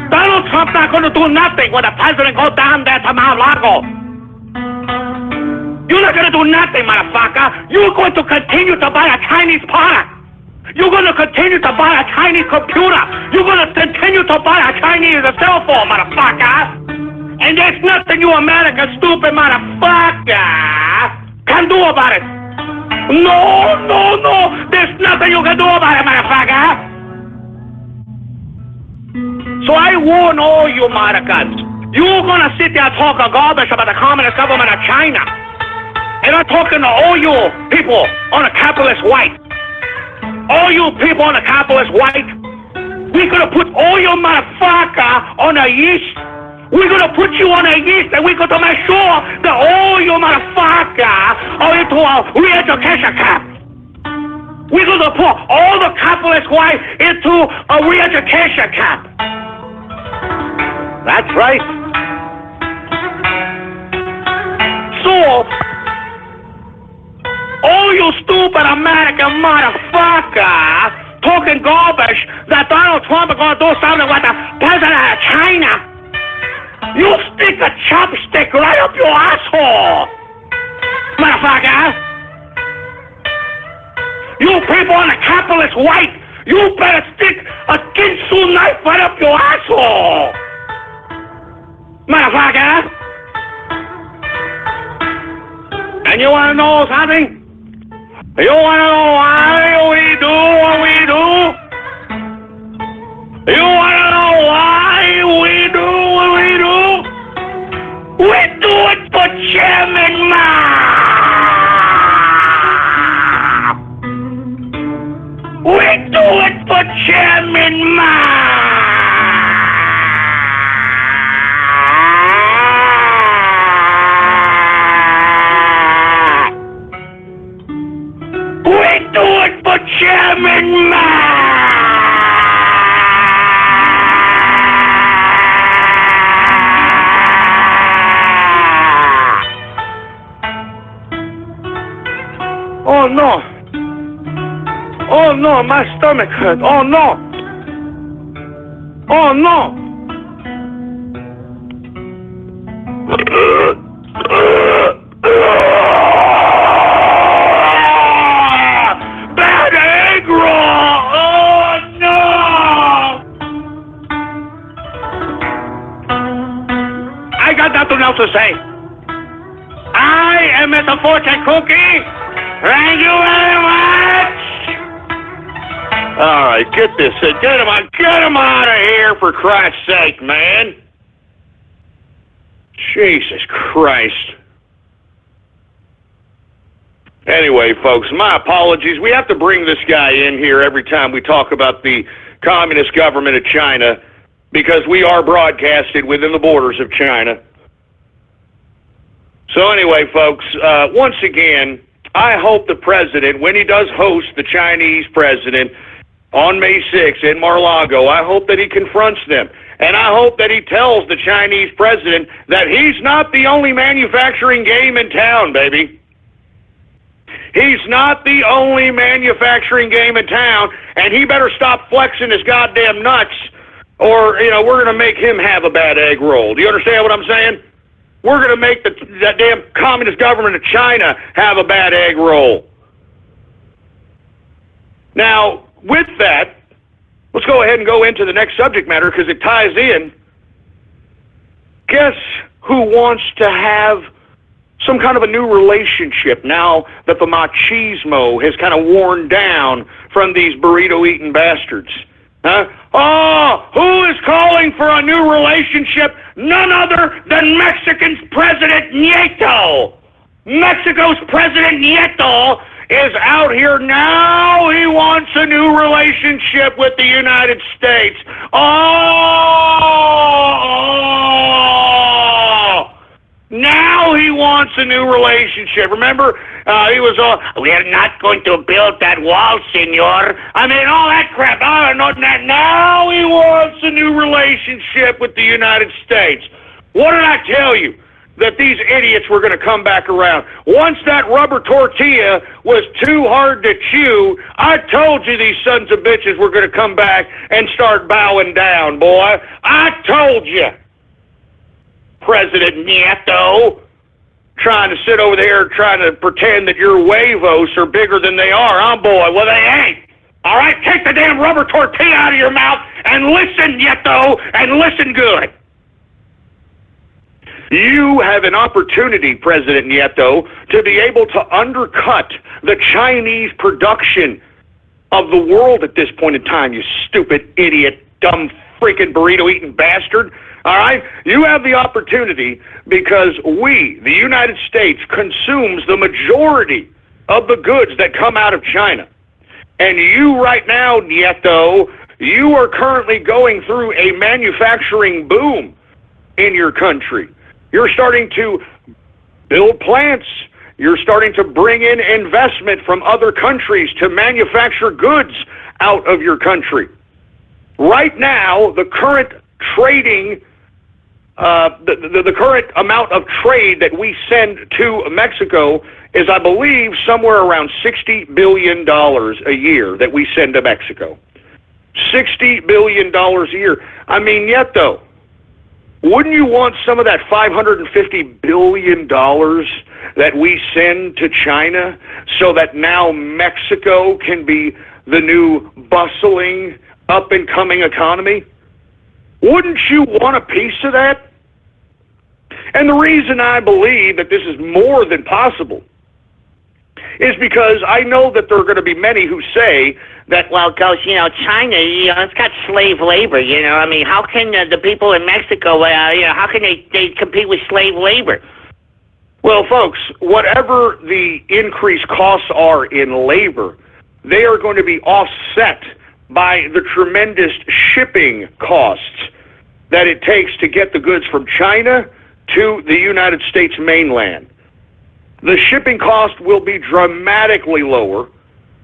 Donald Trump's not going to do nothing when the president goes down there to Mar-a-Lago. You're not going to do nothing, motherfucker. You're going to continue to buy a Chinese product. You're going to continue to buy a Chinese computer. You're going to continue to buy a Chinese cell phone, motherfucker. And there's nothing you American stupid motherfucker can do about it. No. There's nothing you can do about it, motherfucker. So I warn all you Americans. You're gonna sit there and talk garbage about the communist government of China. And I'm talking to all you people on the capitalist white. All you people on the capitalist white. We're gonna put all your motherfucker on a yeast. We're gonna put you on a yeast, and we're gonna make sure that all your motherfucker are into a re-education camp. We're gonna put all the capitalist white into a re-education camp. That's right. So, all you stupid American motherfucker talking garbage that Donald Trump is gonna do something with the president of China, you stick a chopstick right up your asshole, motherfucker. You people on the capitalist white, you better stick a Ginsu knife right up your asshole, motherfucker. And you wanna know something? You wanna know why we do what we do? You wanna know why we do what we do? We do it for Chairman Mao! We do it for Chairman Mao! We do it for Chairman Mao! Oh no! Oh no, my stomach hurts. Oh no! Oh no! Bad egg roll! Oh no! I got nothing else to say. I am Mr. Fortune Cookie. Thank you very much. All right, get him out of here for Christ's sake, man. Jesus Christ. Anyway, folks, my apologies. We have to bring this guy in here every time we talk about the communist government of China because we are broadcasted within the borders of China. So anyway, folks, once again, I hope the president, when he does host the Chinese president on May 6th in Mar-a-Lago, I hope that he confronts them. And I hope that he tells the Chinese president that he's not the only manufacturing game in town, baby. He's not the only manufacturing game in town, and he better stop flexing his goddamn nuts, or, we're going to make him have a bad egg roll. Do you understand what I'm saying? We're going to make that damn communist government of China have a bad egg roll. Now, with that, let's go ahead and go into the next subject matter because it ties in. Guess who wants to have some kind of a new relationship now that the machismo has kind of worn down from these burrito-eating bastards? Huh? Oh, who is calling for a new relationship? None other than Mexico's President Nieto. Mexico's President Nieto is out here now. He wants a new relationship with the United States. Oh! Now he wants a new relationship. Remember, he was all, we are not going to build that wall, senor. I mean, all that crap. Now he wants a new relationship with the United States. What did I tell you? That these idiots were going to come back around. Once that rubber tortilla was too hard to chew, I told you these sons of bitches were going to come back and start bowing down, boy. I told you. President Nieto, trying to sit over there trying to pretend that your huevos are bigger than they are, huh, boy? Well, they ain't. All right, take the damn rubber tortilla out of your mouth and listen, Nieto, and listen good. You have an opportunity, President Nieto, to be able to undercut the Chinese production of the world at this point in time, you stupid, idiot, dumb, freaking burrito-eating bastard. All right? You have the opportunity because we, the United States, consumes the majority of the goods that come out of China. And you right now, Nieto, you are currently going through a manufacturing boom in your country. You're starting to build plants. You're starting to bring in investment from other countries to manufacture goods out of your country. Right now, the current trading, the current amount of trade that we send to Mexico is, I believe, somewhere around $60 billion a year that we send to Mexico. $60 billion a year. I mean, yet though, wouldn't you want some of that $550 billion that we send to China so that now Mexico can be the new bustling, up-and-coming economy? Wouldn't you want a piece of that? And the reason I believe that this is more than possible is because I know that there are going to be many who say that, well, because, China, it's got slave labor, I mean, how can the people in Mexico, how can they compete with slave labor? Well, folks, whatever the increased costs are in labor, they are going to be offset by the tremendous shipping costs that it takes to get the goods from China to the United States mainland. The shipping cost will be dramatically lower,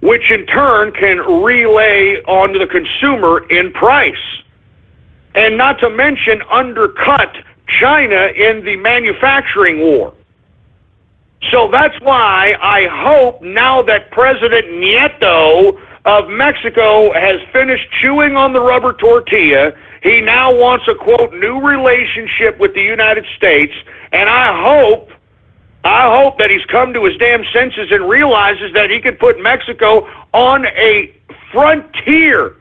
which in turn can relay onto the consumer in price. And not to mention undercut China in the manufacturing war. So that's why I hope now that President Nieto of Mexico has finished chewing on the rubber tortilla, he now wants a, quote, new relationship with the United States, and I hope that he's come to his damn senses and realizes that he could put Mexico on a frontier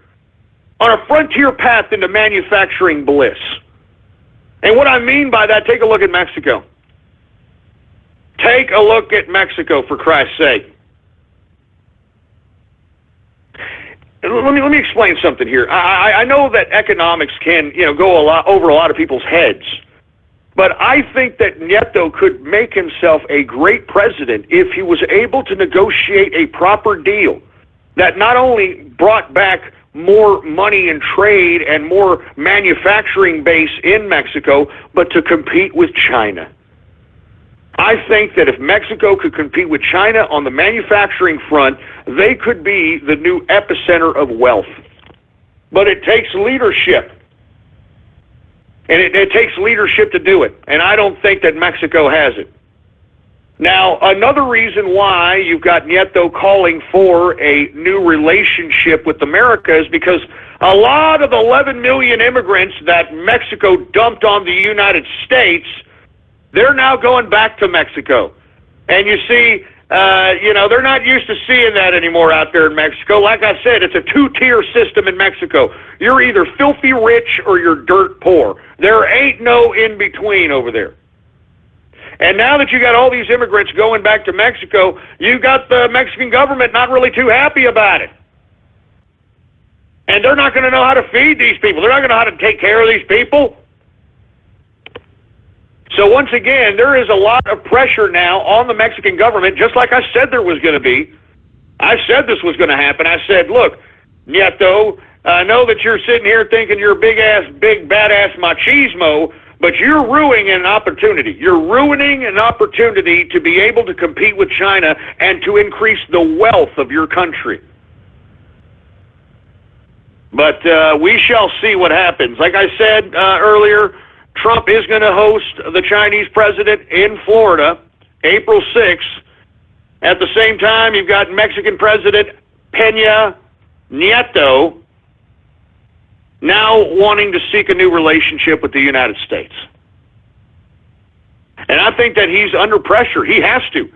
path into manufacturing bliss. And what I mean by that, take a look at Mexico. Take a look at Mexico, for Christ's sake. Let me explain something here. I know that economics can, go over a lot of people's heads. But I think that Nieto could make himself a great president if he was able to negotiate a proper deal that not only brought back more money in trade and more manufacturing base in Mexico, but to compete with China. I think that if Mexico could compete with China on the manufacturing front, they could be the new epicenter of wealth. But it takes leadership. And it takes leadership to do it. And I don't think that Mexico has it. Now, another reason why you've got Nieto calling for a new relationship with America is because a lot of the 11 million immigrants that Mexico dumped on the United States, they're now going back to Mexico. And you see, they're not used to seeing that anymore out there in Mexico. Like I said, it's a two-tier system in Mexico. You're either filthy rich or you're dirt poor. There ain't no in-between over there. And now that you got all these immigrants going back to Mexico, you got the Mexican government not really too happy about it. And they're not going to know how to feed these people. They're not going to know how to take care of these people. So once again, there is a lot of pressure now on the Mexican government, just like I said there was going to be. I said this was going to happen. I said, look, Nieto, I know that you're sitting here thinking you're big badass machismo, but you're ruining an opportunity. You're ruining an opportunity to be able to compete with China and to increase the wealth of your country. But we shall see what happens. Like I said earlier, Trump is going to host the Chinese president in Florida, April 6th. At the same time, you've got Mexican President Peña Nieto now wanting to seek a new relationship with the United States. And I think that he's under pressure. He has to.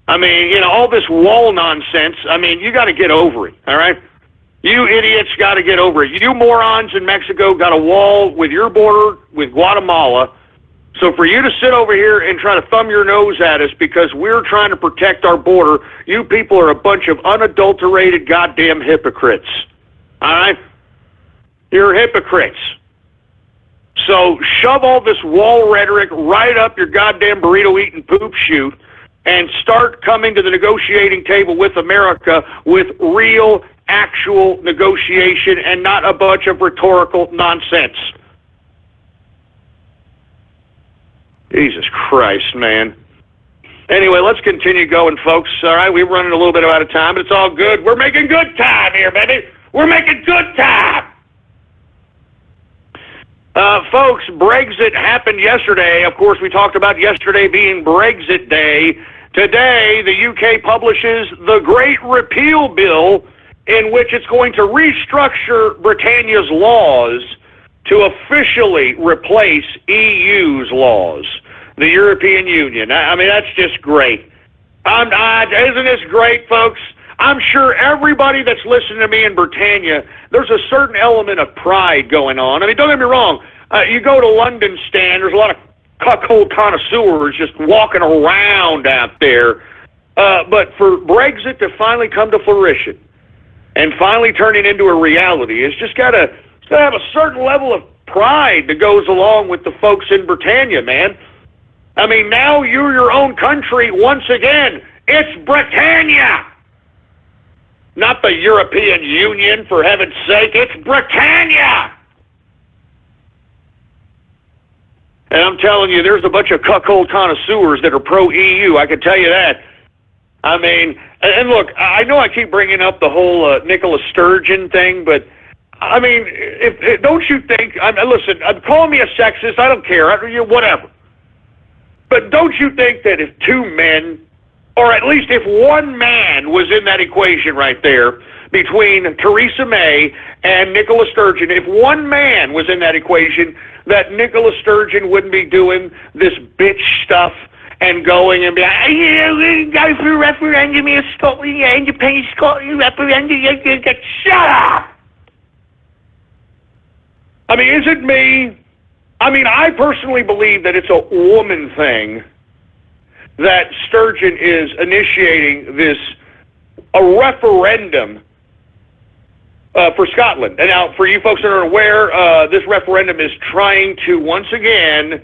I mean, all this wall nonsense, you got to get over it, all right? You idiots got to get over it. You morons in Mexico got a wall with your border with Guatemala, So for you to sit over here and try to thumb your nose at us because we're trying to protect our border, you people are a bunch of unadulterated goddamn hypocrites. All right? You're hypocrites. So shove all this wall rhetoric right up your goddamn burrito-eating poop chute and start coming to the negotiating table with America with real, actual negotiation and not a bunch of rhetorical nonsense. Jesus Christ, man. Anyway, let's continue going, folks. All right, we're running a little bit out of time, but it's all good. We're making good time here, baby. We're making good time. Folks, Brexit happened yesterday. Of course, we talked about yesterday being Brexit Day. Today, the UK publishes the Great Repeal Bill, in which it's going to restructure Britannia's laws to officially replace EU's laws, the European Union. I mean, that's just great. Isn't this great, folks? I'm sure everybody that's listening to me in Britannia, there's a certain element of pride going on. I mean, don't get me wrong. You go to London stand, there's a lot of cuckold connoisseurs just walking around out there. But for Brexit to finally come to fruition and finally turning into a reality, it's just got to have a certain level of pride that goes along with the folks in Britannia, man. I mean, now you're your own country once again. It's Britannia! Not the European Union, for heaven's sake. It's Britannia! And I'm telling you, there's a bunch of cuckold connoisseurs that are pro-EU, I can tell you that. I mean, and look, I know I keep bringing up the whole Nicola Sturgeon thing, but I mean, don't you think, listen, call me a sexist, I don't care, whatever. But don't you think that if two men, or at least if one man was in that equation right there, between Theresa May and Nicola Sturgeon, if one man was in that equation, that Nicola Sturgeon wouldn't be doing this bitch stuff and going and be like, we go for a referendum in Scotland, independent Scotland referendum, shut up! I mean, is it me? I mean, I personally believe that it's a woman thing that Sturgeon is initiating a referendum for Scotland. And now, for you folks that are aware, this referendum is trying to, once again,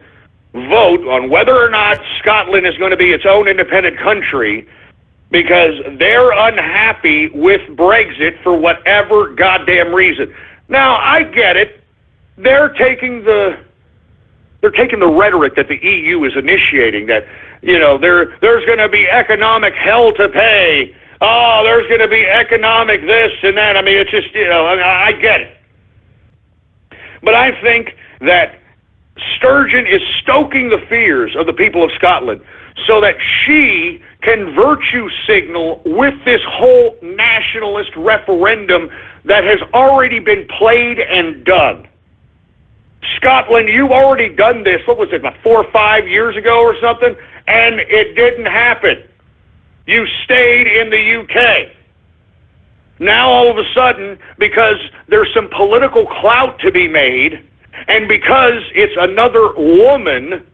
vote on whether or not Scotland is going to be its own independent country because they're unhappy with Brexit for whatever goddamn reason. Now, I get it. They're taking the rhetoric that the EU is initiating, that, you know, there's going to be economic hell to pay. Oh, there's going to be economic this and that. I mean, it's just, you know, I get it. But I think that Sturgeon is stoking the fears of the people of Scotland so that she can virtue signal with this whole nationalist referendum that has already been played and done. Scotland, you've already done this, what was it, about 4 or 5 years ago or something, and it didn't happen. You stayed in the UK. Now all of a sudden, because there's some political clout to be made, and because it's another woman,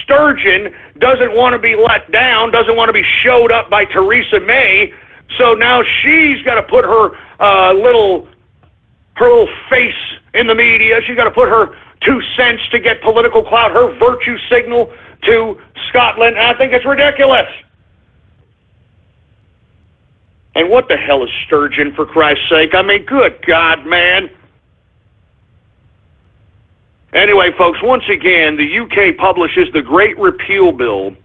Sturgeon doesn't want to be let down, doesn't want to be showed up by Theresa May, so now she's got to put her little face in the media. She's got to put her 2 cents to get political clout, her virtue signal to Scotland. And I think it's ridiculous. And what the hell is Sturgeon, for Christ's sake? I mean, good God, man. Anyway, folks, once again, the UK publishes the Great Repeal Bill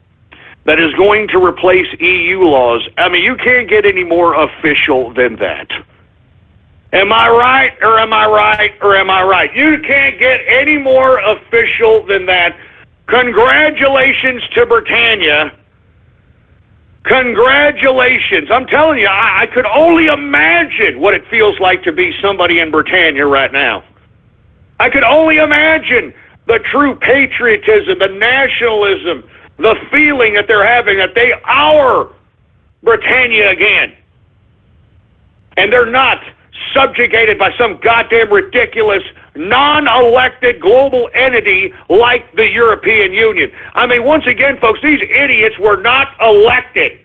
that is going to replace EU laws. I mean, you can't get any more official than that. Am I right, or am I right, or am I right? You can't get any more official than that. Congratulations to Britannia. Congratulations. I'm telling you, I could only imagine what it feels like to be somebody in Britannia right now. I could only imagine the true patriotism, the nationalism, the feeling that they're having that they are Britannia again. And they're not subjugated by some goddamn ridiculous non-elected global entity like the European Union. I mean, once again, folks, these idiots were not elected.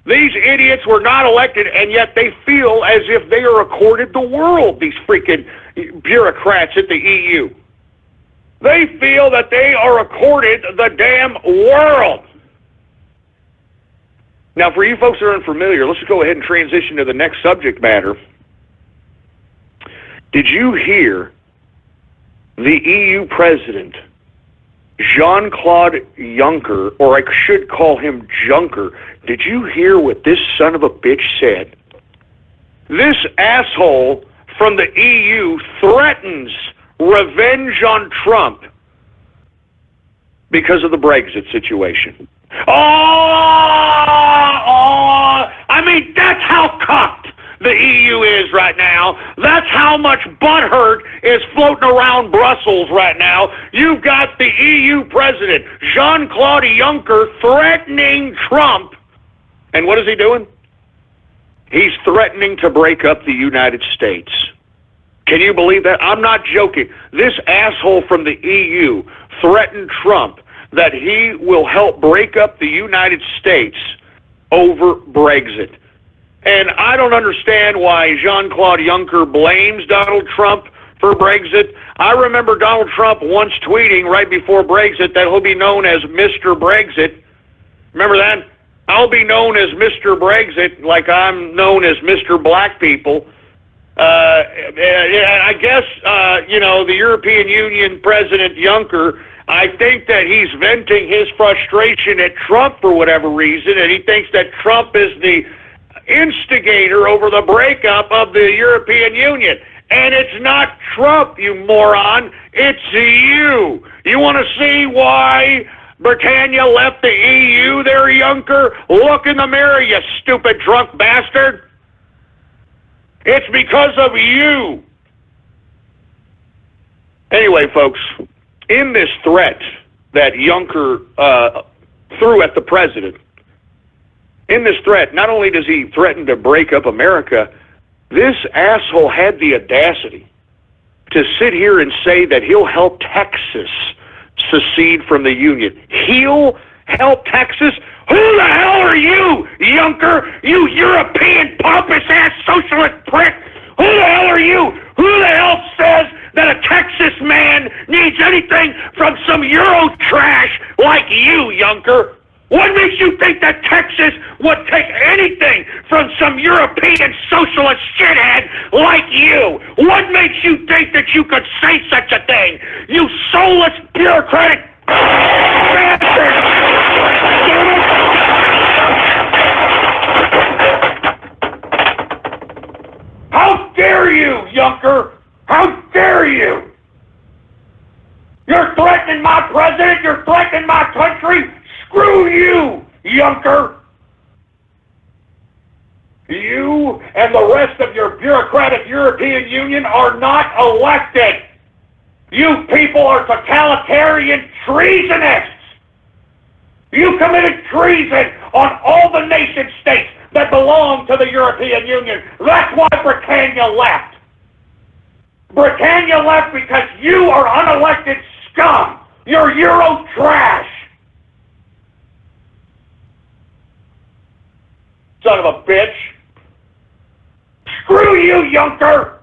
These idiots were not elected, and yet they feel as if they are accorded the world, these freaking bureaucrats at the EU. They feel that they are accorded the damn world. Now, for you folks that are unfamiliar, let's go ahead and transition to the next subject matter. Did you hear the EU president, Jean-Claude Juncker, or I should call him Junker, did you hear what this son of a bitch said? This asshole from the EU threatens revenge on Trump because of the Brexit situation. I mean, that's how cucked the EU is right now. That's how much butthurt is floating around Brussels right now. You've got the EU president, Jean-Claude Juncker, threatening Trump. And what is he doing? He's threatening to break up the United States. Can you believe that? I'm not joking. This asshole from the EU threatened Trump that he will help break up the United States over Brexit. And I don't understand why Jean-Claude Juncker blames Donald Trump for Brexit. I remember Donald Trump once tweeting right before Brexit that he'll be known as Mr. Brexit. Remember that? I'll be known as Mr. Brexit like I'm known as Mr. Black People. I guess, the European Union President Juncker, I think that he's venting his frustration at Trump for whatever reason, and he thinks that Trump is the instigator over the breakup of the European Union. And it's not Trump, you moron. It's you. You want to see why Britannia left the EU there, Juncker? Look in the mirror, you stupid drunk bastard. It's because of you. Anyway, folks, in this threat that Juncker threw at the president, in this threat, not only does he threaten to break up America, this asshole had the audacity to sit here and say that he'll help Texas secede from the Union. He'll help Texas? Who the hell are you, Juncker? You European pompous-ass socialist prick? Who the hell are you? Who the hell says that a Texas man needs anything from some Euro trash like you, Juncker? What makes you think that Texas would take anything from some European socialist shithead like you? What makes you think that you could say such a thing? You soulless, bureaucratic bastard! How dare you, Juncker? How dare you? You're threatening my president? You're threatening my country? Screw you, Juncker! You and the rest of your bureaucratic European Union are not elected. You people are totalitarian treasonists. You committed treason on all the nation states that belong to the European Union. That's why Britannia left. Britannia left because you are unelected scum. You're Euro trash. Son of a bitch. Screw you, Juncker.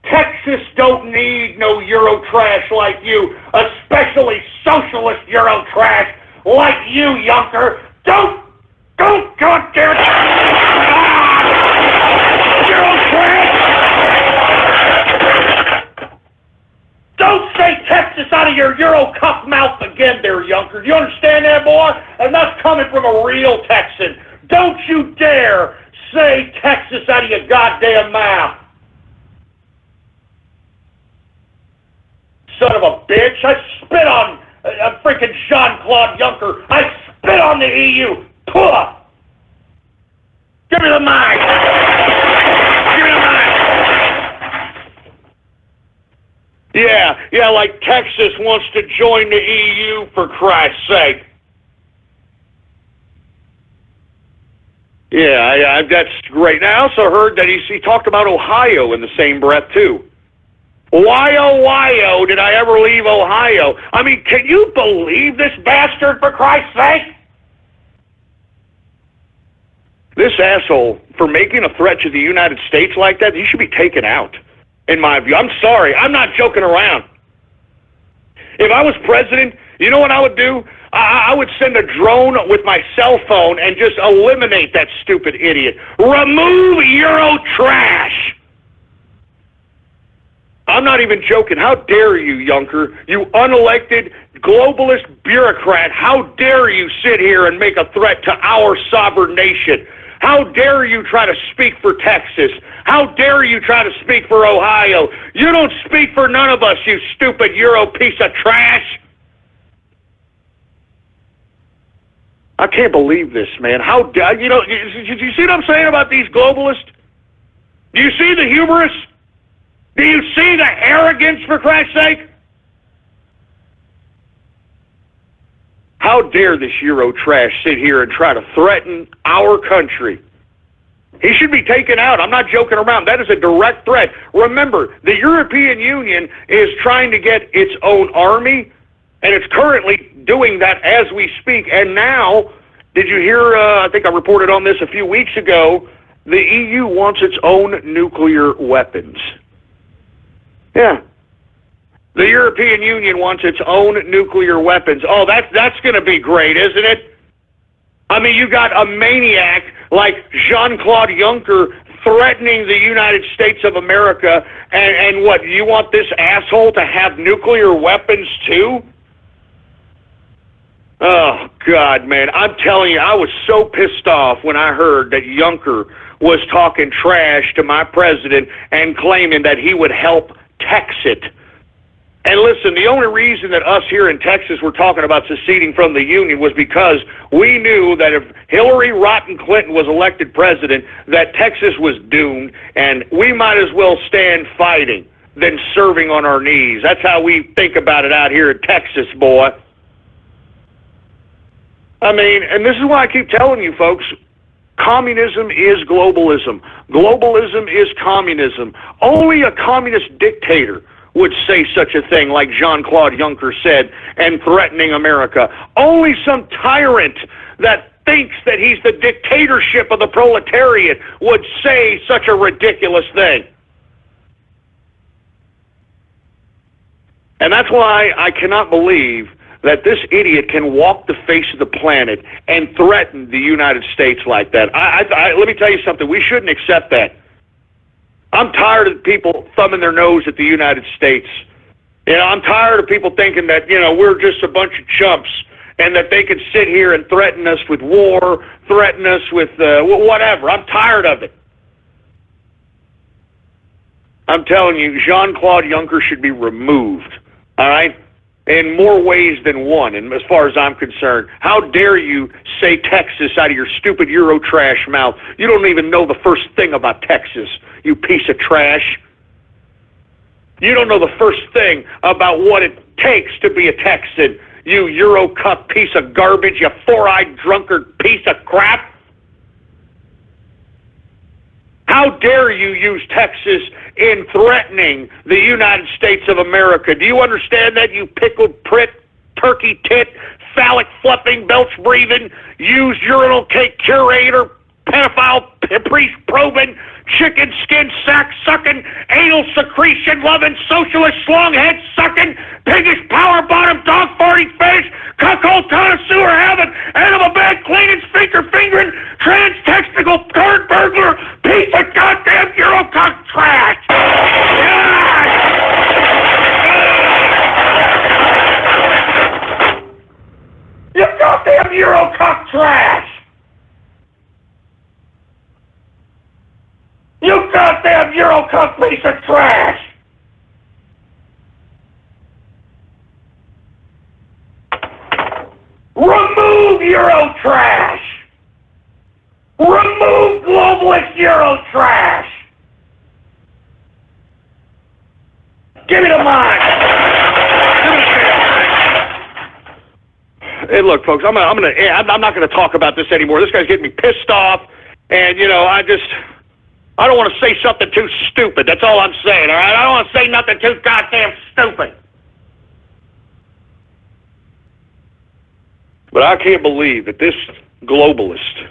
Texas don't need no Euro trash like you, especially socialist Euro trash like you, Juncker. Don't goddamn Euro trash. Don't say Texas out of your Euro cup mouth again there, Juncker. Do you understand that, boy? And that's coming from a real Texan. Don't you dare say Texas out of your goddamn mouth. Son of a bitch. I spit on freaking Jean-Claude Juncker. I spit on the EU. Puh! Give me the mic. Give me the mic. Yeah, like Texas wants to join the EU, for Christ's sake. Yeah, that's great. Now, I also heard that he talked about Ohio in the same breath, too. Why, oh, did I ever leave Ohio? I mean, can you believe this bastard, for Christ's sake? This asshole, for making a threat to the United States like that, he should be taken out, in my view. I'm sorry. I'm not joking around. If I was president, you know what I would do? I would send a drone with my cell phone and just eliminate that stupid idiot. Remove Euro trash! I'm not even joking. How dare you, Juncker, you unelected globalist bureaucrat, how dare you sit here and make a threat to our sovereign nation? How dare you try to speak for Texas? How dare you try to speak for Ohio? You don't speak for none of us, you stupid Euro piece of trash! I can't believe this, man. How dare you see what I'm saying about these globalists? Do you see the hubris? Do you see the arrogance, for Christ's sake? How dare this Euro trash sit here and try to threaten our country? He should be taken out. I'm not joking around. That is a direct threat. Remember, the European Union is trying to get its own army, and it's currently doing that as we speak. And now, did you hear, I think I reported on this a few weeks ago, the EU wants its own nuclear weapons. Yeah. The European Union wants its own nuclear weapons. Oh, that's going to be great, isn't it? I mean, you got a maniac like Jean-Claude Juncker threatening the United States of America, and what, you want this asshole to have nuclear weapons too? Oh, God, man, I'm telling you, I was so pissed off when I heard that Juncker was talking trash to my president and claiming that he would help Texit. And listen, the only reason that us here in Texas were talking about seceding from the Union was because we knew that if Hillary Rotten Clinton was elected president, that Texas was doomed, and we might as well stand fighting than serving on our knees. That's how we think about it out here in Texas, boy. I mean, and this is why I keep telling you, folks, communism is globalism. Globalism is communism. Only a communist dictator would say such a thing like Jean-Claude Juncker said and threatening America. Only some tyrant that thinks that he's the dictatorship of the proletariat would say such a ridiculous thing. And that's why I cannot believe that this idiot can walk the face of the planet and threaten the United States like that. Let me tell you something. We shouldn't accept that. I'm tired of people thumbing their nose at the United States. You know, I'm tired of people thinking that, we're just a bunch of chumps and that they can sit here and threaten us with war, threaten us with whatever. I'm tired of it. I'm telling you, Jean-Claude Juncker should be removed, all right? In more ways than one, and as far as I'm concerned. How dare you say Texas out of your stupid Euro trash mouth? You don't even know the first thing about Texas, you piece of trash. You don't know the first thing about what it takes to be a Texan, you Euro cup piece of garbage, you four-eyed drunkard piece of crap. How dare you use Texas in threatening the United States of America? Do you understand that, you pickled prick, turkey tit, phallic fluffing, belch breathing, used urinal cake curator, pedophile, priest probing, chicken skin sack sucking, anal secretion loving, socialist slong head sucking, piggish power bottom dog farting face, cuckold connoisseur having, animal bag cleaning, speaker fingering, trans testicle turd burglar, piece of goddamn Eurocock trash. Yes! You goddamn Eurocock trash! You goddamn Eurocup piece of trash! Remove Euro trash! Remove globalist Euro trash! Give me the mic! Hey, look, folks, I'm not going to talk about this anymore. This guy's getting me pissed off. And, I don't want to say something too stupid. That's all I'm saying, all right? I don't want to say nothing too goddamn stupid. But I can't believe that this globalist,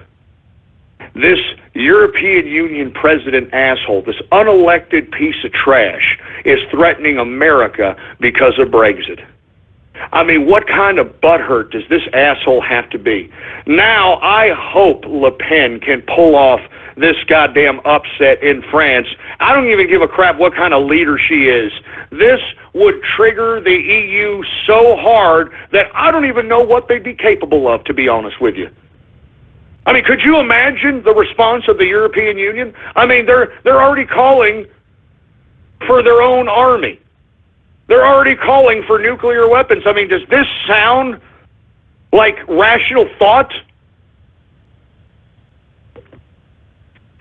this European Union president asshole, this unelected piece of trash, is threatening America because of Brexit. I mean, what kind of butthurt does this asshole have to be? Now, I hope Le Pen can pull off this goddamn upset in France. I don't even give a crap what kind of leader she is. This would trigger the EU so hard that I don't even know what they'd be capable of, to be honest with you. I mean, could you imagine the response of the European Union? I mean, they're already calling for their own army. They're already calling for nuclear weapons. I mean, does this sound like rational thought?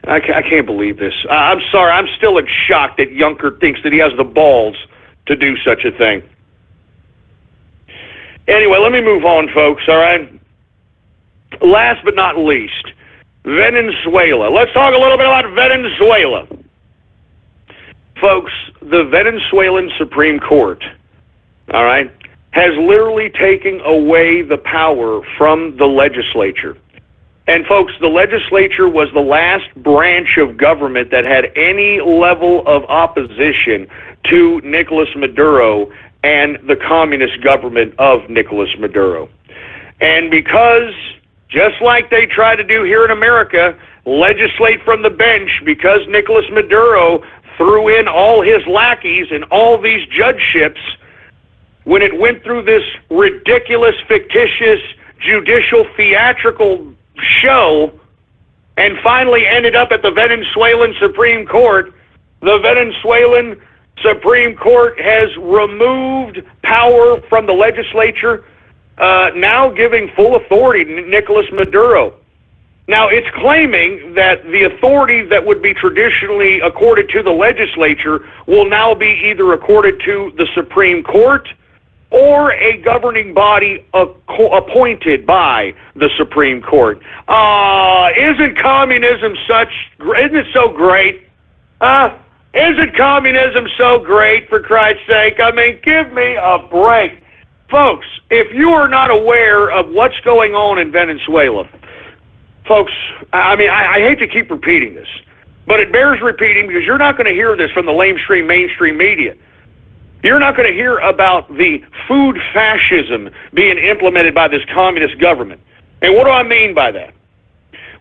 I can't believe this. I'm sorry. I'm still in shock that Juncker thinks that he has the balls to do such a thing. Anyway, let me move on, folks, all right? Last but not least, Venezuela. Let's talk a little bit about Venezuela. Folks, the Venezuelan Supreme Court, all right, has literally taken away the power from the legislature. And folks, the legislature was the last branch of government that had any level of opposition to Nicolas Maduro and the communist government of Nicolas Maduro. And because, just like they try to do here in America, legislate from the bench, because Nicolas Maduro threw in all his lackeys and all these judgeships, when it went through this ridiculous, fictitious, judicial, theatrical show and finally ended up at the Venezuelan Supreme Court, the Venezuelan Supreme Court has removed power from the legislature, now giving full authority to Nicolas Maduro. Now, it's claiming that the authority that would be traditionally accorded to the legislature will now be either accorded to the Supreme Court or a governing body appointed by the Supreme Court. Isn't communism isn't it so great? Isn't communism so great, for Christ's sake? I mean, give me a break. Folks, if you are not aware of what's going on in Venezuela, folks, I mean, I hate to keep repeating this, but it bears repeating because you're not going to hear this from the mainstream media. You're not going to hear about the food fascism being implemented by this communist government. And what do I mean by that?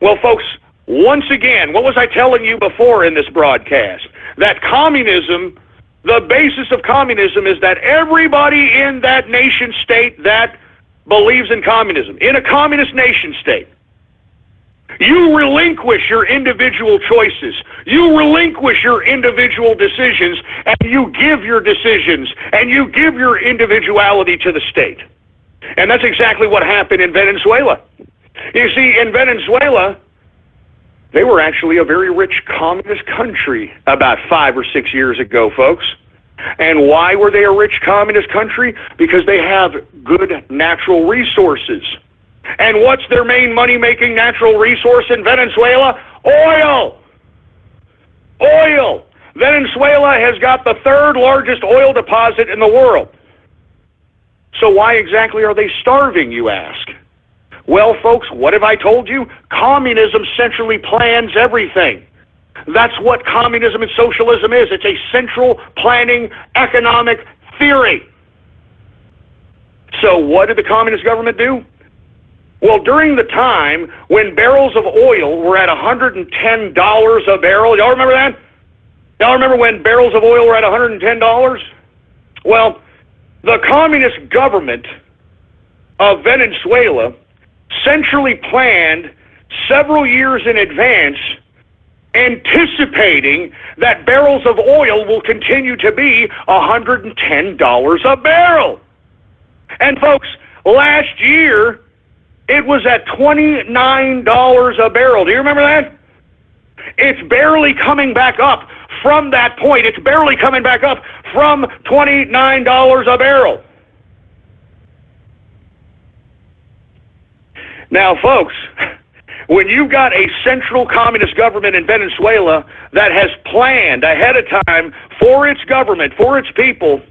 Well, folks, once again, what was I telling you before in this broadcast? That communism, the basis of communism is that everybody in that nation state that believes in communism, in a communist nation state, you relinquish your individual choices. You relinquish your individual decisions, and you give your decisions, and you give your individuality to the state. And that's exactly what happened in Venezuela. You see, in Venezuela, they were actually a very rich communist country about 5 or 6 years ago, folks. And why were they a rich communist country? Because they have good natural resources. And what's their main money-making natural resource in Venezuela? Oil! Oil! Venezuela has got the third largest oil deposit in the world. So why exactly are they starving, you ask? Well, folks, what have I told you? Communism centrally plans everything. That's what communism and socialism is. It's a central planning economic theory. So what did the communist government do? Well, during the time when barrels of oil were at $110 a barrel, y'all remember that? Y'all remember when barrels of oil were at $110? Well, the communist government of Venezuela centrally planned several years in advance, anticipating that barrels of oil will continue to be $110 a barrel. And folks, last year, it was at $29 a barrel. Do you remember that? It's barely coming back up from that point. It's barely coming back up from $29 a barrel. Now, folks, when you've got a central communist government in Venezuela that has planned ahead of time for its government, for its people,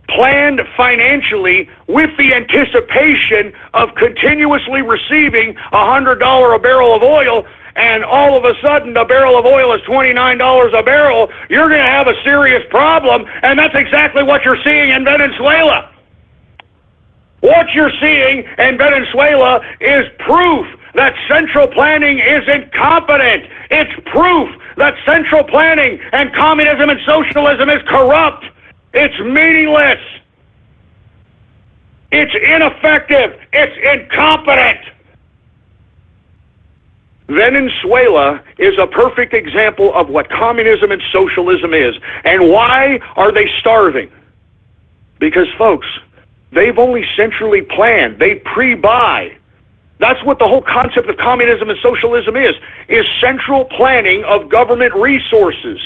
planned financially with the anticipation of continuously receiving $100 a barrel of oil, and all of a sudden the barrel of oil is $29 a barrel, you're going to have a serious problem, and that's exactly what you're seeing in Venezuela. What you're seeing in Venezuela is proof that central planning is incompetent. It's proof that central planning and communism and socialism is corrupt. It's meaningless. It's ineffective. It's incompetent. Venezuela is a perfect example of what communism and socialism is. And why are they starving? Because, folks, they've only centrally planned. They pre-buy. That's what the whole concept of communism and socialism is central planning of government resources.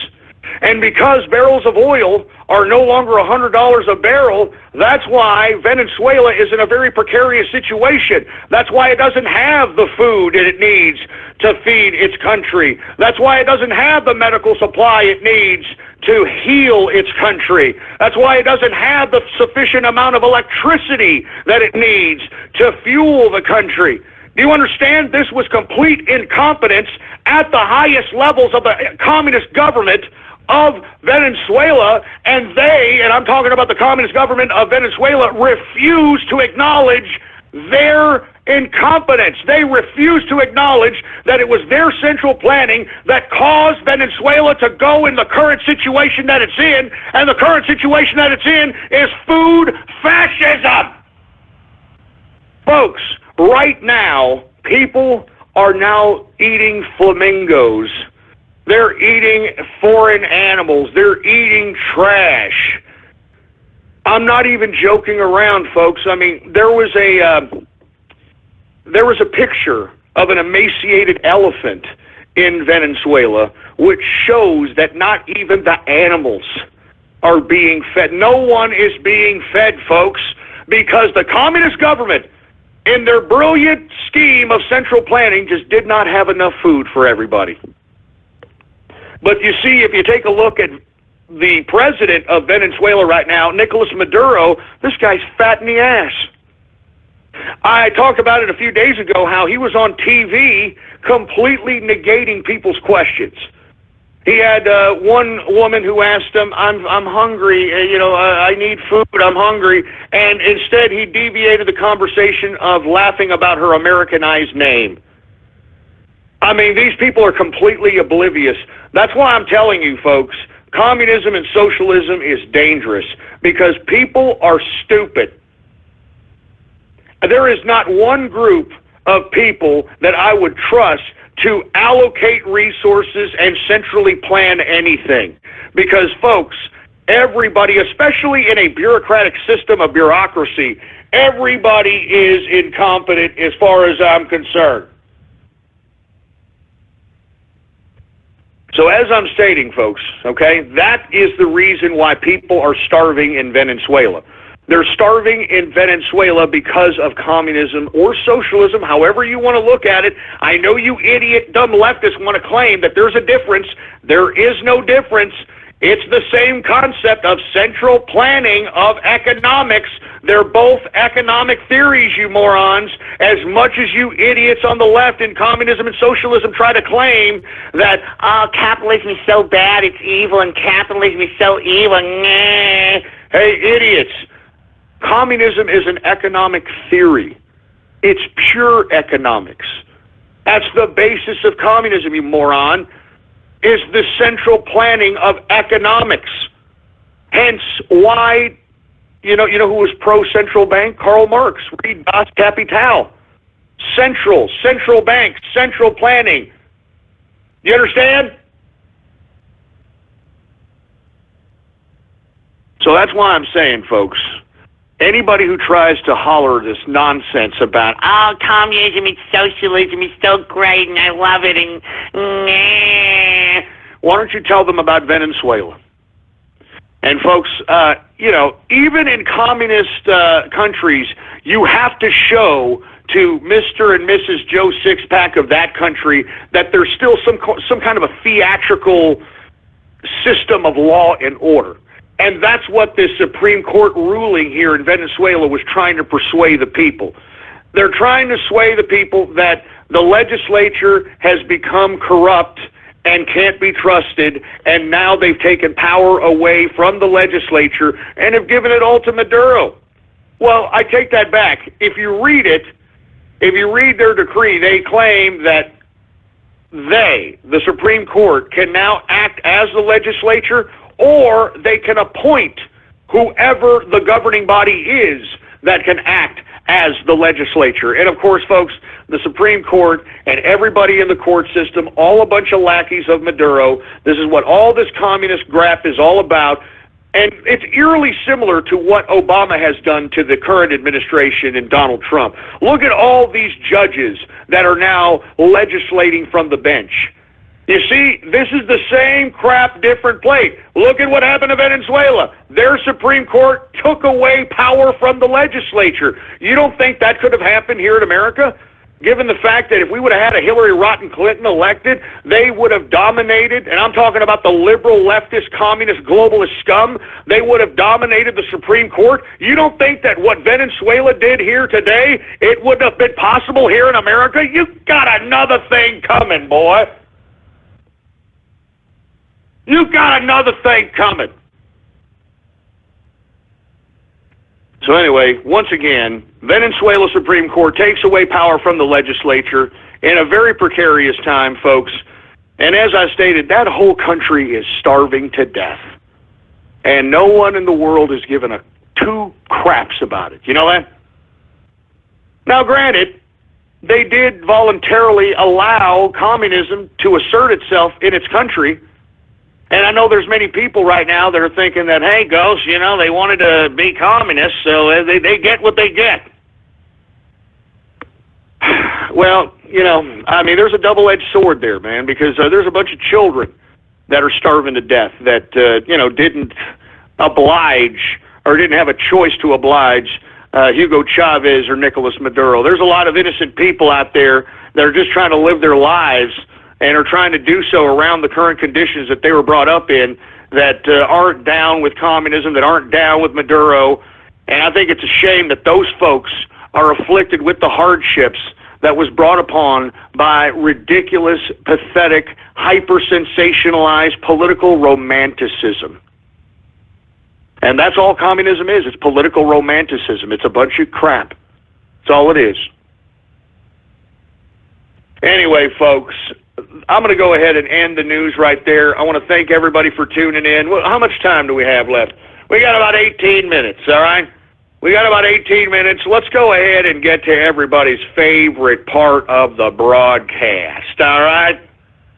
And because barrels of oil are no longer $100 a barrel, that's why Venezuela is in a very precarious situation. That's why it doesn't have the food it needs to feed its country. That's why it doesn't have the medical supply it needs to heal its country. That's why it doesn't have the sufficient amount of electricity that it needs to fuel the country. Do you understand? This was complete incompetence at the highest levels of the communist government of Venezuela, and I'm talking about the communist government of Venezuela, refused to acknowledge their incompetence. They refused to acknowledge that it was their central planning that caused Venezuela to go in the current situation that it's in, and the current situation that it's in is food fascism. Folks, right now, people are now eating flamingos. They're eating foreign animals. They're eating trash. I'm not even joking around, folks. I mean, there was a picture of an emaciated elephant in Venezuela, which shows that not even the animals are being fed. No one is being fed, folks, because the communist government, in their brilliant scheme of central planning, just did not have enough food for everybody. But you see, if you take a look at the president of Venezuela right now, Nicolas Maduro, this guy's fat in the ass. I talked about it a few days ago, how he was on TV completely negating people's questions. He had one woman who asked him, I'm hungry, I need food, I'm hungry, and instead he deviated the conversation of laughing about her Americanized name. I mean, these people are completely oblivious. That's why I'm telling you, folks, communism and socialism is dangerous, because people are stupid. There is not one group of people that I would trust to allocate resources and centrally plan anything. Because, folks, everybody, especially in a bureaucratic system of bureaucracy, everybody is incompetent as far as I'm concerned. So as I'm stating, folks, okay, that is the reason why people are starving in Venezuela. They're starving in Venezuela because of communism or socialism, however you want to look at it. I know you idiot, dumb leftists want to claim that there's a difference. There is no difference. It's the same concept of central planning of economics. They're both economic theories, you morons, as much as you idiots on the left in communism and socialism try to claim that capitalism is so bad, it's evil, and capitalism is so evil. Nah. Hey, idiots. Communism is an economic theory. It's pure economics. That's the basis of communism, you moron, is the central planning of economics. Hence why, you know who was pro-central bank? Karl Marx. Read Das Kapital. Central bank, central planning. You understand? So that's why I'm saying, folks, anybody who tries to holler this nonsense about, communism and socialism is so great and I love it, and why don't you tell them about Venezuela? And folks, even in communist countries, you have to show to Mr. and Mrs. Joe Sixpack of that country that there's still some kind of a theatrical system of law and order. And that's what this Supreme Court ruling here in Venezuela was trying to persuade the people. They're trying to sway the people that the legislature has become corrupt and can't be trusted, and now they've taken power away from the legislature and have given it all to Maduro. Well, I take that back. If you read their decree, they claim that they, the Supreme Court, can now act as the legislature, or they can appoint whoever the governing body is that can act as the legislature. And of course, folks, the Supreme Court and everybody in the court system, all a bunch of lackeys of Maduro. This is what all this communist grap is all about. And it's eerily similar to what Obama has done to the current administration and Donald Trump. Look at all these judges that are now legislating from the bench. You see, this is the same crap, different plate. Look at what happened to Venezuela. Their Supreme Court took away power from the legislature. You don't think that could have happened here in America? Given the fact that if we would have had a Hillary Rotten Clinton elected, they would have dominated, and I'm talking about the liberal, leftist, communist, globalist scum, they would have dominated the Supreme Court. You don't think that what Venezuela did here today, it wouldn't have been possible here in America? You got another thing coming, boy. You got another thing coming. So anyway, once again, Venezuela Supreme Court takes away power from the legislature in a very precarious time, folks. And as I stated, that whole country is starving to death. And no one in the world has given a two craps about it. You know that? Now, granted, they did voluntarily allow communism to assert itself in its country. And I know there's many people right now that are thinking that, hey, Ghost, you know, they wanted to be communists, so they get what they get. Well, you know, I mean, there's a double-edged sword there, man, because there's a bunch of children that are starving to death that, you know, didn't oblige or didn't have a choice to oblige Hugo Chavez or Nicolas Maduro. There's a lot of innocent people out there that are just trying to live their lives and are trying to do so around the current conditions that they were brought up in, that aren't down with communism, that aren't down with Maduro. And I think it's a shame that those folks are afflicted with the hardships that was brought upon by ridiculous, pathetic, hyper-sensationalized political romanticism. And that's all communism is. It's political romanticism. It's a bunch of crap. That's all it is. Anyway, folks, I'm going to go ahead and end the news right there. I want to thank everybody for tuning in. Well, how much time do we have left? We got about 18 minutes, all right? We got about 18 minutes. Let's go ahead and get to everybody's favorite part of the broadcast, all right?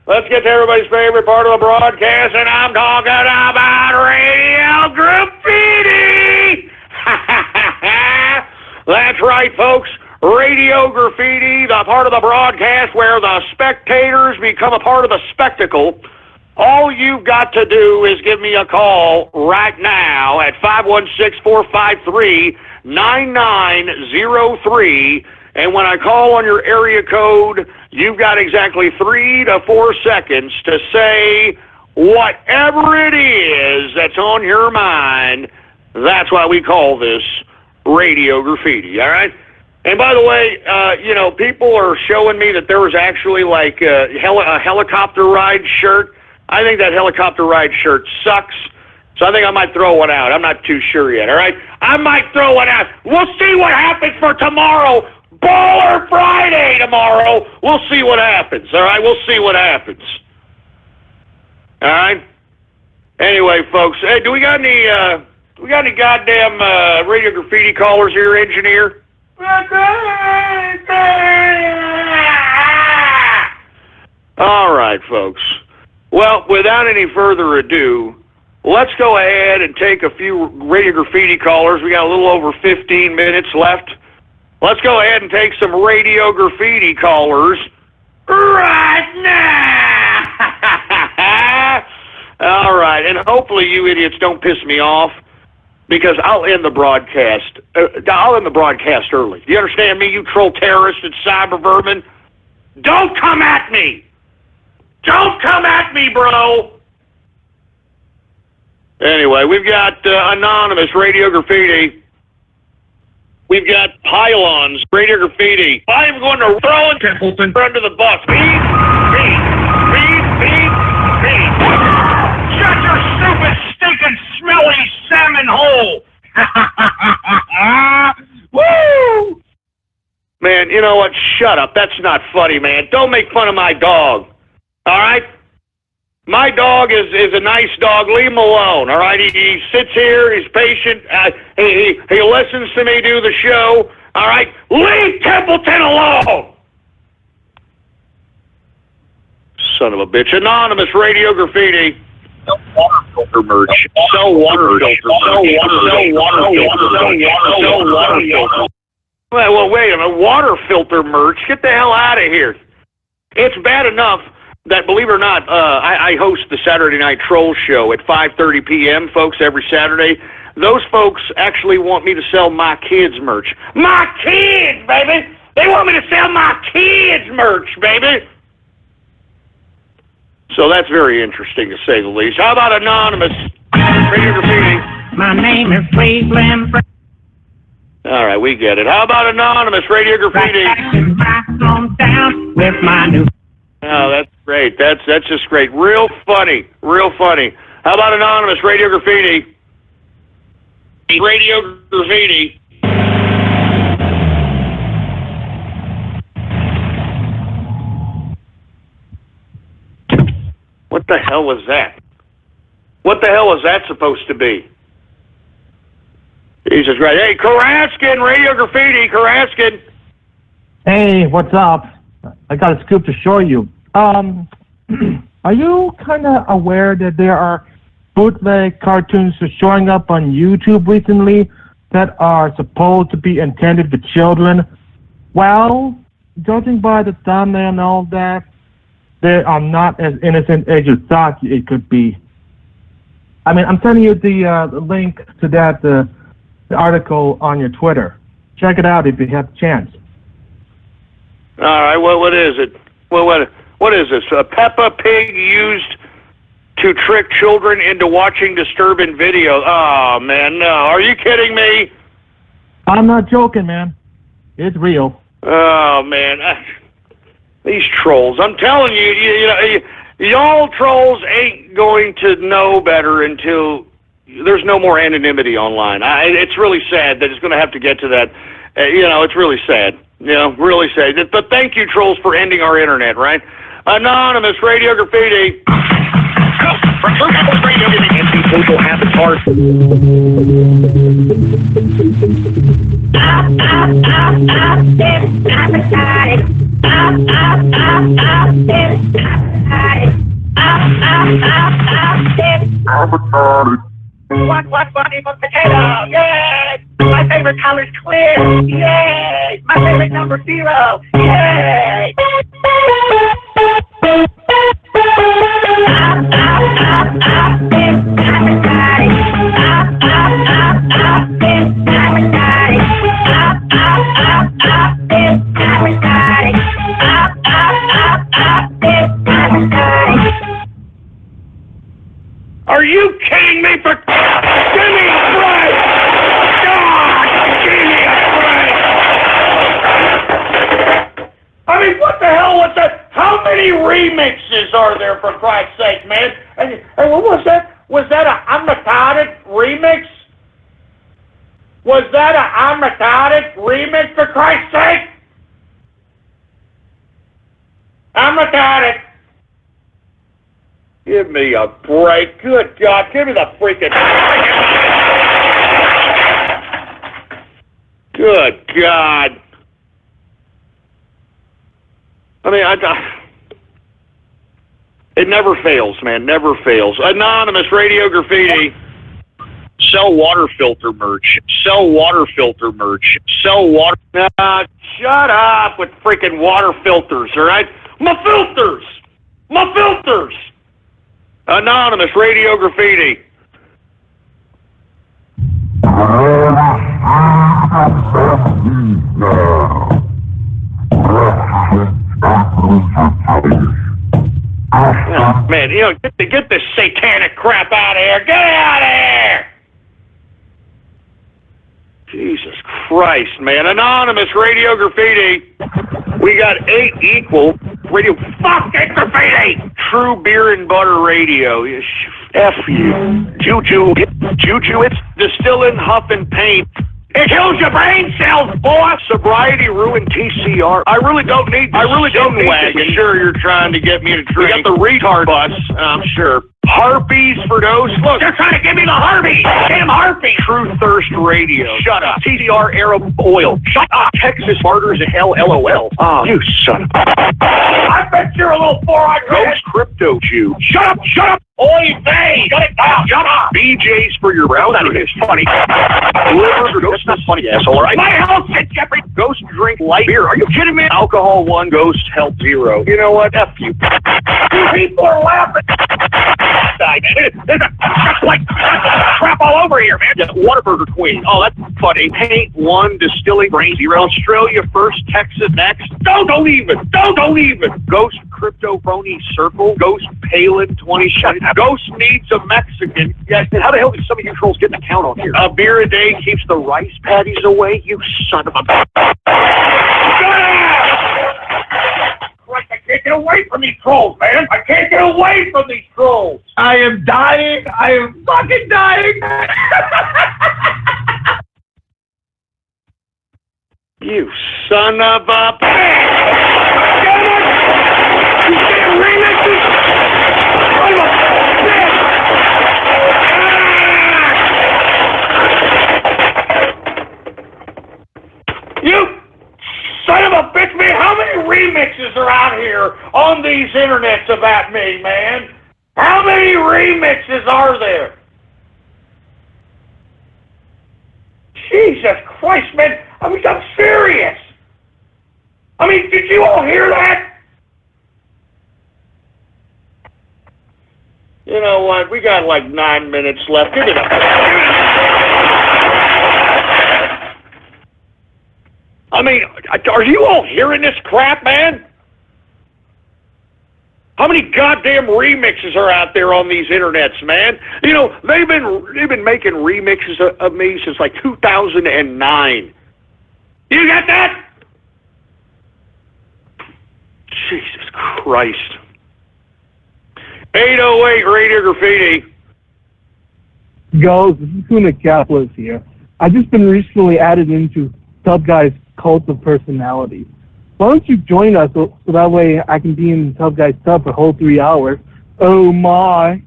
Let's get to everybody's favorite part of the broadcast, and I'm talking about Radio Graffiti! That's right, folks. Radio Graffiti, the part of the broadcast where the spectators become a part of the spectacle. All you've got to do is give me a call right now at 516-453-9903. And when I call on your area code, you've got exactly 3 to 4 seconds to say whatever it is that's on your mind. That's why we call this Radio Graffiti, all right? And by the way, you know, people are showing me that there was actually like a helicopter ride shirt. I think that helicopter ride shirt sucks, so I think I might throw one out. I'm not too sure yet, all right? I might throw one out. We'll see what happens for tomorrow. Baller Friday tomorrow. We'll see what happens, all right? We'll see what happens. All right? Anyway, folks, hey, do we got any goddamn Radio Graffiti callers here, engineer? All right, folks. Well, without any further ado, let's go ahead and take a few Radio Graffiti callers. We got a little over 15 minutes left. Let's go ahead and take some Radio Graffiti callers right now. All right, and hopefully you idiots don't piss me off. because I'll end the broadcast. I'll end the broadcast early. Do you understand me, you troll terrorists and cyber vermin? Don't come at me! Don't come at me, bro! Anyway, we've got Anonymous, Radio Graffiti. We've got Pylons, Radio Graffiti. I'm going to throw Templeton under the bus. Beat. Shut your stupid, stinking, smelly salmon hole! Woo! Man, you know what? Shut up. That's not funny, man. Don't make fun of my dog. All right? My dog is a nice dog. Leave him alone, all right? He sits here. He's patient. He listens to me do the show, all right? Leave Templeton alone! Son of a bitch. Anonymous, Radio Graffiti. Sell water filter merch. Sell water filter. Well, wait a minute. Water filter merch? Get the hell out of here. It's bad enough that, believe it or not, I host the Saturday Night Troll Show at 5:30 p.m., folks, every Saturday. Those folks actually want me to sell my kids' merch. My kids, baby! They want me to sell my kids' merch, baby! So that's very interesting, to say the least. How about Anonymous? Radio Graffiti. My name is Cleveland. All right, we get it. How about Anonymous? Radio Graffiti. With my new. Oh, that's great. That's just great. Real funny. Real funny. How about Anonymous? Radio Graffiti. Radio Graffiti. What the hell was that? What the hell was that supposed to be? Jesus Christ. Hey, Karaskin, Radio Graffiti, Karaskin. Hey, what's up? I got a scoop to show you. Are you kind of aware that there are bootleg cartoons showing up on YouTube recently that are supposed to be intended for children? Well, judging by the thumbnail and all that, they are not as innocent as you thought it could be. I mean, I'm sending you the link to that the article on your Twitter. Check it out if you have a chance. All right, well, what is it? Well, what is this? Peppa Pig used to trick children into watching disturbing videos. Oh, man, no. Are you kidding me? I'm not joking, man. It's real. Oh, man. These trolls. I'm telling you, y'all trolls ain't going to know better until there's no more anonymity online. It's really sad that it's going to have to get to that. It's really sad. Really sad. But thank you, trolls, for ending our internet, right? Anonymous, Radio Graffiti. People have the heart. What bunny for potato? Yay! My favorite color's clear. Yay! My favorite number 0. Yay! Are you kidding me? Give me a break! God, give me a break! I mean, what the hell was that? How many remixes are there, for Christ's sake, man? And what was that? Was that a I'm Retarded remix? Was that a I'm Retarded remix, for Christ's sake? I'm retarded. Give me a break. Good God, give me the freaking... Good God. I mean, it never fails, man. Never fails. Anonymous, Radio Graffiti. Sell water filter merch. Sell water filter merch. Sell water... Shut up with freaking water filters, all right? My filters! My filters! Anonymous, Radio Graffiti. Oh, man, get this satanic crap out of here. Get out of here! Jesus Christ, man. Anonymous Radio Graffiti. We got 8 equal radio. Fuck it, Graffiti! True Beer and Butter Radio. F you. Juju, it's distilling, huff, and paint. It kills your brain cells, boy. Sobriety ruined TCR. I really don't need wagon. Sure, you're trying to get me to drink. We got the retard bus, I'm sure. Harpies for those. Look, They're trying to give me the Harvey. Damn Harvey. True Thirst Radio. Shut up. TCR Arab Oil. Shut up. Texas Martyrs in Hell, LOL. Oh, you son of a... I bet you're a little 400. Ghost Crypto Jew. Shut up. Oy vey. Shut it down. Shut up. BJ's for your brown. That is funny. Liver for Ghost. That's not funny, asshole, all right? My health shit, Jeffrey. Ghost drink light beer. Are you kidding me? Alcohol 1, Ghost health 0. You know what? F you. You people are laughing. There's just like crap all over here, man. Yeah, Whataburger Queen. Oh, that's funny. Paint 1, Distilling Brain 0. Australia first, Texas next. Don't even. Ghost Crypto Phony Circle. Ghost Palin 2020. Ghost needs a Mexican. Yeah, and how the hell did some of you trolls get an account on here? A beer a day keeps the rice patties away. You son of a... I can't get away from these trolls, man. I can't get away from these trolls. I am dying. I am fucking dying. You son of a... You can't remix this. Son of a bitch. You son of a bitch, man. How many remixes are out here on these internets about me, man? How many remixes are there? Jesus Christ, man. I mean, I'm serious. I mean, did you all hear that? You know what? We got like 9 minutes left. Give it up. I mean, are you all hearing this crap, man? How many goddamn remixes are out there on these internets, man? You know, they've been making remixes of me since like 2009. You got that? Jesus Christ. 808 Radio Graffiti. Yo, this is Kuna Kaplis here. I've just been recently added into Tub Guy's Cult of Personality. Why don't you join us so that way I can be in Tub Guy's tub for a whole 3 hours? Oh my.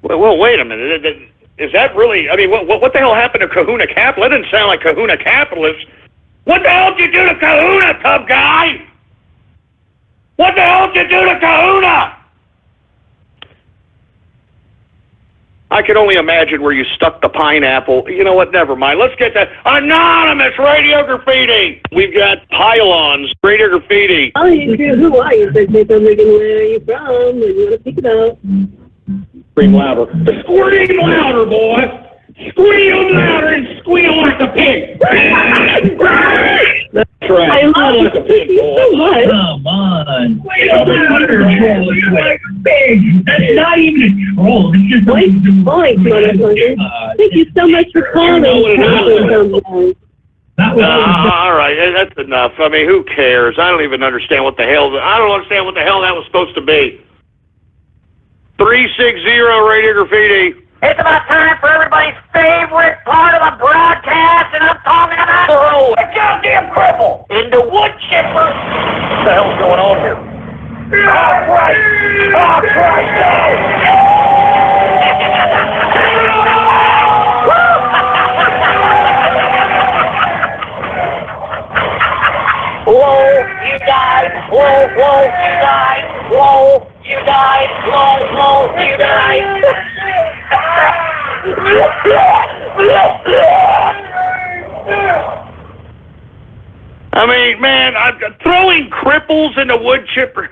Well, wait a minute. Is that really, I mean, what the hell happened to Kahuna Capital? That didn't sound like Kahuna Capitalist. What the hell did you do to Kahuna, Tub Guy? What the hell did you do to Kahuna? I could only imagine where you stuck the pineapple. You know what? Never mind. Let's get that Anonymous Radio Graffiti. We've got Pylons Radio Graffiti. Oh, who are you? Where are you from? Where do you want to pick it up? Scream louder. Scream louder, boy. Scream louder and squeal like a pig. That's right. I love like a pig, boy. so much. Come on. Squeal louder, troll. You're like a pig. That's not even a troll. It's just Wait, motherfucker. Thank you so much for calling. That was all right, that's enough. I mean, who cares? I don't even understand what the hell. I don't understand what the hell that was supposed to be. 360 Radio Graffiti. It's about time for everybody's favorite part of the broadcast, and I'm talking about the goddamn cripple in the wood chipper. What the hell's going on here? Oh, Christ! Oh, Christ! Whoa, you died! Whoa, you died! Whoa, you died! Whoa, you died! I mean, man, I'm throwing cripples in the wood chipper.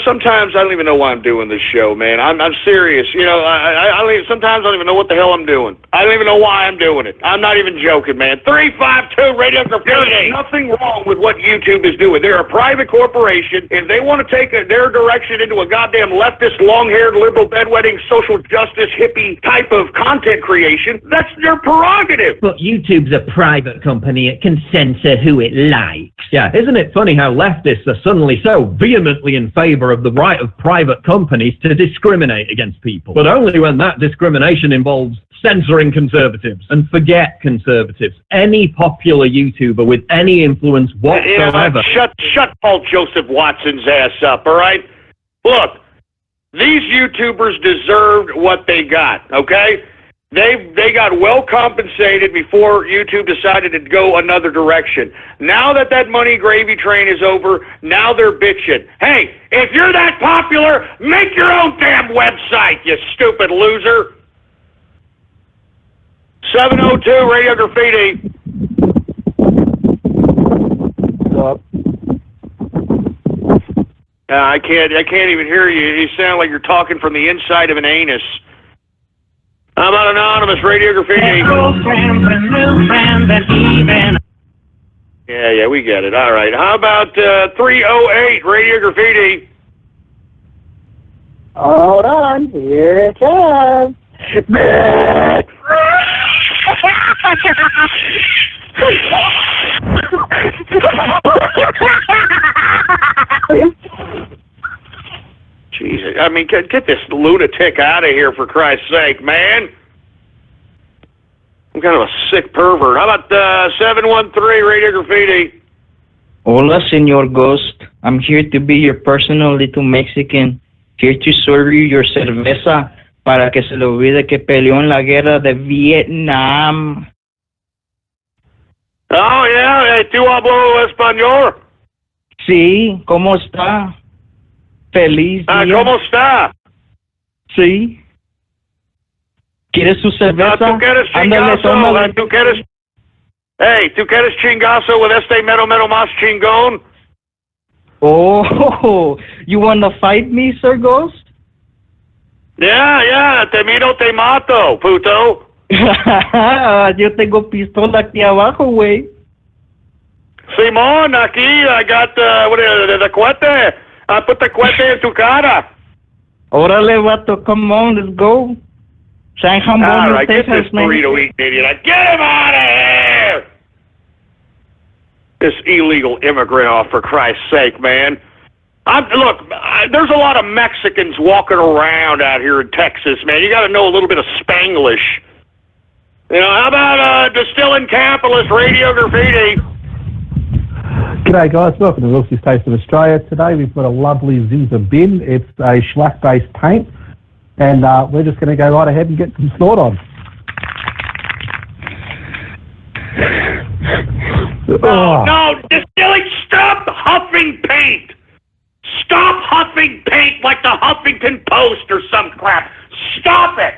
sometimes I don't even know why I'm doing this show, man. I'm serious. Sometimes I don't even know what the hell I'm doing. I don't even know why I'm doing it. I'm not even joking, man. 352 Radio Graffiti. There's nothing wrong with what YouTube is doing. They're a private corporation. If they want to take their direction into a goddamn leftist, long-haired, liberal, bedwetting, social justice, hippie type of content creation, that's their prerogative. But YouTube's a private company. It can censor who it likes. Yeah, isn't it funny how leftists are suddenly so vehemently in favor of the right of private companies to discriminate against people, but only when that discrimination involves censoring conservatives. And forget conservatives. Any popular YouTuber with any influence whatsoever. Shut Paul Joseph Watson's ass up, all right? Look, these YouTubers deserved what they got, okay? They got well compensated before YouTube decided to go another direction. Now that money gravy train is over, now they're bitching. Hey, if you're that popular, make your own damn website, you stupid loser. 702 Radio Graffiti. What's up? I can't even hear you. You sound like you're talking from the inside of an anus. How about Anonymous Radio Graffiti? Yeah, we get it. All right. How about 308 Radio Graffiti? Hold on, here it comes. Jesus, I mean, get this lunatic out of here, for Christ's sake, man. I'm kind of a sick pervert. How about 713 Radio Graffiti? Hola, Señor Ghost. I'm here to be your personal little Mexican. Here to serve you your cerveza para que se le olvide que peleó en la guerra de Vietnam. Oh, yeah. ¿Tú hablo español? Sí, ¿cómo está? Feliz día. ¿Cómo está? Sí. ¿Quieres su cerveza? ¿Tú quieres chingazo? ¿Tú quieres... Hey, ¿tú quieres chingazo with este mero más chingón? Oh, you want to fight me, Sir Ghost? Yeah, te miro, te mato, puto. Yo tengo pistola aquí abajo, güey. Simón, aquí, I got, the cohete. I put the cohete in tu cara. Órale, vato, come on, let's go. San Juan, all right, get this burrito-eating idiot. Get him out of here! This illegal immigrant off, for Christ's sake, man. There's a lot of Mexicans walking around out here in Texas, man. You got to know a little bit of Spanglish. How about Distilling Capitalist Radio Graffiti? G'day guys, welcome to Wilsey's Taste of Australia. Today we've got a lovely Ziza bin. It's a shellac-based paint, and we're just going to go right ahead and get some snort on. No, Distilling, stop huffing paint! Stop huffing paint like the Huffington Post or some crap! Stop it!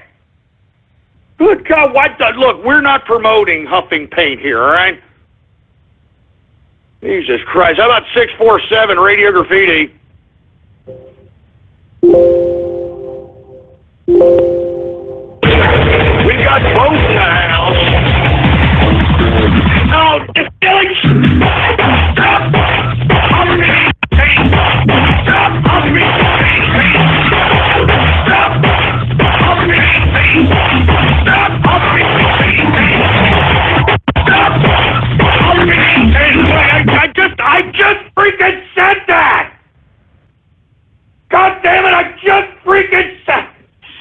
Good God, look, we're not promoting huffing paint here, all right? Jesus Christ. How about 647 Radio Graffiti? We got both in the house. No, Distilling, stop huffing paint! Stop huffing paint! Stop huffing paint! Stop huffing paint! Stop huffing paint! I just freaking said that! God damn it, I just freaking said...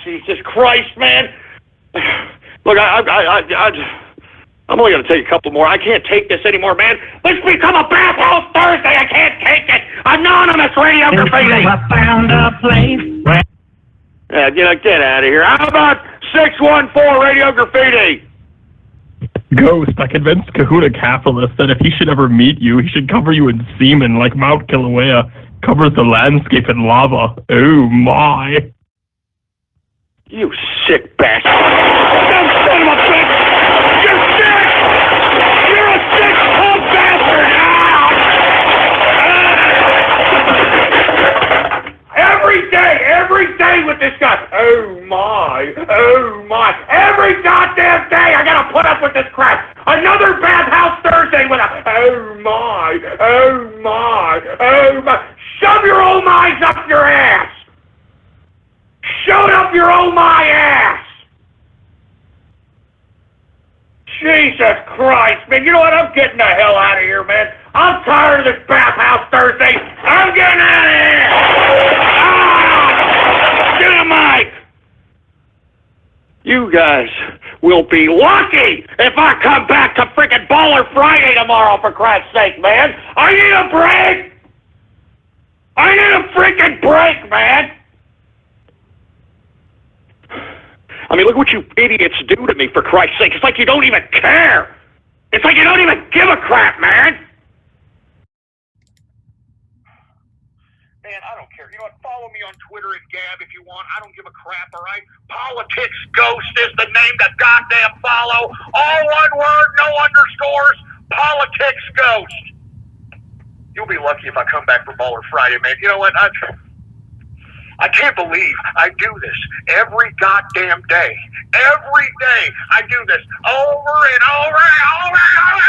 Jesus Christ, man. Look, I'm only going to take a couple more. I can't take this anymore, man. Let's become a bathhouse Thursday. I can't take it. Anonymous Radio Graffiti. I found a place. Yeah, get out of here. How about 614 Radio Graffiti? Ghost, I convinced Kahuna Capitalist that if he should ever meet you, he should cover you in semen like Mount Kilauea covers the landscape in lava. Oh, my. You sick bastard. You son of a bitch! You're sick! You're a sick punk bastard! Oh my. Every goddamn day I gotta put up with this crap. Another Bathhouse Thursday with a oh my. Shove your oh my's up your ass. Shove up your oh my ass. Jesus Christ, man. You know what? I'm getting the hell out of here, man. I'm tired of this Bathhouse Thursday. I'm getting out of here. Get a mic. You guys will be lucky if I come back to freaking Baller Friday tomorrow, for Christ's sake, man. I need a break. I need a freaking break, man. I mean, look what you idiots do to me, for Christ's sake. It's like you don't even care. It's like you don't even give a crap, man. Man, I don't care. You know what? Follow me on Twitter and Gab if you want. I don't give a crap, all right? Politics Ghost is the name to goddamn follow. All one word, no underscores. Politics Ghost. You'll be lucky if I come back for Baller Friday, man. You know what? I can't believe I do this every goddamn day. Every day I do this over and over and over and over.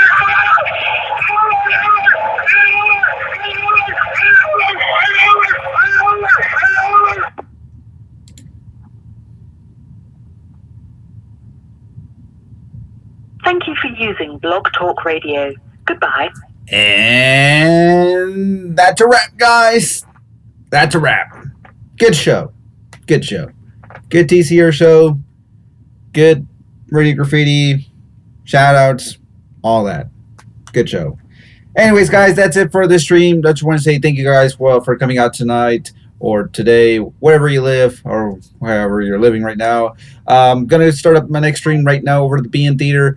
Thank you for using Blog Talk Radio. Goodbye. And that's a wrap, guys. That's a wrap. Good show. Good show. Good TCR show. Good Radio Graffiti. Shout outs. All that. Good show. Anyways, guys, that's it for this stream. I just want to say thank you guys for coming out tonight or today, wherever you live or wherever you're living right now. I'm going to start up my next stream right now over at the BN Theater.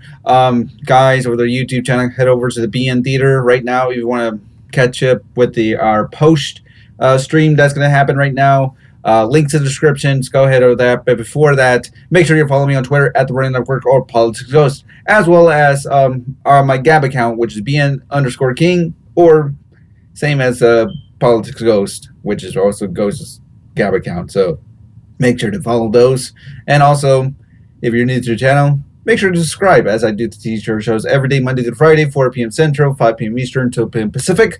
Guys, over their YouTube channel, head over to the BN Theater right now if you want to catch up with our post stream that's going to happen right now. Links in the descriptions. Go ahead over that. But before that, make sure you follow me on Twitter at the Running Network or Politics Ghost, as well as my Gab account, which is BN_King, or same as Politics Ghost, which is also Ghost's Gab account. So make sure to follow those. And also, if you're new to the channel, make sure to subscribe, as I do the teacher shows every day, Monday to Friday, 4 p.m. Central, 5 p.m. Eastern, 2 p.m. Pacific,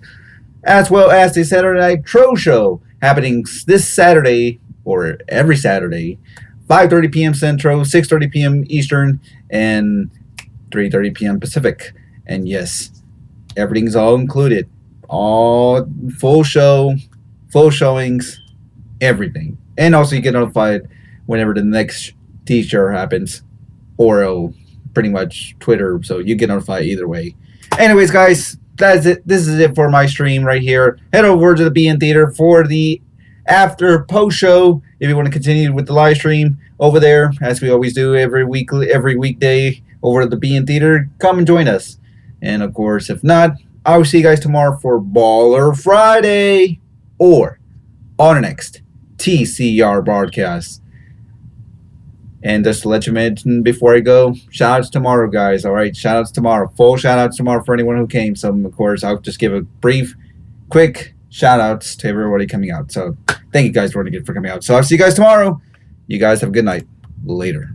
as well as the Saturday Night Tro Show, happening this Saturday, or every Saturday, 5:30 p.m. Central, 6:30 p.m. Eastern, and 3:30 p.m. Pacific. And yes, everything's all included. All full show, full showings, everything. And also you get notified whenever the next T-show happens, or pretty much Twitter, so you get notified either way. Anyways, guys, that's it. This is it for my stream right here. Head over to the BN Theater for the after post show if you want to continue with the live stream over there, as we always do every weekday over at the BN Theater. Come and join us. And of course, if not, I will see you guys tomorrow for Baller Friday or on the next TCR broadcast. And just to let you mention before I go, shout outs tomorrow, guys. All right, shout outs tomorrow. Full shout outs tomorrow for anyone who came. So, of course, I'll just give a brief, quick shout outs to everybody coming out. So, thank you guys for coming out. So, I'll see you guys tomorrow. You guys have a good night. Later.